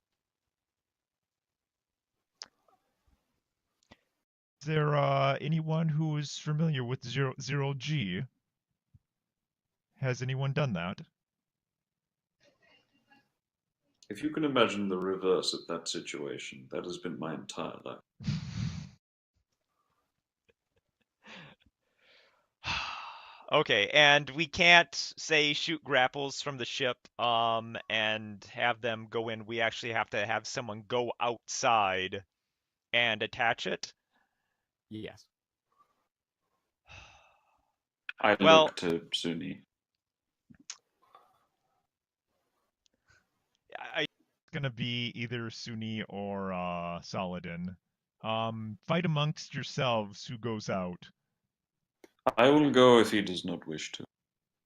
Is there anyone who is familiar with zero G? Has anyone done that? If you can imagine the reverse of that situation, that has been my entire life. Okay, and we can't say shoot grapples from the ship and have them go in. We actually have to have someone go outside and attach it. Yes. I look to Suni. It's gonna be either Suni or Saladin. Fight amongst yourselves who goes out. I will go if he does not wish to.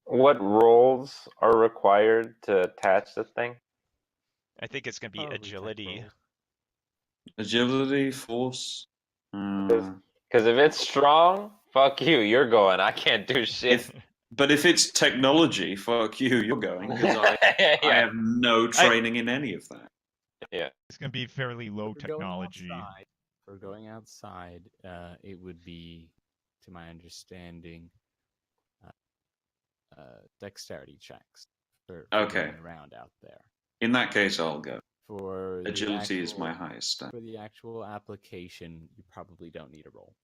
What rolls are required to attach the thing? I think it's going to be agility. Agility, force. Because if it's strong, fuck you. You're going. I can't do shit. But if it's technology, fuck you. You're going because I Yeah. have no training in any of that. It's going to be fairly low If we're going technology. outside- if we're going outside, it would be, to my understanding, dexterity checks for Okay. going around out there. In that case, I'll go. For the Agility is actual- my highest stat. For the actual application, you probably don't need a roll.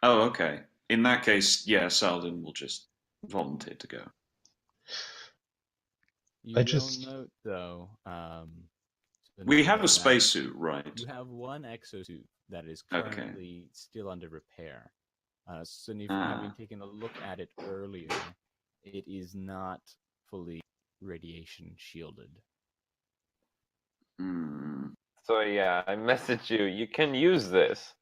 Oh, okay. In that case, yeah, Saladin will just volunteer to go. You I will just- note, though, to We note have a that spacesuit, right? You have one exosuit that is Okay. currently still under repair. So if Ah. having taken a look at it earlier, it is not fully radiation shielded. Hmm. So yeah, I message you. You can use this,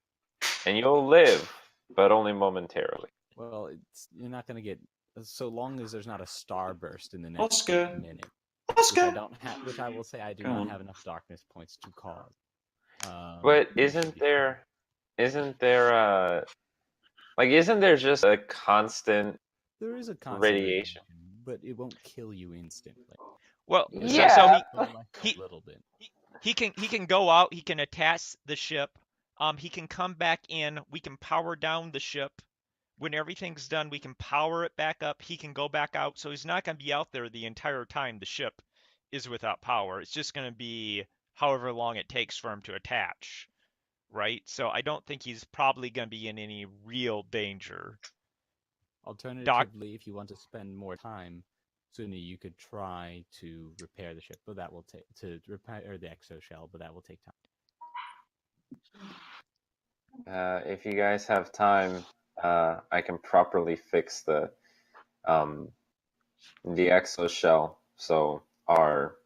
and you'll live, but only momentarily. Well, you're not going to get, so long as there's not a starburst in the next Oscar. minute. Which I Oscar! don't have. Which I will say I do Go not on. have enough darkness points to cause. But isn't there just a constant? There is a constant radiation? but it won't kill you instantly. Well, Yeah. so He, he- a little bit. he can go out, he can attach the ship, he can come back in, we can power down the ship. When everything's done, we can power it back up, he can go back out, so he's not going to be out there the entire time the ship is without power. It's just going to be however long it takes for him to attach, right? So I don't think he's probably going to be in any real danger. Alternatively, if you want to spend more time, sooner you could try to repair the ship, but that will take repair the exoshell, but that will take time. If you guys have time, I can properly fix the exoshell so our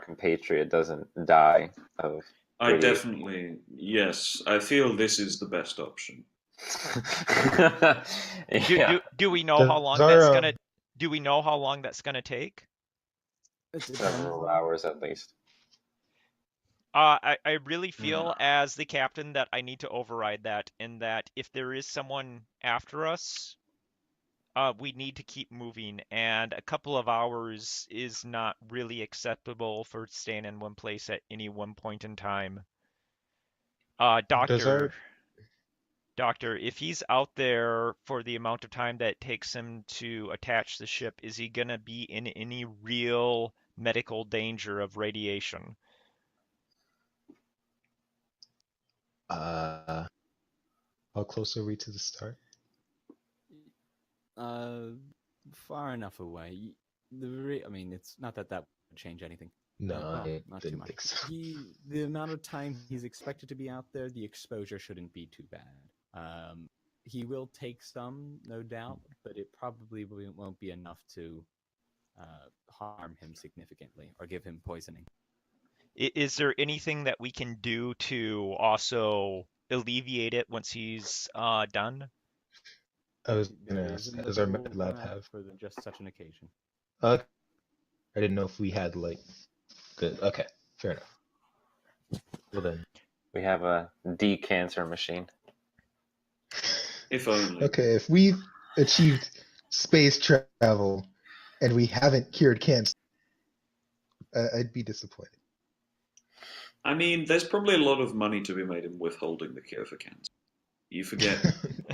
compatriot doesn't die of. I Radiation. definitely, yes. I feel this is the best option. Yeah. Do we know Does how long Zara- that's gonna? Do we know how long that's gonna take? It depends Several on- hours at least. I really feel as the captain that I need to override that, in that if there is someone after us, we need to keep moving, and a couple of hours is not really acceptable for staying in one place at any one point in time. Doctor, if he's out there for the amount of time that it takes him to attach the ship, is he gonna be in any real medical danger of radiation? How close are we to the start? Far enough away. I mean, it's not that would change anything. No, Well, I not too didn't much. think so. The amount of time he's expected to be out there, the exposure shouldn't be too bad. He will take some, no doubt, but it probably won't be enough to harm him significantly or give him poisoning. Is there anything that we can do to also alleviate it once he's done? I was There gonna is ask, a does our little med lab lab have? for just such an occasion? I didn't know if we had like good. Okay, fair enough. Well then. We have a de-cancer machine. If only. Okay, if we've achieved space travel and we haven't cured cancer, I'd be disappointed. I mean, there's probably a lot of money to be made in withholding the cure for cancer. You forget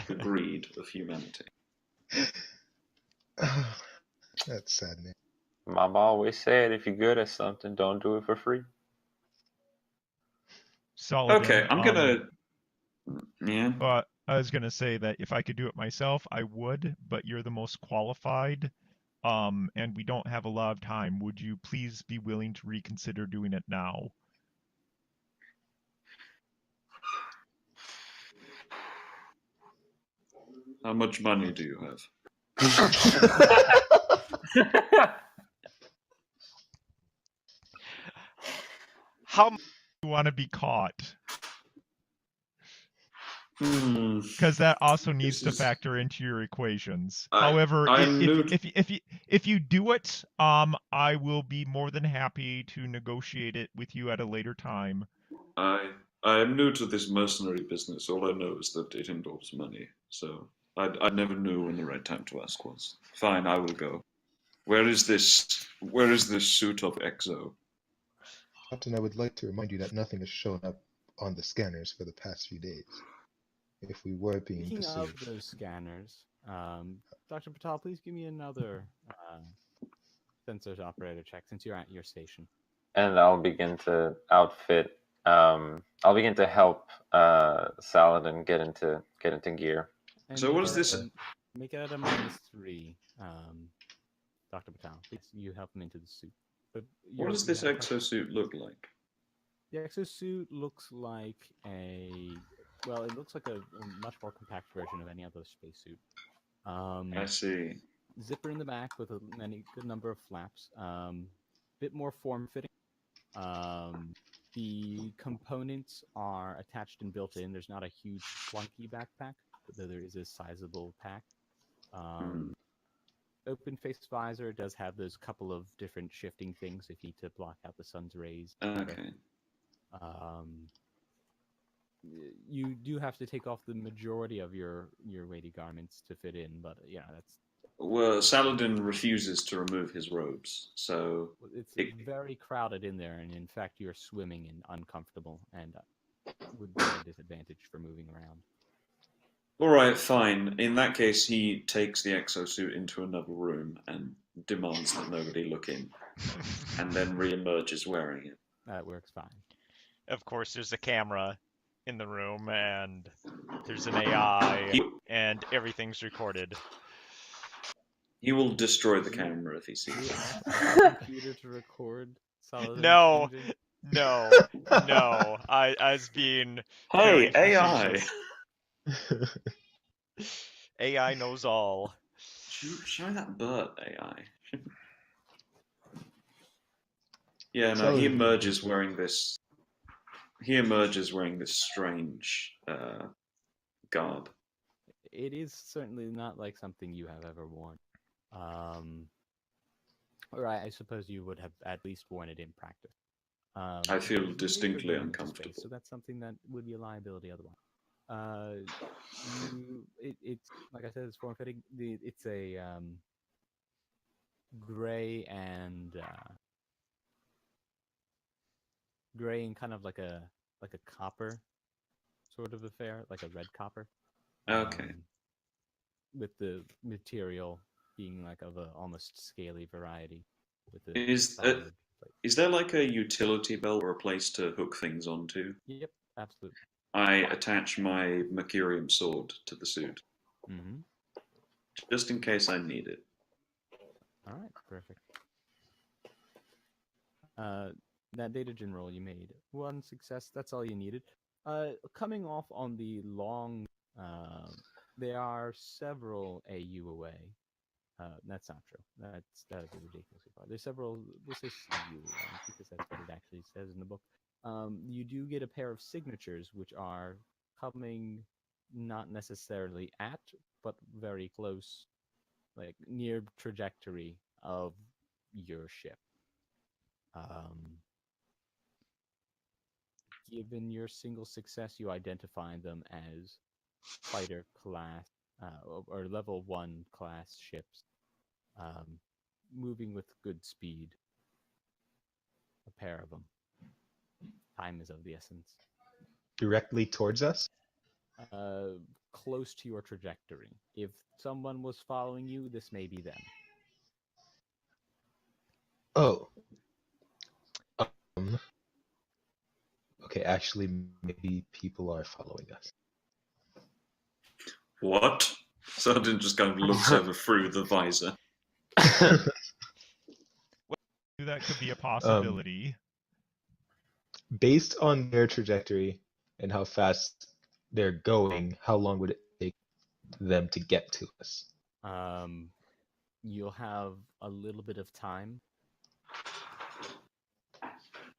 the greed of humanity. That's sad, man. Mom always said, if you're good at something, don't do it for free. Saladin, Okay, I'm gonna. Yeah. But I was gonna say that if I could do it myself, I would, but you're the most qualified, and we don't have a lot of time. Would you please be willing to reconsider doing it now? How much money do you have? How You want to be caught, Hmm. because that also needs This to is- factor into your equations. I- However, I'm new if you do it, I will be more than happy to negotiate it with you at a later time. I I am new to this mercenary business. All I know is that it involves money. So I never knew when the right time to ask was. Fine, I will go. Where is this suit of Exo? Captain, I would like to remind you that nothing has shown up on the scanners for the past few days. If we were being Speaking of pursued. those scanners, Dr. Patel, please give me another sensors operator check since you're at your station. And I'll begin to outfit. I'll begin to help Saladin get into gear. And So make what it is this? Make it at a -3, Dr. Patel. Please, you help him into the suit. But What does this exosuit look like? The exosuit looks like it looks like a much more compact version of any other spacesuit. I see. Zipper in the back with a good number of flaps. Bit more form-fitting. The components are attached and built in. There's not a huge clunky backpack, but there is a sizable pack. Open face visor does have those couple of different shifting things if you need to block out the sun's rays. Okay. You do have to take off the majority of your weighty garments to fit in, but yeah, that's. Well, Saladin refuses to remove his robes, so It's very crowded in there, and in fact, you're swimming and uncomfortable, and would be a disadvantage for moving around. all right, fine. In that case, he takes the exosuit into another room and demands that nobody look in, and then re-emerges wearing it. That works fine. Of course, there's a camera in the room, and there's an AI, and everything's recorded. He will destroy the camera if he sees Do you it. have a computer to record Saladin No, changing? no. I was being Hey, very AI! facetious. AI knows all. Show that butt, AI. Yeah, no, Saladin. he emerges wearing this. He emerges wearing this strange garb. It is certainly not like something you have ever worn. Or I suppose you would have at least worn it in practice. I feel you're distinctly going into space, uncomfortable. so that's something that would be a liability otherwise. It's like I said, it's form fitting. It's a gray and kind of like a copper sort of affair, like a red copper. Okay. With the material being like of a almost scaly variety. With the Is there like a utility belt or a place to hook things onto? Yep, absolutely. I attach my Mercurium sword to the suit, just in case I need it. All right, perfect. That datagen roll you made, 1 success. That's all you needed. Coming off on the long, there are several AU away. That's not true. That would be ridiculously far. There's several. We'll say CU because that's what it actually says in the book. You do get a pair of signatures, which are coming not necessarily at, but very close, like near trajectory of your ship. Given your single success, you identify them as fighter class or level 1 class ships, moving with good speed. A pair of them. Time is of the essence. Directly towards us? Close to your trajectory. If someone was following you, this may be them. Oh. Okay, actually, maybe people are following us. What? Saladin just kind of looks over through the visor. That could be a possibility. Based on their trajectory and how fast they're going, how long would it take them to get to us? You'll have a little bit of time,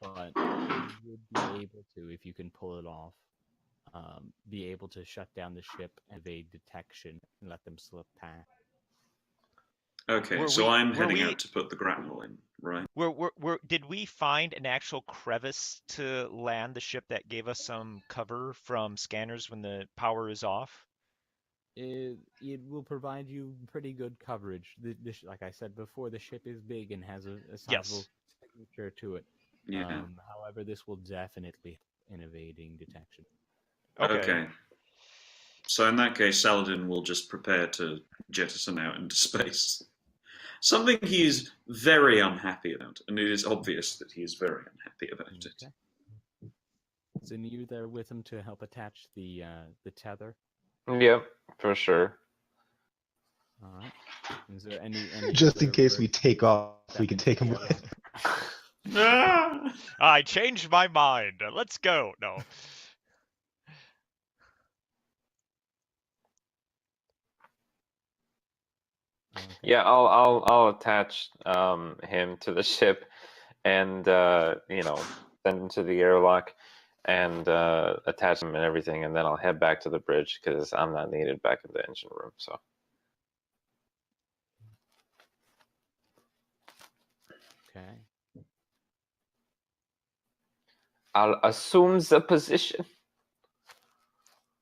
but you would be able to, if you can pull it off, be able to shut down the ship and evade detection and let them slip past. Okay, Were so we- I'm were heading we- out to put the grapnel in, right? Did we find an actual crevice to land the ship that gave us some cover from scanners when the power is off? It will provide you pretty good coverage. Like I said before, the ship is big and has a sizable signature to it. Yeah. However, this will definitely help in evading detection. Okay. So in that case, Saladin will just prepare to jettison out into space. Something he's very unhappy about, and it is obvious that he is very unhappy about it. Okay. Is you there with him to help attach the tether? Yep, for sure. All right. Is there any Just in other case we work take off, we that can take him needs to be with. Ah! I changed my mind. Let's go. No. Okay. Yeah, I'll attach him to the ship, and send him to the airlock, and attach him and everything, and then I'll head back to the bridge because I'm not needed back in the engine room. So Okay. I'll assume the position.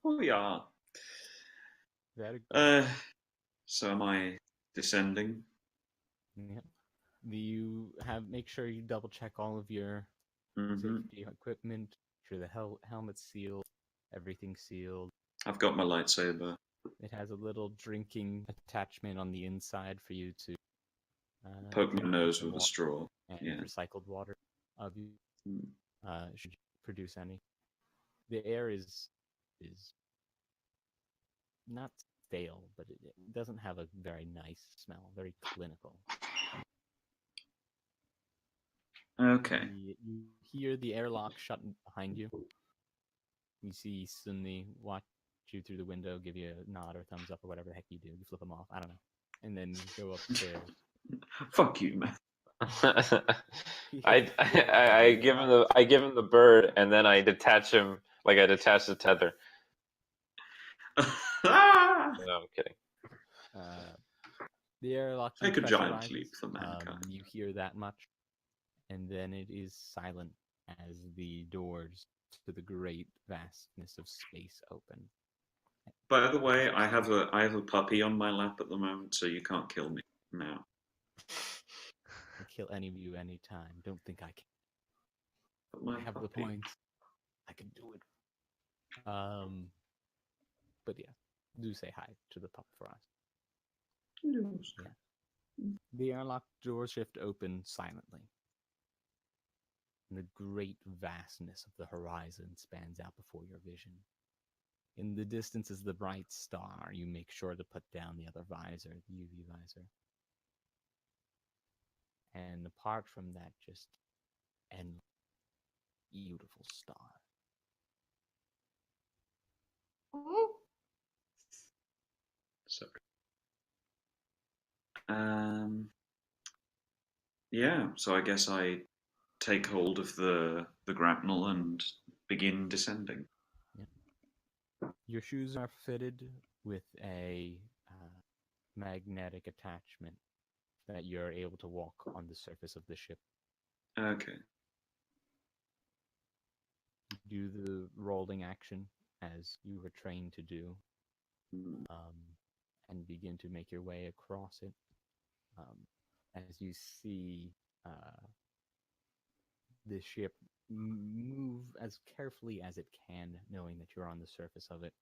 Oh yeah. Very good. So am I descending? Yep. Make sure you double check all of your Hmm. safety equipment. Make sure the helmet's sealed, everything's sealed. I've got my lightsaber. It has a little drinking attachment on the inside for you to Poke my drink nose the with a water straw. and Yeah. recycled water. Mm. Should you produce any? The air is not stale, but it doesn't have a very nice smell. Very clinical. Okay. You hear the airlock shut behind you. You see Sunni watch you through the window, give you a nod or thumbs up or whatever the heck you do. You flip them off. I don't know. And then you go upstairs. Fuck you, man. I give him the bird, and then I detach him like I detach the tether. Ah! No, I'm kidding. The airlock Take a giant depressurizes. leap for mankind. You hear that much, and then it is silent as the doors to the great vastness of space open. By the way, I have a puppy on my lap at the moment, so you can't kill me now. I kill any of you anytime. Don't think I can. But my I have the puppy- points. I can do it. But yeah, do say hi to the pup for us. Yes. The airlock doors shift open silently. And the great vastness of the horizon spans out before your vision. In the distance is the bright star. You make sure to put down the other visor, the UV visor. And apart from that, just endless, beautiful star. Sorry. Yeah, so I guess I take hold of the grapnel and begin descending. Your shoes are fitted with a magnetic attachment that you're able to walk on the surface of the ship. Okay. You do the rolling action as you were trained to do, Mm. and begin to make your way across it. As you see the ship move as carefully as it can, knowing that you're on the surface of it,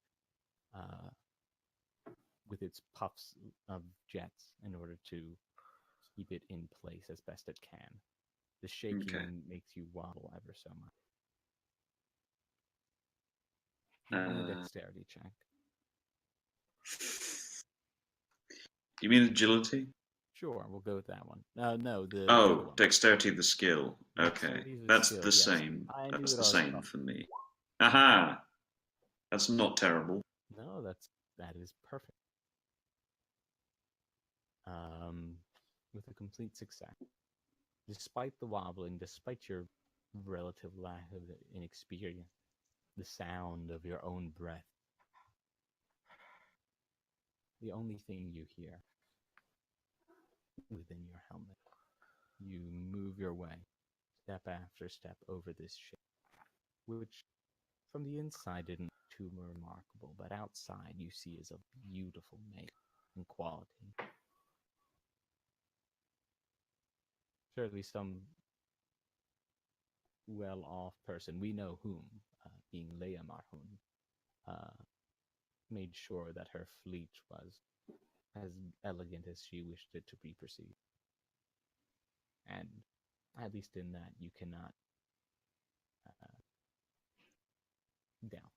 with its puffs of jets in order to keep it in place as best it can. The shaking makes you wobble ever so much. Give me a dexterity check. You mean agility? Sure, we'll go with that one. No, the Oh, other one. dexterity, the skill. Okay, Dexterity is a that's skill, the yes. same. I knew That's it the always same felt- for me. Aha! That's not terrible. No, that is perfect. With a complete success. Despite the wobbling, despite your relative lack of inexperience, the sound of your own breath, the only thing you hear within your helmet. You move your way, step after step, over this ship, which from the inside isn't too remarkable, but outside you see is a beautiful make and quality. Surely some well-off person, we know whom, being Leia Marhun, made sure that her fleet was as elegant as she wished it to be perceived. And at least in that, you cannot doubt.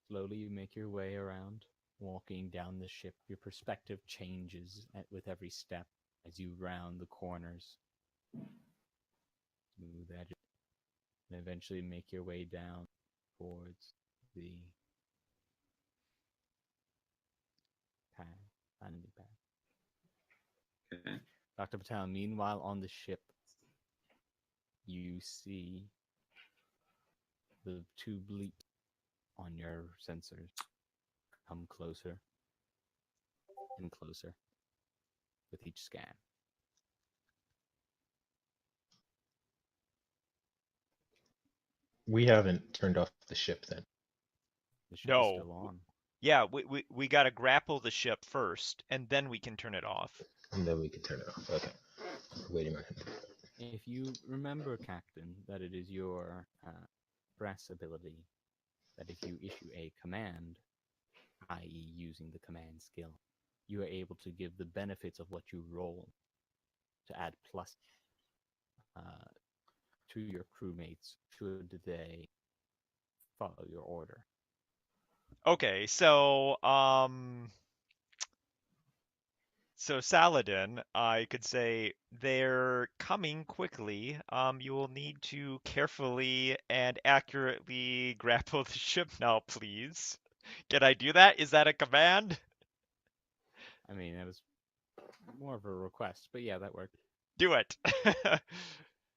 Slowly, you make your way around, walking down the ship. Your perspective changes with every step as you round the corners, smooth edges, and eventually make your way down towards the pad, enemy pad. Okay. Dr. Patel, meanwhile, on the ship, you see the two bleep on your sensors come closer and closer with each scan. We haven't turned off the ship then. The ship is No. still on. Yeah, we gotta grapple the ship first, and then we can turn it off. And then we can turn it off. Okay. We're waiting on him. If you remember, Captain, that it is your brass ability that if you issue a command, i.e. using the command skill, you are able to give the benefits of what you roll to add plus to your crewmates should they follow your order. Okay, so Saladin, I could say they're coming quickly. You will need to carefully and accurately grapple the ship now, please. Can I do that? Is that a command? I mean, it was more of a request, but yeah, that worked. Do it.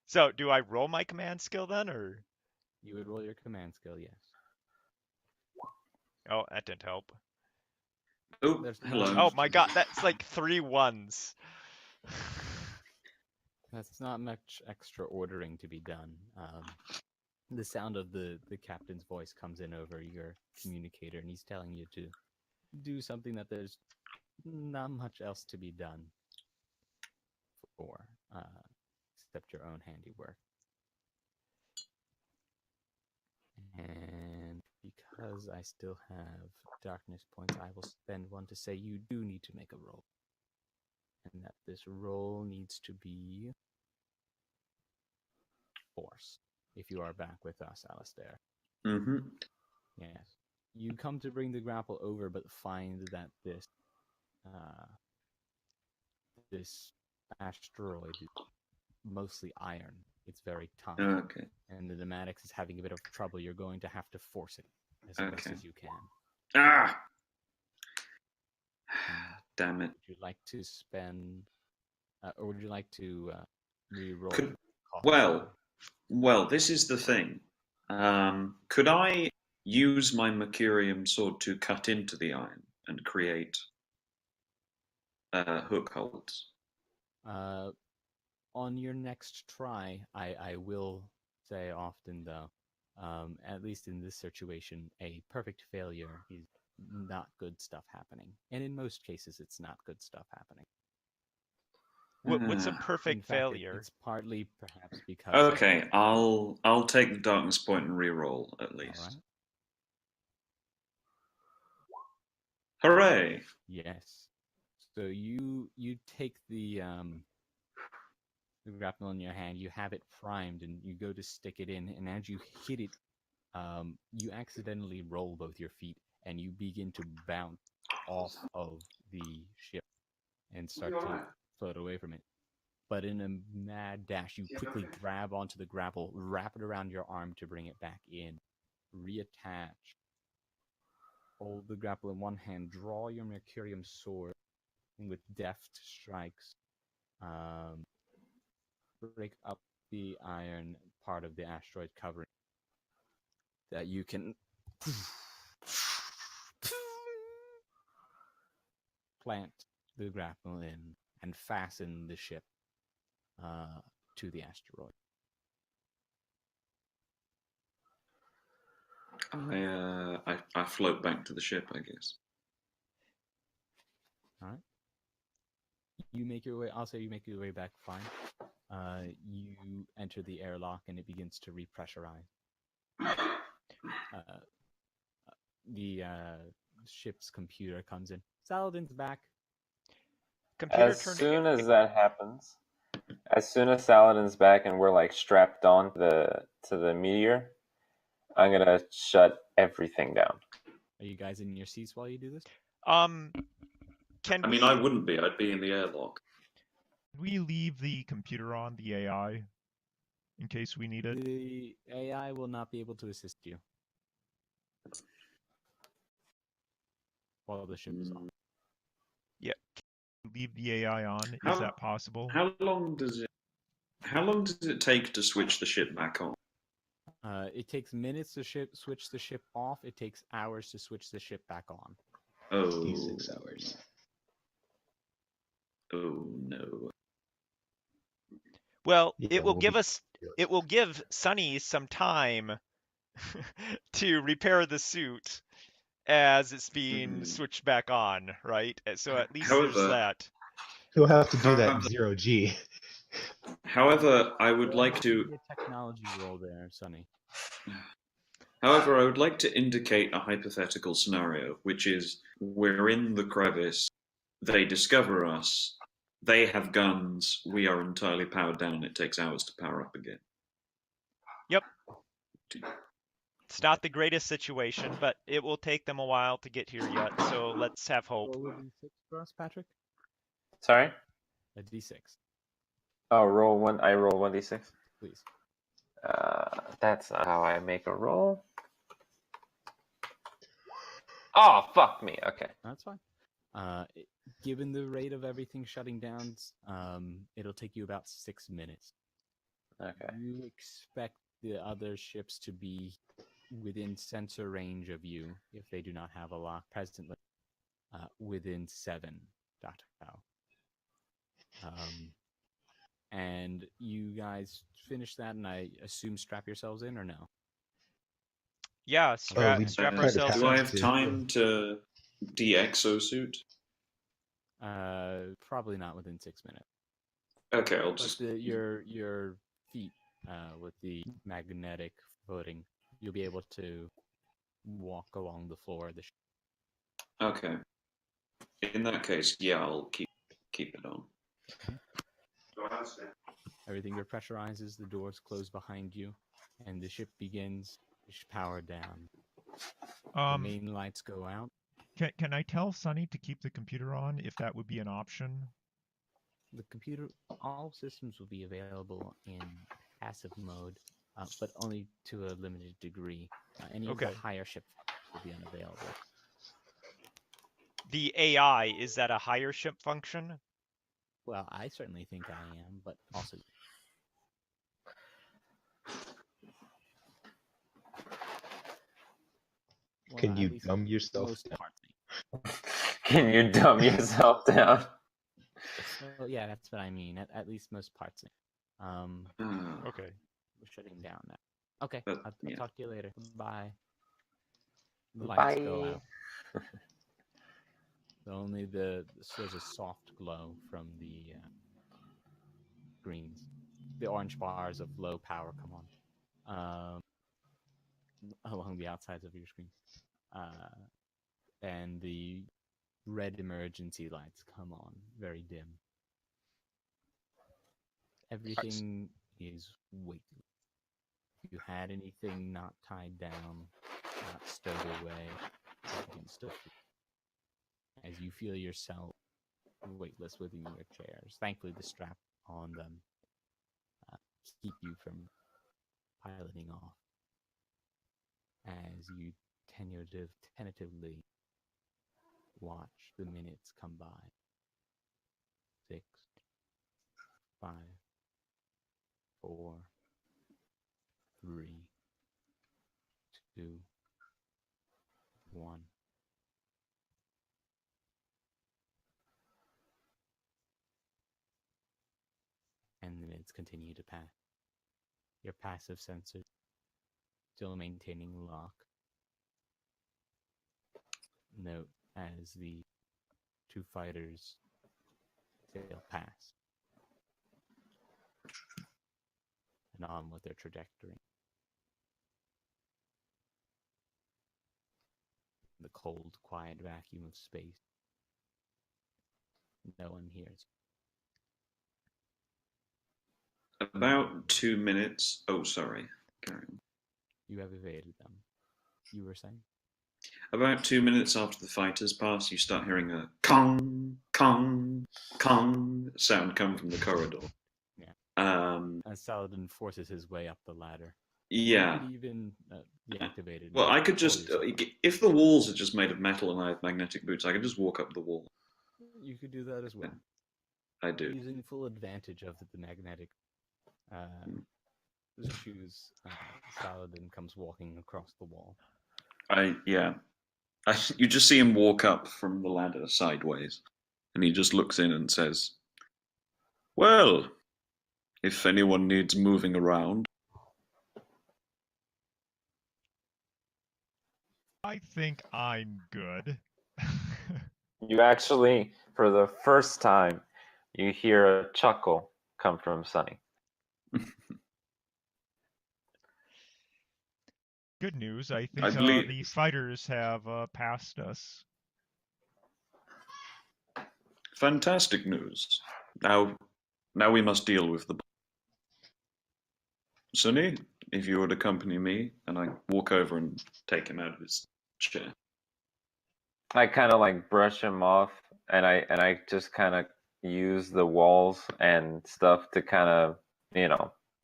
So, do I roll my command skill then, or? You would roll your command skill, yes. Oh, that didn't help. Oh, There's hello. no- Oh my god, that's like 3 1s. That's not much extra ordering to be done. The sound of the captain's voice comes in over your communicator, and he's telling you to do something that there's not much else to be done for, except your own handiwork. And because I still have darkness points, I will spend one to say you do need to make a roll. And that this roll needs to be force, if you are back with us, Alistair. Mm-hmm. Yes. You come to bring the grapple over, but find that this asteroid is mostly iron. It's very tough. Okay. And the pneumatics is having a bit of trouble. You're going to have to force it as best Okay. as you can. Ah! Damn it. Would you like to spend, or would you like to re-roll? Could- cost? Well, this is the thing. Could I use my Mercurium sword to cut into the iron and create hook holds? On your next try, I will say often, though, at least in this situation, a perfect failure is not good stuff happening. And in most cases, it's not good stuff happening. What's a Ah. In perfect fact, failure? it's partly perhaps because... Okay, I'll take the darkness point and re-roll at least. All right. Hooray! Yes. So you take the grapple in your hand, you have it primed, and you go to stick it in, and as you hit it, you accidentally roll both your feet, and you begin to bounce off of the ship and start to float away from it. But in a mad dash, you quickly grab onto the grapple, wrap it around your arm to bring it back in, reattach, hold the grapple in one hand, draw your Mercurium sword, and with deft strikes, break up the iron part of the asteroid covering that you can plant the grapple in and fasten the ship to the asteroid. I float back to the ship, I guess. All right. You make your way. I'll say you make your way back fine. You enter the airlock and it begins to repressurize. The ship's computer comes in. Saladin's back. Computer As turned soon as that happens, as soon as Saladin's back and we're like strapped on to the meteor, I'm gonna shut everything down. Are you guys in your seats while you do this? Can I mean, we... I wouldn't be. I'd be in the airlock. Can we leave the computer on, the AI, in case we need it? The AI will not be able to assist you while the ship is on. Leave the AI on? How- Is that possible? How long does it take to switch the ship back on? It takes minutes to switch the ship off. It takes hours to switch the ship back on. Oh, 56 hours. Oh no. Well, Yeah, it will we'll give be- us... It will give Sunny some time to repair the suit as it's being Mhm. switched back on, right? So at least there's However- that. He'll have to do that in 0G. However, I would like Give to. me a technology roll there, Sonny. However, I would like to indicate a hypothetical scenario, which is we're in the crevice, they discover us, they have guns, we are entirely powered down, it takes hours to power up again. Yep. It's not the greatest situation, but it will take them a while to get here yet, so let's have hope. Roll a d6 for us, Patrick. Sorry? A d6, Oh, roll one. I roll 1d6. please. That's not how I make a roll. Oh, fuck me. Okay. That's fine. Given the rate of everything shutting down, it'll take you about 6 minutes. Okay. You expect the other ships to be within sensor range of you if they do not have a lock presently. Within 7, Dr. Cow. And you guys finish that, and I assume strap yourselves in, or no? Yeah, strap, we strap tried to ourselves Do I in. have time to de-exosuit? Probably not within 6 minutes. Okay, I'll But just. your feet, with the magnetic footing, you'll be able to walk along the floor of the ship. Okay. In that case, yeah, I'll keep it on. Everything repressurizes, the doors close behind you, and the ship begins to power down. The main lights go out. Can I tell Sunny to keep the computer on if that would be an option? The computer, all systems will be available in passive mode, but only to a limited degree. Any of Okay. the higher ship will be unavailable. The AI, is that a higher ship function? Well, I certainly think I am, but also Can at you least numb yourself? most parts. Can you dumb yourself down? So yeah, that's what I mean. At least most parts. Okay. We're shutting down now. Okay, But, I'll yeah. talk to you later. Bye. The lights go Bye. out. Only there's a soft glow from the screens. The orange bars of low power come on along the outsides of your screen, and the red emergency lights come on, very dim. Everything is weightless. If you had anything not tied down, not stowed away, everything's still free. As you feel yourself weightless within your chairs. Thankfully, the strap on them keep you from piloting off. As you tentatively watch the minutes come by. 6, 5, 4, 3, 2, 1. continue to pass. Your passive sensors still maintaining lock. Note as the two fighters sail past and on with their trajectory. The cold, quiet vacuum of space. No one hears. About 2 minutes. Oh, sorry. Carry on. You have evaded them. You were saying? About 2 minutes after the fighters pass, you start hearing a kong, kong, kong sound come from the corridor. Yeah. As Saladin forces his way up the ladder. Yeah. You could even deactivate it. Well, I could just, if the walls are just made of metal and I have magnetic boots, I could just walk up the wall. You could do that as well. I do. Using full advantage of the magnetic shoes, Saladin comes walking across the wall. You just see him walk up from the ladder sideways, and he just looks in and says, "Well, if anyone needs moving around." I think I'm good. You actually, for the first time, you hear a chuckle come from Sunny. Good news. I think believe- the fighters have passed us. Fantastic news. Now we must deal with the. Sunny, if you would accompany me, and I walk over and take him out of his chair. I kind of like brush him off, and I just kind of use the walls and stuff to kind of,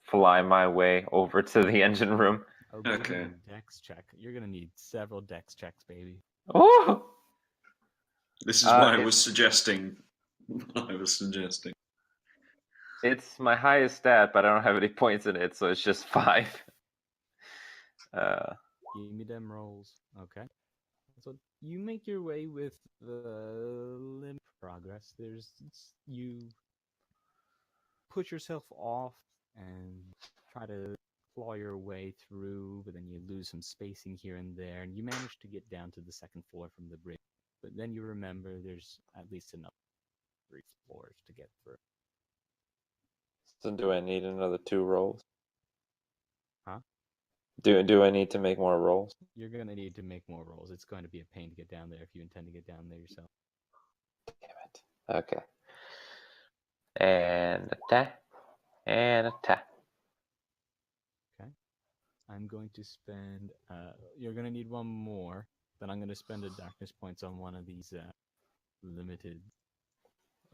fly my way over to the engine room. Oh, give me Okay. a dex check. You're gonna need several dex checks, baby. Oh! This is why I it's- was suggesting. It's my highest stat, but I don't have any points in it, so it's just 5. Give me them rolls. Okay. So you make your way with the limit progress. You push yourself off and try to claw your way through, but then you lose some spacing here and there, and you manage to get down to the second floor from the bridge. But then you remember there's at least another 3 floors to get through. So do I need another 2 rolls? Huh? Do I need to make more rolls? You're gonna need to make more rolls. It's going to be a pain to get down there if you intend to get down there yourself. Damn it. Okay. And attack. And attack. I'm going to spend. You're going to need one more. Then I'm going to spend a darkness points on one of these limited.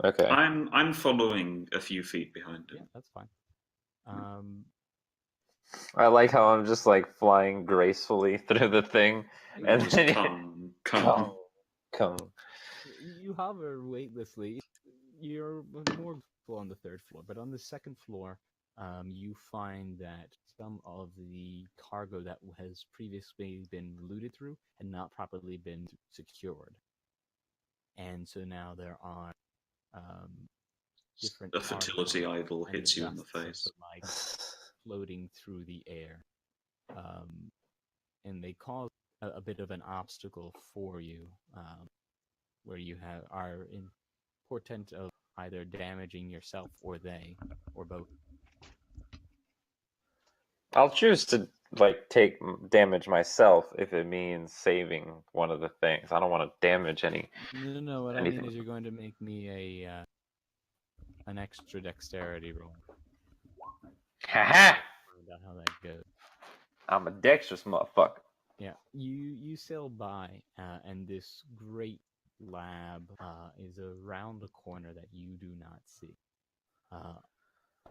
Okay. I'm following a few feet behind Yeah, him. that's fine. I like how I'm just like flying gracefully through the thing. And Just then come. You hover weightlessly. You're more on the 3rd floor, but on the 2nd floor, you find that some of the cargo that has previously been looted through had not properly been secured, and so now there are different. A fertility cargo idol and hits you in the dusts of face. light floating through the air, and they cause a bit of an obstacle for you, where you are in portent of either damaging yourself or they, or both. I'll choose to like take damage myself if it means saving one of the things. I don't want to damage any. No. What I Anything. mean is, you're going to make me an extra dexterity roll. Haha! Find out how that goes. I'm a dexterous motherfucker. Yeah, you sail by, and this great lab is around a corner that you do not see,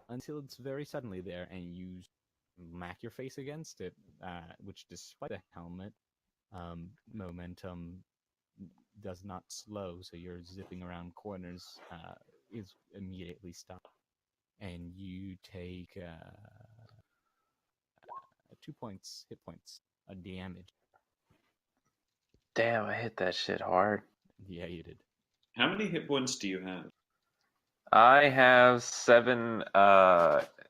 until it's very suddenly there, and you smack your face against it, which, despite the helmet, momentum does not slow, so you're zipping around corners is immediately stopped, and you take 2 points, hit points, damage. Damn, I hit that shit hard. Yeah, you did. How many hit points do you have? I have 7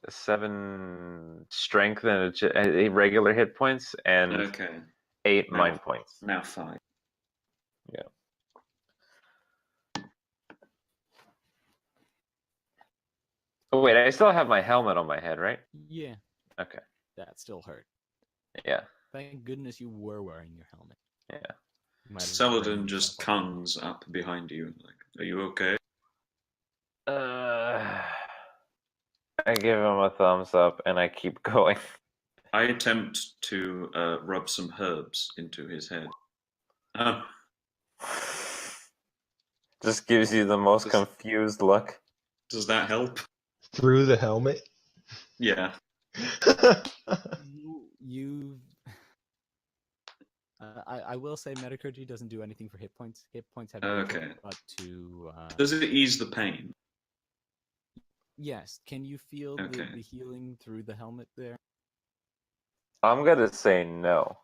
7 strength and 8 regular hit points and Okay. 8 Now- mind points. Now 5. Oh wait, I still have my helmet on my head, right? Yeah, Okay. that still hurt. Yeah. Thank goodness you were wearing your helmet. Yeah. You might have Saladin sprained just yourself up. comes up behind you and like, "Are you okay?" I give him a thumbs up and I keep going. I attempt to rub some herbs into his head. Oh, Just gives you the most Just- confused look. does that help? Through the helmet. Yeah. You. I will say Metacurgy doesn't do anything for hit points. Hit points have no Okay. but to. Does it ease the pain? Yes. Can you feel Okay. the healing through the helmet there? I'm gonna say no.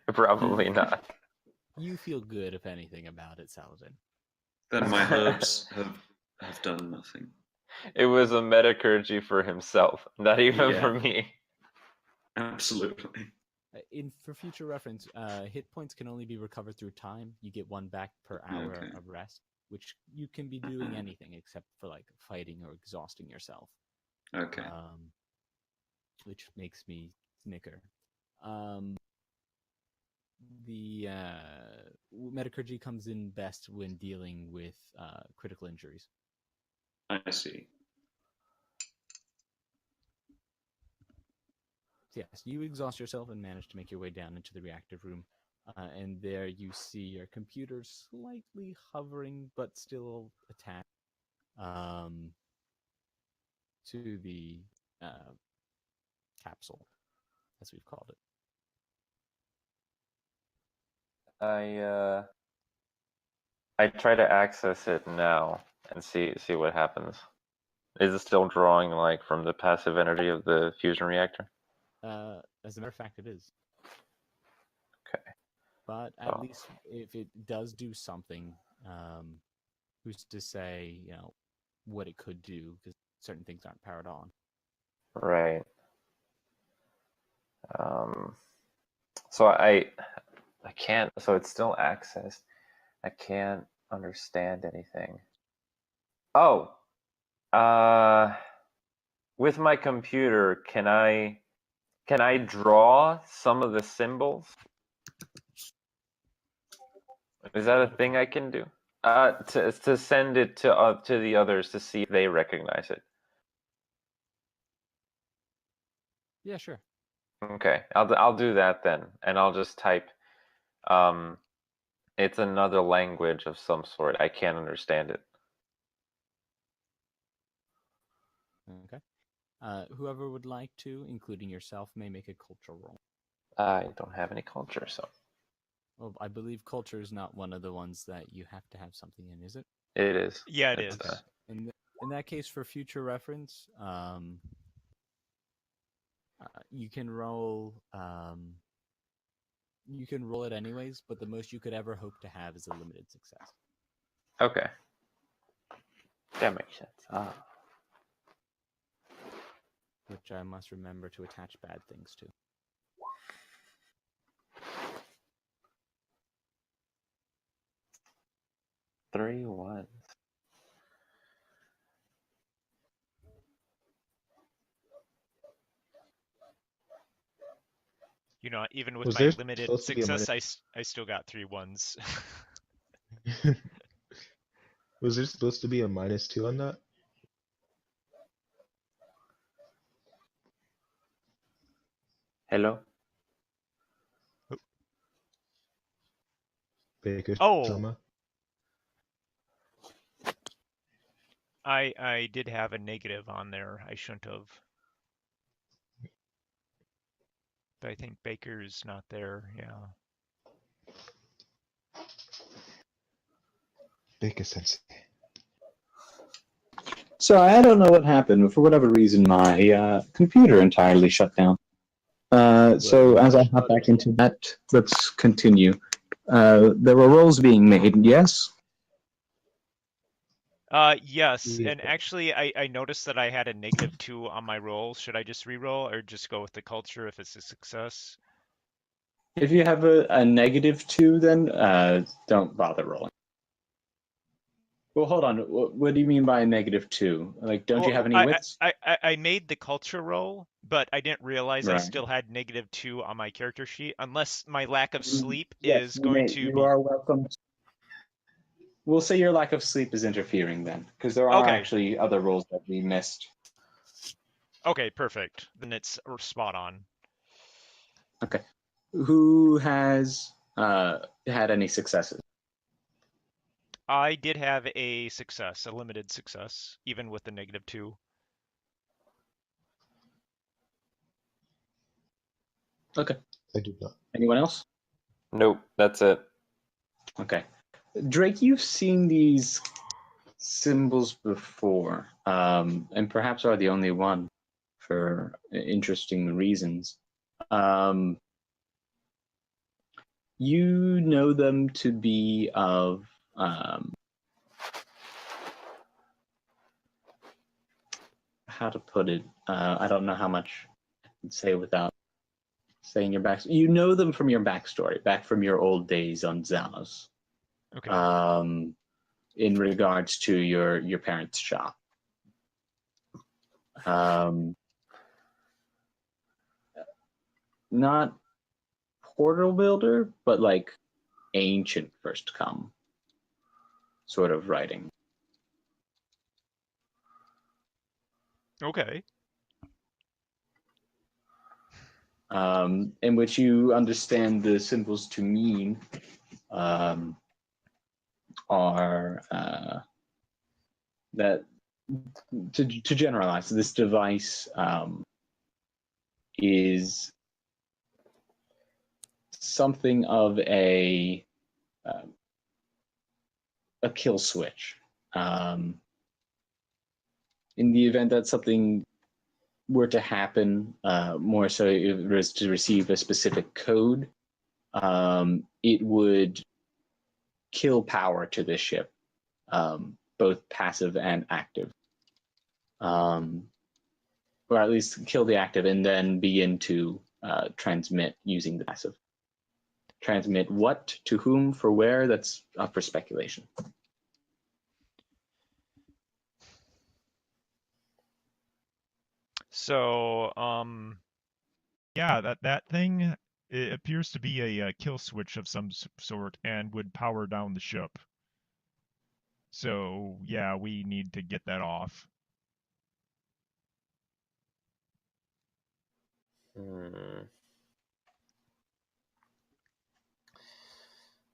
Probably not. You feel good, if anything, about it, Saladin. Then my herbs have done nothing. It was a metacurgy for himself, not even Yeah. for me. Absolutely. For future reference, hit points can only be recovered through time. You get 1 back per hour Okay. of rest, which you can be doing anything except for like fighting or exhausting yourself. Okay. Which makes me snicker. The Metacurgy comes in best when dealing with critical injuries. I see. Yes, you exhaust yourself and manage to make your way down into the reactive room. And there you see your computer slightly hovering, but still attached to the capsule, as we've called it. I try to access it now and see what happens. Is it still drawing like from the passive energy of the fusion reactor? As a matter of fact, it is. Okay. But at Oh. least if it does do something, who's to say, what it could do, because certain things aren't powered on. Right. So I can't. So it's still accessed. I can't understand anything. Oh. With my computer, can I draw some of the symbols? Is that a thing I can do? To send it to the others to see if they recognize it. Yeah, sure. Okay, I'll do that then, and I'll just type. It's another language of some sort. I can't understand it. Okay. Whoever would like to, including yourself, may make a culture roll. I don't have any culture, so Well, I believe culture is not one of the ones that you have to have something in, is it? it is. Yeah, it It's, is. In that case, for future reference, you can roll. You can roll it anyways, but the most you could ever hope to have is a limited success. Okay. That makes sense. Which I must remember to attach bad things to. Three ones. Even with Was my there limited supposed to be a success, I still got 3 ones. Was there supposed to be a -2 on that? Hello. Baker Oh. Sama? I did have a negative on there. I shouldn't have. But I think Baker's not there. Yeah. Baker Sensei. So I don't know what happened, but for whatever reason, my computer entirely shut down. So as I hop back into that, let's continue. There were rolls being made, yes? Yes, Yeah. and actually, I noticed that I had a -2 on my roll. Should I just re-roll or just go with the culture if it's a success? If you have a -2, then don't bother rolling. Well, hold on. What do you mean by a -2? Like, don't you have any wits? I made the culture roll, but I didn't realize I Right. still had -2 on my character sheet, unless my lack of Mm, sleep Yes, is going to you be... are welcome. We'll say your lack of sleep is interfering then, because there are Okay. actually other rolls that we missed. Okay, perfect. Then it's spot on. Okay. Who has had any successes? I did have a success, a limited success, even with the -2. Okay. I do not. Anyone else? Nope, that's it. Okay. Drake, you've seen these symbols before, and perhaps are the only one for interesting reasons. You know them to be of how to put it. I don't know how much I can say without saying your back. You know them from your backstory, back from your old days on Zanos. Okay. In regards to your parents' shop. Not portal builder, but like ancient first come sort of writing. Okay. In which you understand the symbols to mean are that to generalize, this device is something of a kill switch. In the event that something were to happen, more so if it was to receive a specific code, it would kill power to this ship, both passive and active. Or at least kill the active and then begin to transmit using the passive. Transmit what, to whom, for where, that's up for speculation. So, Yeah, that thing, it appears to be a kill switch of some sort and would power down the ship. So, yeah, we need to get that off.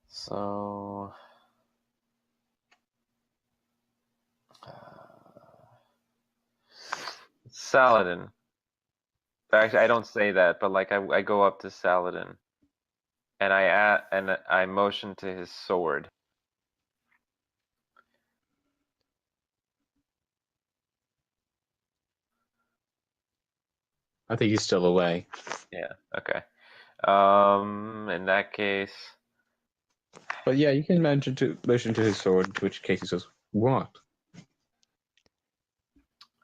So, Saladin. Actually, I don't say that, but like I go up to Saladin, and I motion to his sword. I think he's still away. Yeah. Okay. In that case, But yeah, you can motion to his sword, in which case he says, what?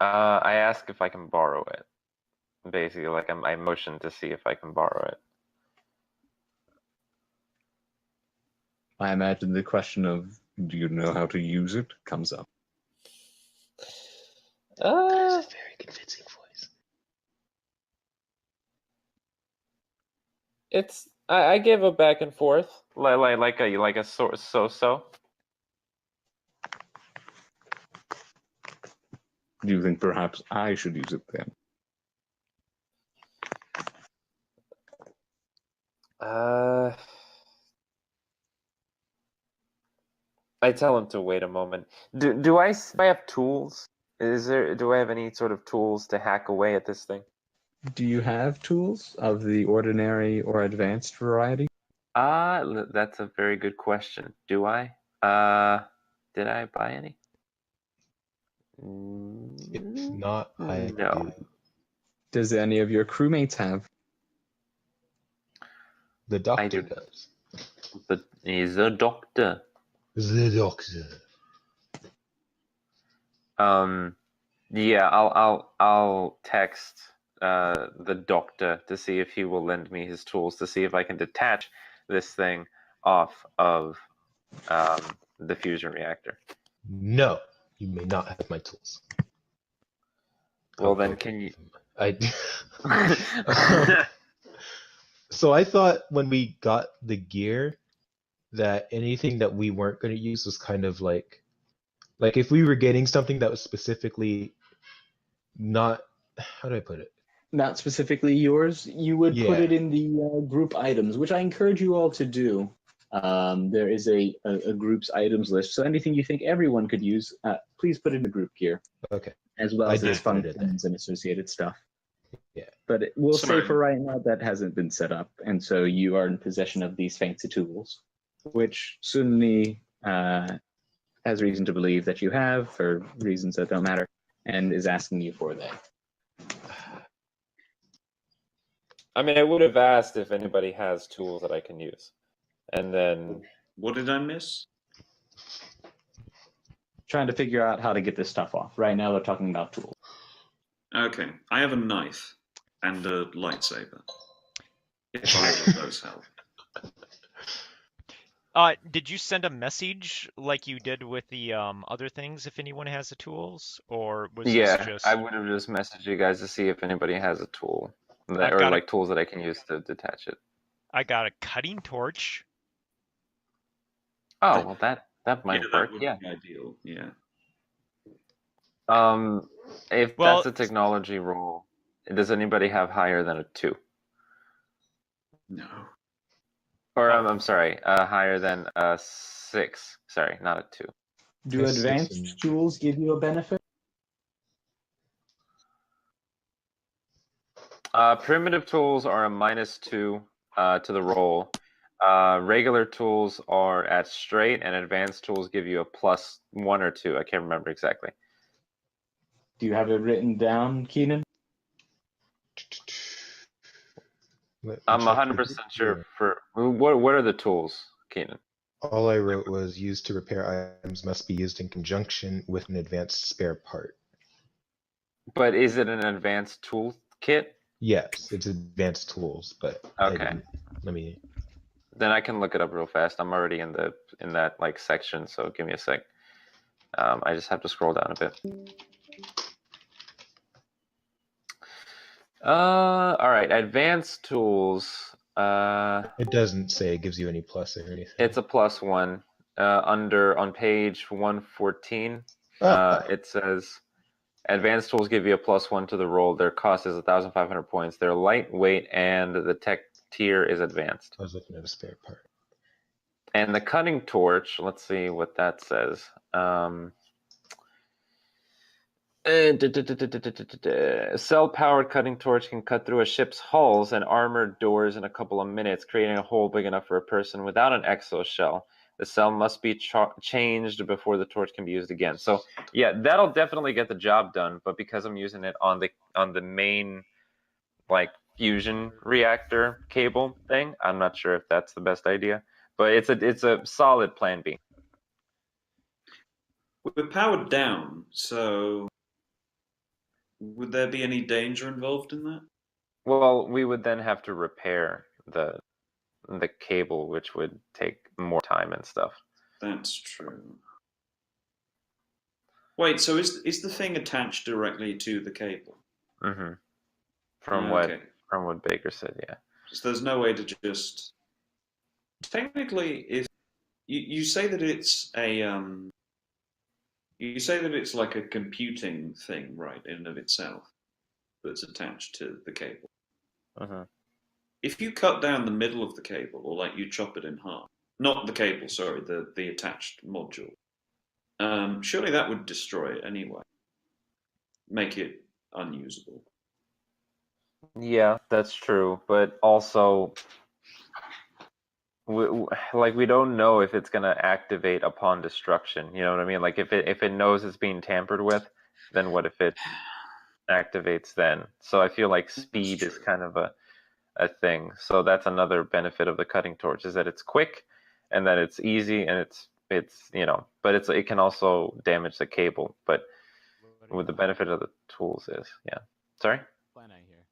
I ask if I can borrow it. Basically, like I motion to see if I can borrow it. I imagine the question of, do you know how to use it, comes up. That is a very convincing voice. It's I give a back and forth like a so. Do you think perhaps I should use it then? I tell him to wait a moment. Do I have tools? Do I have any sort of tools to hack away at this thing? Do you have tools of the ordinary or advanced variety? That's a very good question. Do I? Did I buy any? It's not high. No. Does any of your crewmates have? The doctor do. does. But he's a doctor. The doctor. Yeah, I'll text the doctor to see if he will lend me his tools to see if I can detach this thing off of the fusion reactor. No, you may not have my tools. Well, I'll then go can get you? them. So I thought when we got the gear that anything that we weren't going to use was kind of like if we were getting something that was specifically not, how do I put it? Not specifically yours, you would put Yeah. it in the group items, which I encourage you all to do. There is a group's items list, so anything you think everyone could use, please put it in the group gear, Okay. as well I as its did put it in there. functions and associated stuff. Yeah. But we'll Sorry. say for right now that hasn't been set up, and so you are in possession of these fancy tools, which Sunni has reason to believe that you have, for reasons that don't matter, and is asking you for them. I mean, I would have asked if anybody has tools that I can use, and then What did I miss? Trying to figure out how to get this stuff off. Right now, they're talking about tools. Okay, I have a knife and a lightsaber. If either of those help. Did you send a message like you did with the other things if anyone has the tools, or was yeah, this just? I would have just messaged you guys to see if anybody has a tool that, I've or got like tools that I can use to detach it. I got a cutting torch. Oh, That- well, that might yeah, work. that would Yeah. be ideal. Yeah. If Well, that's a technology roll, does anybody have higher than a 2? No. Or Oh. I'm sorry, higher than a 6. Sorry, not a 2. Do Yes, advanced yes, and- tools give you a benefit? Primitive tools are a -2 to the roll. Regular tools are at straight, and advanced tools give you a +1 or 2. I can't remember exactly. Do you have it written down, Keenan? Let me I'm check 100% sure here. for what are the tools, Keenan? All I wrote was used to repair items must be used in conjunction with an advanced spare part. But is it an advanced tool kit? Yes, it's advanced tools, but I Okay. didn't. Let me. Then I can look it up real fast. I'm already in that like section, so give me a sec. I just have to scroll down a bit. All right, advanced tools. It doesn't say it gives you any plus or anything. It's a +1. On page 114, Ah, it says advanced tools give you a +1 to the roll. Their cost is 1,500 points. They're lightweight, and the tech tier is advanced. I was looking at a spare part. And the cutting torch, let's see what that says. Cell-powered cutting torch can cut through a ship's hulls and armored doors in a couple of minutes, creating a hole big enough for a person without an exoshell. The cell must be changed before the torch can be used again. So yeah, that'll definitely get the job done. But because I'm using it on the main like fusion reactor cable thing, I'm not sure if that's the best idea. But it's a solid plan B. We're powered down, so would there be any danger involved in that? Well, we would then have to repair the cable, which would take more time and stuff. That's true. Wait, so is the thing attached directly to the cable? Mm-hmm. From Okay. what Baker said, yeah. So there's no way to just technically, if you say that it's a you say that it's like a computing thing, right, in and of itself, that's attached to the cable. Mm-hmm. If you cut down the middle of the cable, or like you chop it in half, not the cable, sorry, the attached module, surely that would destroy it anyway, make it unusable. Yeah, that's true, but also, we don't know if it's gonna activate upon destruction. You know what I mean? Like if it knows it's being tampered with, then what if it activates then? So I feel like speed is kind of a thing. So that's another benefit of the cutting torch, is that it's quick and that it's easy and it's but it can also damage the cable. But do you what the want? benefit of the tools is. Yeah. Sorry. Plan A here.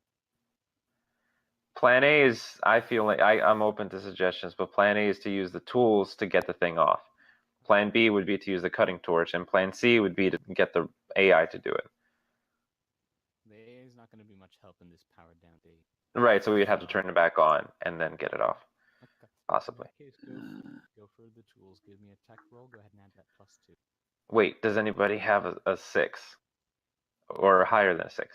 Plan A is, I feel like I'm open to suggestions, but plan A is to use the tools to get the thing off. Plan B would be to use the cutting torch, and plan C would be to get the AI to do it. The AA is not going to be much help in this powered down day. Right, so we'd have to turn it back on and then get it off, Okay. possibly. In that case, go for the tools. Give me a tech roll. Go ahead and add that +2. Wait, does anybody have a 6? Or higher than a 6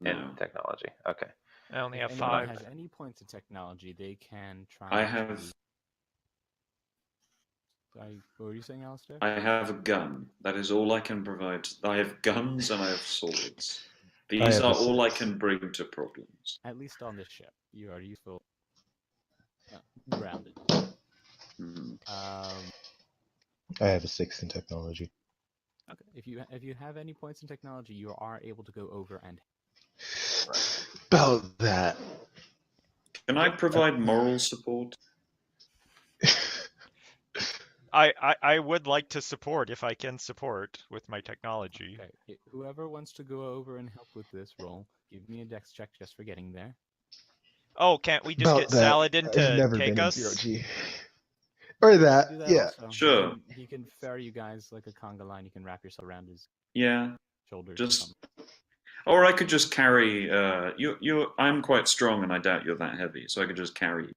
in No. technology? Okay. I only have If anyone 5. has any points of technology, they can try. I have Sorry, what were you saying, Alistair? I have a gun. That is all I can provide. I have guns and I have swords. These have a are all I 6. can bring to problems. At least on this ship, you are useful. Grounded. Mhm. I have a 6 in technology. Okay. If you have any points in technology, you are able to go over and. About that. Can I provide moral support? I would like to support if I can support with my technology. Okay. Whoever wants to go over and help with this roll, give me a dex check just for getting there. Oh, can't we just About get that. Saladin I've to never take been us? in 0G. Or that, Do that yeah. also. Sure. He can ferry you guys like a conga line. You can wrap yourself around his Yeah. shoulders. Just, or I could just carry. I'm quite strong, and I doubt you're that heavy, so I could just carry you.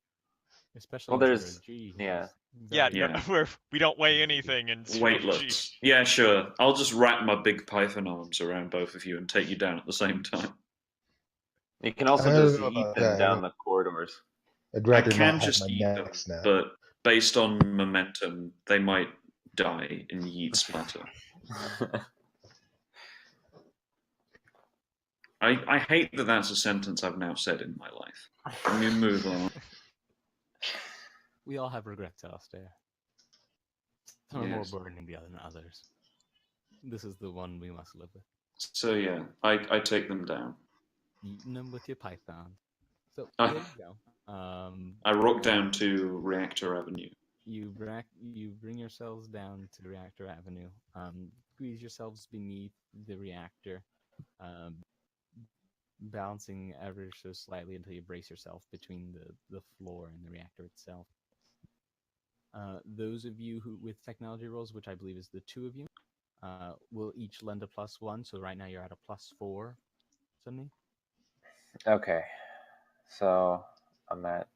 Especially Well, in there's- 0G. yeah. Yeah, Very- no, we don't weigh anything in zero G. Weightless. Yeah, sure. I'll just wrap my big python arms around both of you and take you down at the same time. You can also I don't just know yeet about them that. down the corridors. I'd I rather can not have just my eat them, neck snap. but based on momentum, they might die in yeet splatter. I hate that that's a sentence I've now said in my life. Let me move on. We all have regrets, Alistair. Some are more Yes. burdening than others. This is the one we must live with. So yeah, I take them down. Eating them with your python. So Ah. there you go. I rock down to Reactor Avenue. You bring yourselves down to Reactor Avenue. Squeeze yourselves beneath the reactor, bouncing ever so slightly until you brace yourself between the floor and the reactor itself. Those of you who with technology rolls, which I believe is the 2 of you, will each lend a +1. So right now you're at a +4. Suddenly. Okay. So I'm at.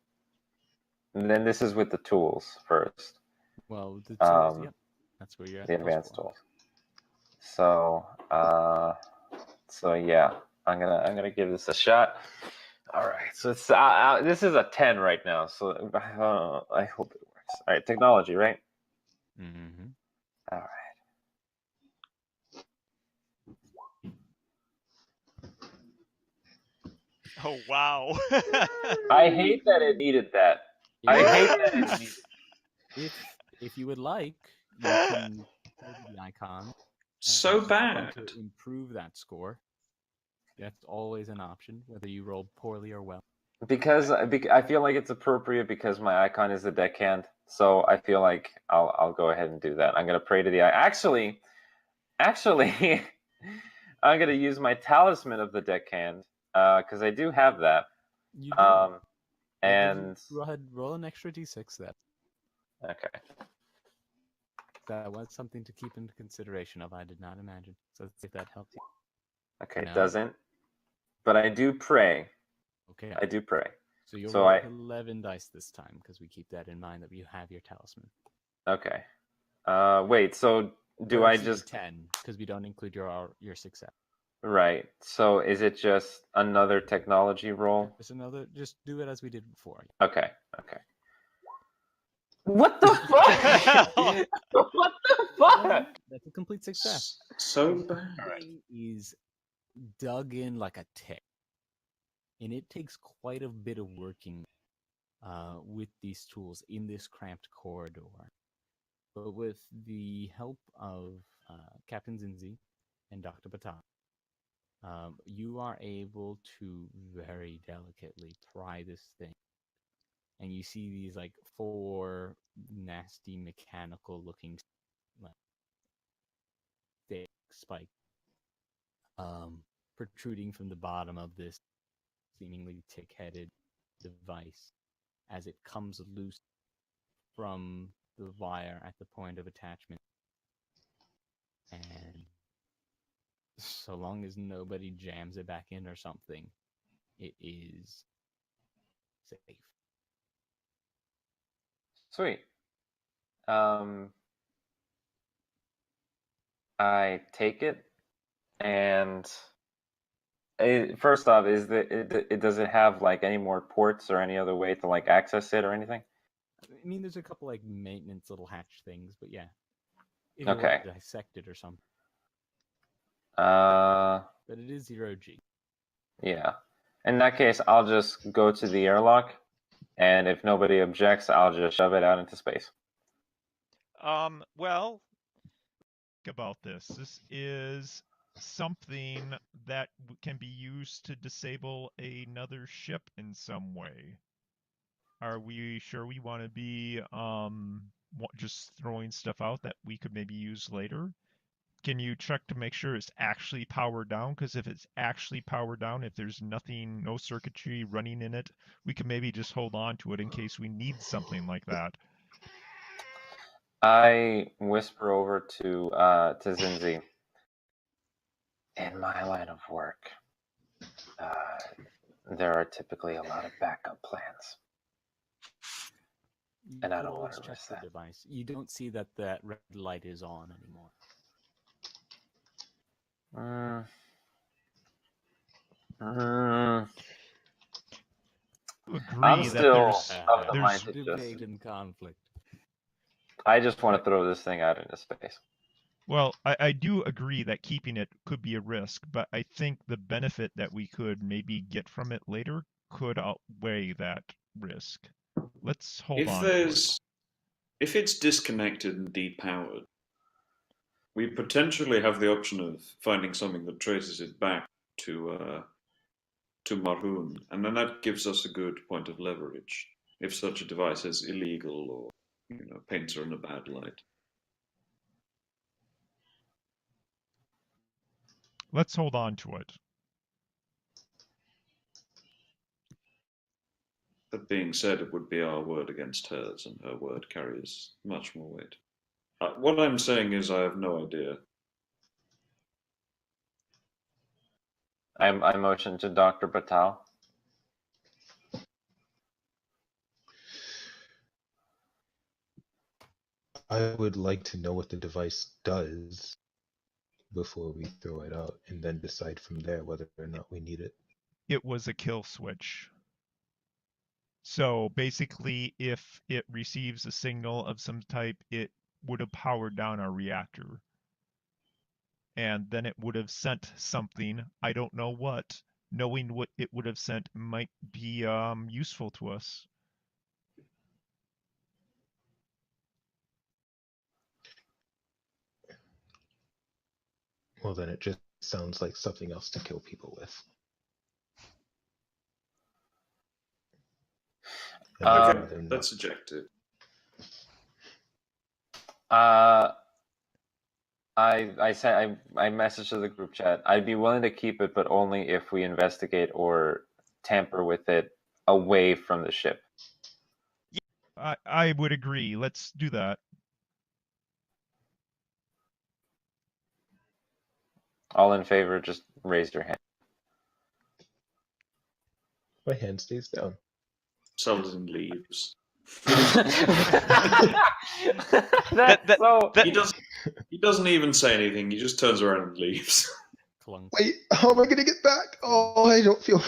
And then this is with the tools first. Well, the tools, Um, yep. That's where you're at. The advanced +4. tools. So yeah, I'm gonna give this a shot. All right, so it's this is a 10 right now, so I hope it works. All right, technology, right? Mm-hmm. All right. Oh wow. I hate that it needed that. I hate that it needed. If you would like, you can go to the icon. So if you want bad. to improve that score. That's always an option, whether you roll poorly or well. Because I feel like it's appropriate because my icon is the deckhand, so I feel like I'll go ahead and do that. I'm gonna pray to the actually, I'm gonna use my talisman of the deckhand because I do have that. You do. And Go ahead, roll an extra d6 then. okay, That was something to keep into consideration of. I did not imagine. So let's see if that helps you. okay, No. it doesn't, but I do pray. Okay. I do pray. So you'll so roll I- 11 dice this time because we keep that in mind that you have your talisman. Okay. Wait. So do Or I excuse me, just 10 because we don't include your success. right? So is it just another technology roll? Just do it as we did before. Okay. Okay. What the fuck? What the fuck? That's a complete success. So bad. Thing is dug in like a tick, and it takes quite a bit of working with these tools in this cramped corridor. But with the help of Captain Zinzi and Dr. Batat, you are able to very delicately pry this thing. And you see these like 4 nasty mechanical looking like thick spike protruding from the bottom of this seemingly tick-headed device as it comes loose from the wire at the point of attachment. And so long as nobody jams it back in or something, it is safe. Sweet. I take it, and first off, does it have like any more ports or any other way to like access it or anything? I mean, there's a couple like maintenance little hatch things, but yeah. If you Okay. want to dissect it or something. But it is 0G. Yeah. In that case, I'll just go to the airlock, and if nobody objects, I'll just shove it out into space. Well, About this. This is something that can be used to disable another ship in some way. Are we sure we want to be just throwing stuff out that we could maybe use later? Can you check to make sure it's actually powered down? Because if it's actually powered down, if there's nothing, no circuitry running in it, we can maybe just hold on to it in case we need something like that. I whisper over to Zinzi. In my line of work, there are typically a lot of backup plans. You And I could don't always wanna check risk the that. device. You don't see that that red light is on anymore. Agree I'm that still there's of the there's mind to Debate just. and conflict. I just want to throw this thing out into space. Well, I do agree that keeping it could be a risk, but I think the benefit that we could maybe get from it later could outweigh that risk. Let's hold on to it. If it's disconnected and depowered, we potentially have the option of finding something that traces it back to Marhoon, and then that gives us a good point of leverage if such a device is illegal or paints her in a bad light. Let's hold on to it. That being said, it would be our word against hers, and her word carries much more weight. What I'm saying is I have no idea. I motion to Dr. Batal. I would like to know what the device does before we throw it out, and then decide from there whether or not we need it. It was a kill switch. So basically, if it receives a signal of some type, it would have powered down our reactor. And then it would have sent something, I don't know what. Knowing what it would have sent might be useful to us. Well, then it just sounds like something else to kill people with. Okay, rather not. let's eject it. I said I messaged to the group chat. I'd be willing to keep it, but only if we investigate or tamper with it away from the ship. I would agree. Let's do that. All in favor, just raise your hand. My hand stays down. Saladin leaves. He doesn't even say anything. He just turns around and leaves. Clunk. Wait, how am I gonna get back? Oh, I don't feel.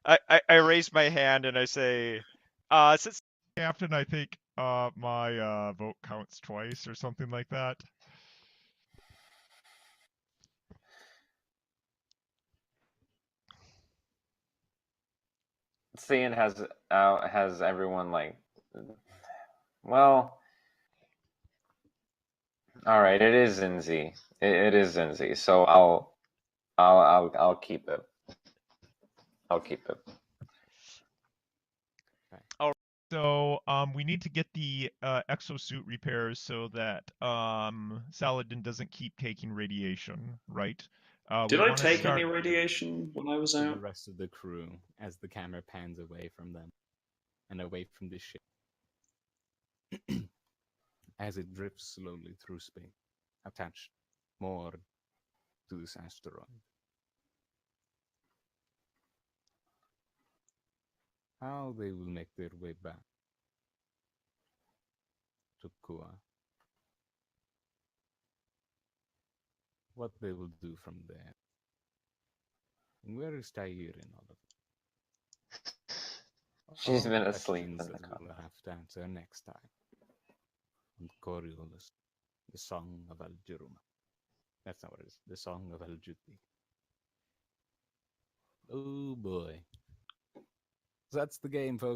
I raise my hand and I say, since Captain, I think my vote counts twice or something like that. Cian has everyone like, well, all right. It is Zinzi. It is Zinzi. So I'll keep it. I'll keep it. So we need to get the exosuit repairs so that Saladin doesn't keep taking radiation, right? Did we I wanna take start... any radiation when I was To the out? rest of the crew as the camera pans away from them and away from the ship as it drifts slowly through space, attached more to this asteroid. How they will make their way back to Kua. What they will do from there. And where is Tyr in all of it? She's All been the asleep questions in the that we'll car. have to answer next time on Coriolis, the Song of Al-Juruma. That's not what it is. The Song of Al-Juti. Oh boy. So that's the game, folks.